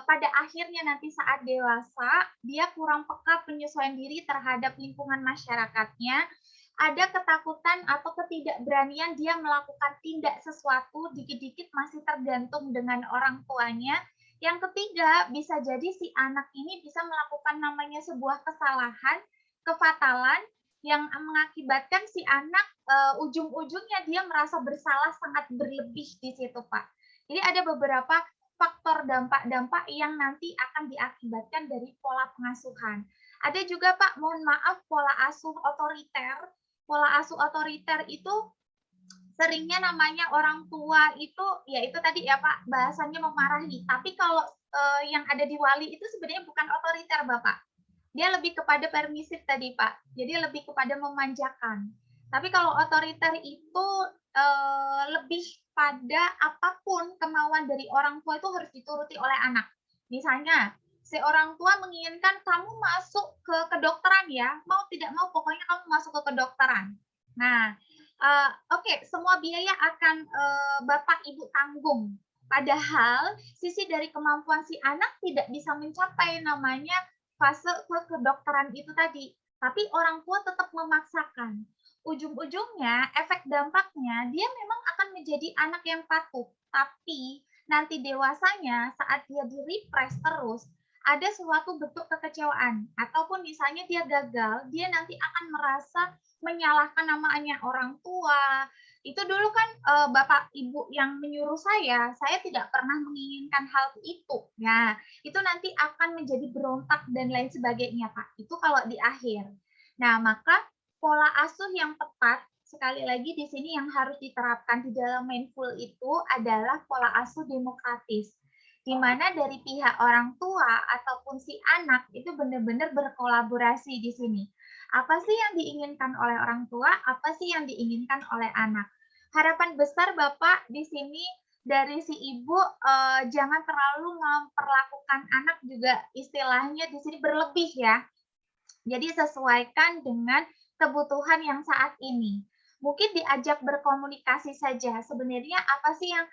pada akhirnya nanti saat dewasa dia kurang peka penyesuaian diri terhadap lingkungan masyarakatnya, ada ketakutan atau ketidakberanian dia melakukan tindak sesuatu, dikit-dikit masih tergantung dengan orang tuanya. Yang ketiga, bisa jadi si anak ini bisa melakukan namanya sebuah kesalahan, kefatalan yang mengakibatkan si anak ujung-ujungnya dia merasa bersalah sangat berlebih di situ Pak. Jadi ada beberapa faktor dampak-dampak yang nanti akan diakibatkan dari pola pengasuhan. Ada juga Pak, mohon maaf, pola asuh otoriter. Pola asuh otoriter itu seringnya namanya orang tua itu, ya itu tadi ya Pak, bahasanya memarahi. Tapi kalau yang ada di Wali itu sebenarnya bukan otoriter Bapak. Dia lebih kepada permisif tadi Pak. Jadi lebih kepada memanjakan. Tapi kalau otoriter itu lebih pada apapun kemauan dari orang tua itu harus dituruti oleh anak. Misalnya, si orang tua menginginkan kamu masuk ke kedokteran ya, mau tidak mau pokoknya kamu masuk ke kedokteran. Nah, oke, semua biaya akan Bapak Ibu tanggung. Padahal sisi dari kemampuan si anak tidak bisa mencapai namanya fase ke kedokteran itu tadi. Tapi orang tua tetap memaksakan. Ujung-ujungnya efek dampaknya dia memang akan menjadi anak yang patuh, tapi nanti dewasanya saat dia di-repress terus ada suatu bentuk kekecewaan ataupun misalnya dia gagal, dia nanti akan merasa menyalahkan namanya orang tua. Itu dulu kan Bapak Ibu yang menyuruh saya tidak pernah menginginkan hal itu. Nah, itu nanti akan menjadi berontak dan lain sebagainya, Pak. Itu kalau di akhir. Nah, maka pola asuh yang tepat, sekali lagi di sini yang harus diterapkan di dalam mindful itu adalah pola asuh demokratis. Di mana dari pihak orang tua ataupun si anak itu benar-benar berkolaborasi di sini. Apa sih yang diinginkan oleh orang tua, apa sih yang diinginkan oleh anak. Harapan besar Bapak di sini dari si ibu jangan terlalu memperlakukan anak juga istilahnya di sini berlebih ya. Jadi sesuaikan dengan kebutuhan yang saat ini. Mungkin diajak berkomunikasi saja. Sebenarnya apa sih yang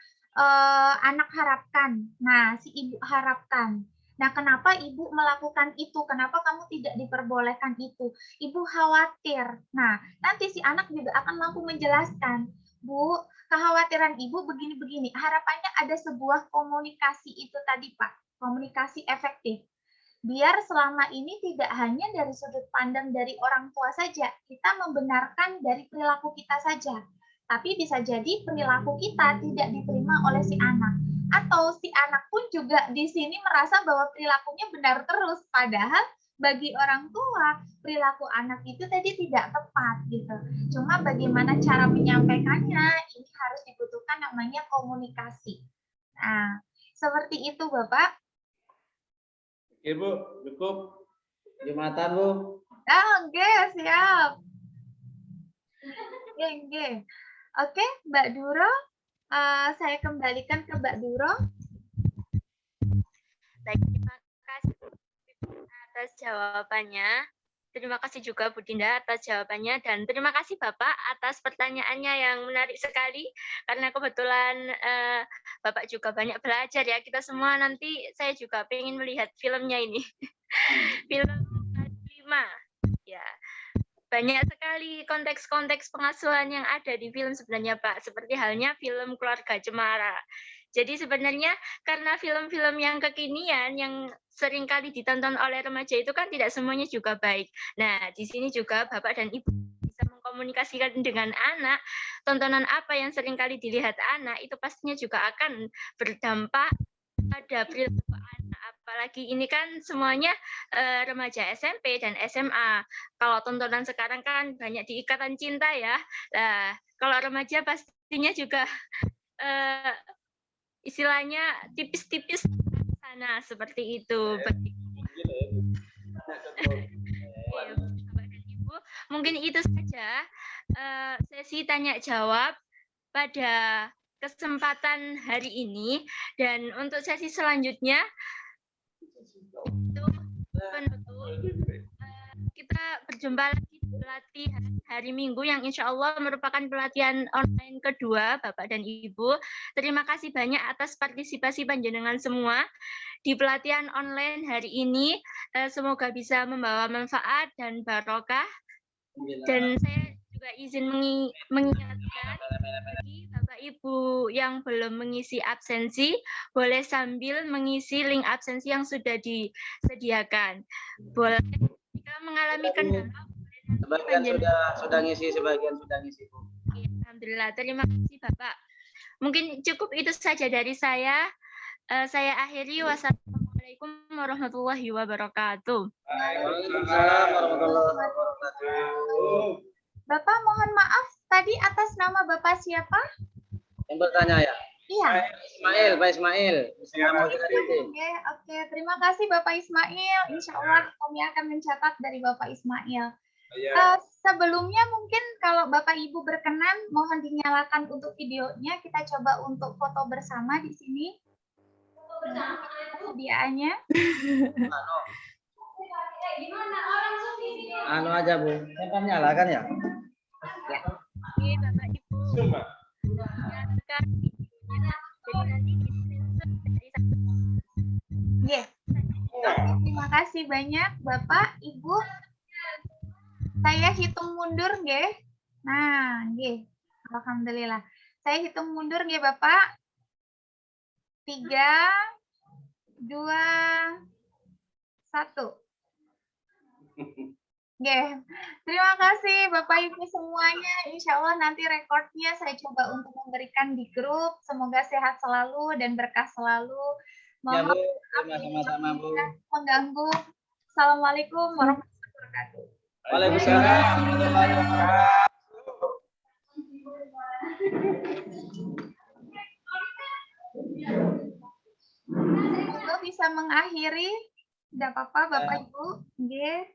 anak harapkan? Nah, si ibu harapkan. Nah, kenapa ibu melakukan itu? Kenapa kamu tidak diperbolehkan itu? Ibu khawatir. Nah, nanti si anak juga akan mampu menjelaskan. Bu, kekhawatiran Ibu begini-begini. Harapannya ada sebuah komunikasi itu tadi, Pak. Komunikasi efektif. Biar selama ini tidak hanya dari sudut pandang dari orang tua saja, kita membenarkan dari perilaku kita saja. Tapi bisa jadi perilaku kita tidak diterima oleh si anak. Atau si anak pun juga di sini merasa bahwa perilakunya benar terus. Padahal bagi orang tua, perilaku anak itu tadi tidak tepat gitu. Cuma bagaimana cara menyampaikannya, ini harus dibutuhkan namanya komunikasi. Nah, seperti itu Bapak. Ibu, cukup. Jumatan, Bu. Oke, siap. Oke. Oke, Mbak Duro, saya kembalikan ke Mbak Duro. Baik, terima kasih atas jawabannya. Terima kasih juga Bu Dinda atas jawabannya, dan terima kasih Bapak atas pertanyaannya yang menarik sekali, karena kebetulan Bapak juga banyak belajar ya. Kita semua nanti, saya juga pengen melihat filmnya ini. Film 5. Ya, banyak sekali konteks-konteks pengasuhan yang ada di film sebenarnya Pak, seperti halnya film Keluarga Cemara. Jadi sebenarnya karena film-film yang kekinian yang seringkali ditonton oleh remaja itu kan tidak semuanya juga baik. Nah, di sini juga Bapak dan Ibu bisa mengkomunikasikan dengan anak, tontonan apa yang seringkali dilihat anak itu pastinya juga akan berdampak pada perilaku anak. Apalagi ini kan semuanya remaja SMP dan SMA. Kalau tontonan sekarang kan banyak di Ikatan Cinta ya. Nah, kalau remaja pastinya juga istilahnya tipis-tipis sana seperti itu. Bapak dan Ibu, mungkin itu saja sesi tanya jawab pada kesempatan hari ini, dan untuk sesi selanjutnya itu penutup, kita berjumpa lagi di pelatihan hari Minggu yang insya Allah merupakan pelatihan online kedua Bapak dan Ibu. Terima kasih banyak atas partisipasi panjenengan semua di pelatihan online hari ini. Semoga bisa membawa manfaat dan barokah. Dan saya juga izin mengingatkan bagi Bapak Ibu yang belum mengisi absensi, boleh sambil mengisi link absensi yang sudah disediakan. Boleh jika mengalami kendala. Sebagian sudah ngisi, sebagian sudah ngisi, Bu. Alhamdulillah, terima kasih Bapak. Mungkin cukup itu saja dari saya. Saya akhiri. Wassalamualaikum warahmatullahi wabarakatuh. Waalaikumsalam warahmatullahi wabarakatuh. Bapak mohon maaf, tadi atas nama Bapak siapa? Yang bertanya ya? Iya. Pak Ismail. Oke, terima kasih Bapak Ismail. Insya Allah kami akan mencatat dari Bapak Ismail. Sebelumnya mungkin kalau Bapak Ibu berkenan, mohon dinyalakan untuk videonya. Kita coba untuk foto bersama di sini. Sediaannya. Anu aja Bu, kan nyalakan ya? Oke, Bapak Ibu. Nyalakan videonya. Jadi nanti Yeah. Terima kasih banyak Bapak, Ibu. Saya hitung mundur nggih. Nah, nggih. Alhamdulillah. Saya hitung mundur nggih Bapak. 3, 2, 1. Nggih. Terima kasih Bapak Ibu semuanya. Insya Allah nanti rekodnya saya coba untuk memberikan di grup. Semoga sehat selalu dan berkah selalu. Ya Bu, sama-sama Bu. Mengganggu. Assalamualaikum warahmatullahi wabarakatuh. Waalaikumsalam warahmatullahi wabarakatuh. Bisa mengakhiri, tidak apa-apa Bapak Ibu. Nggih.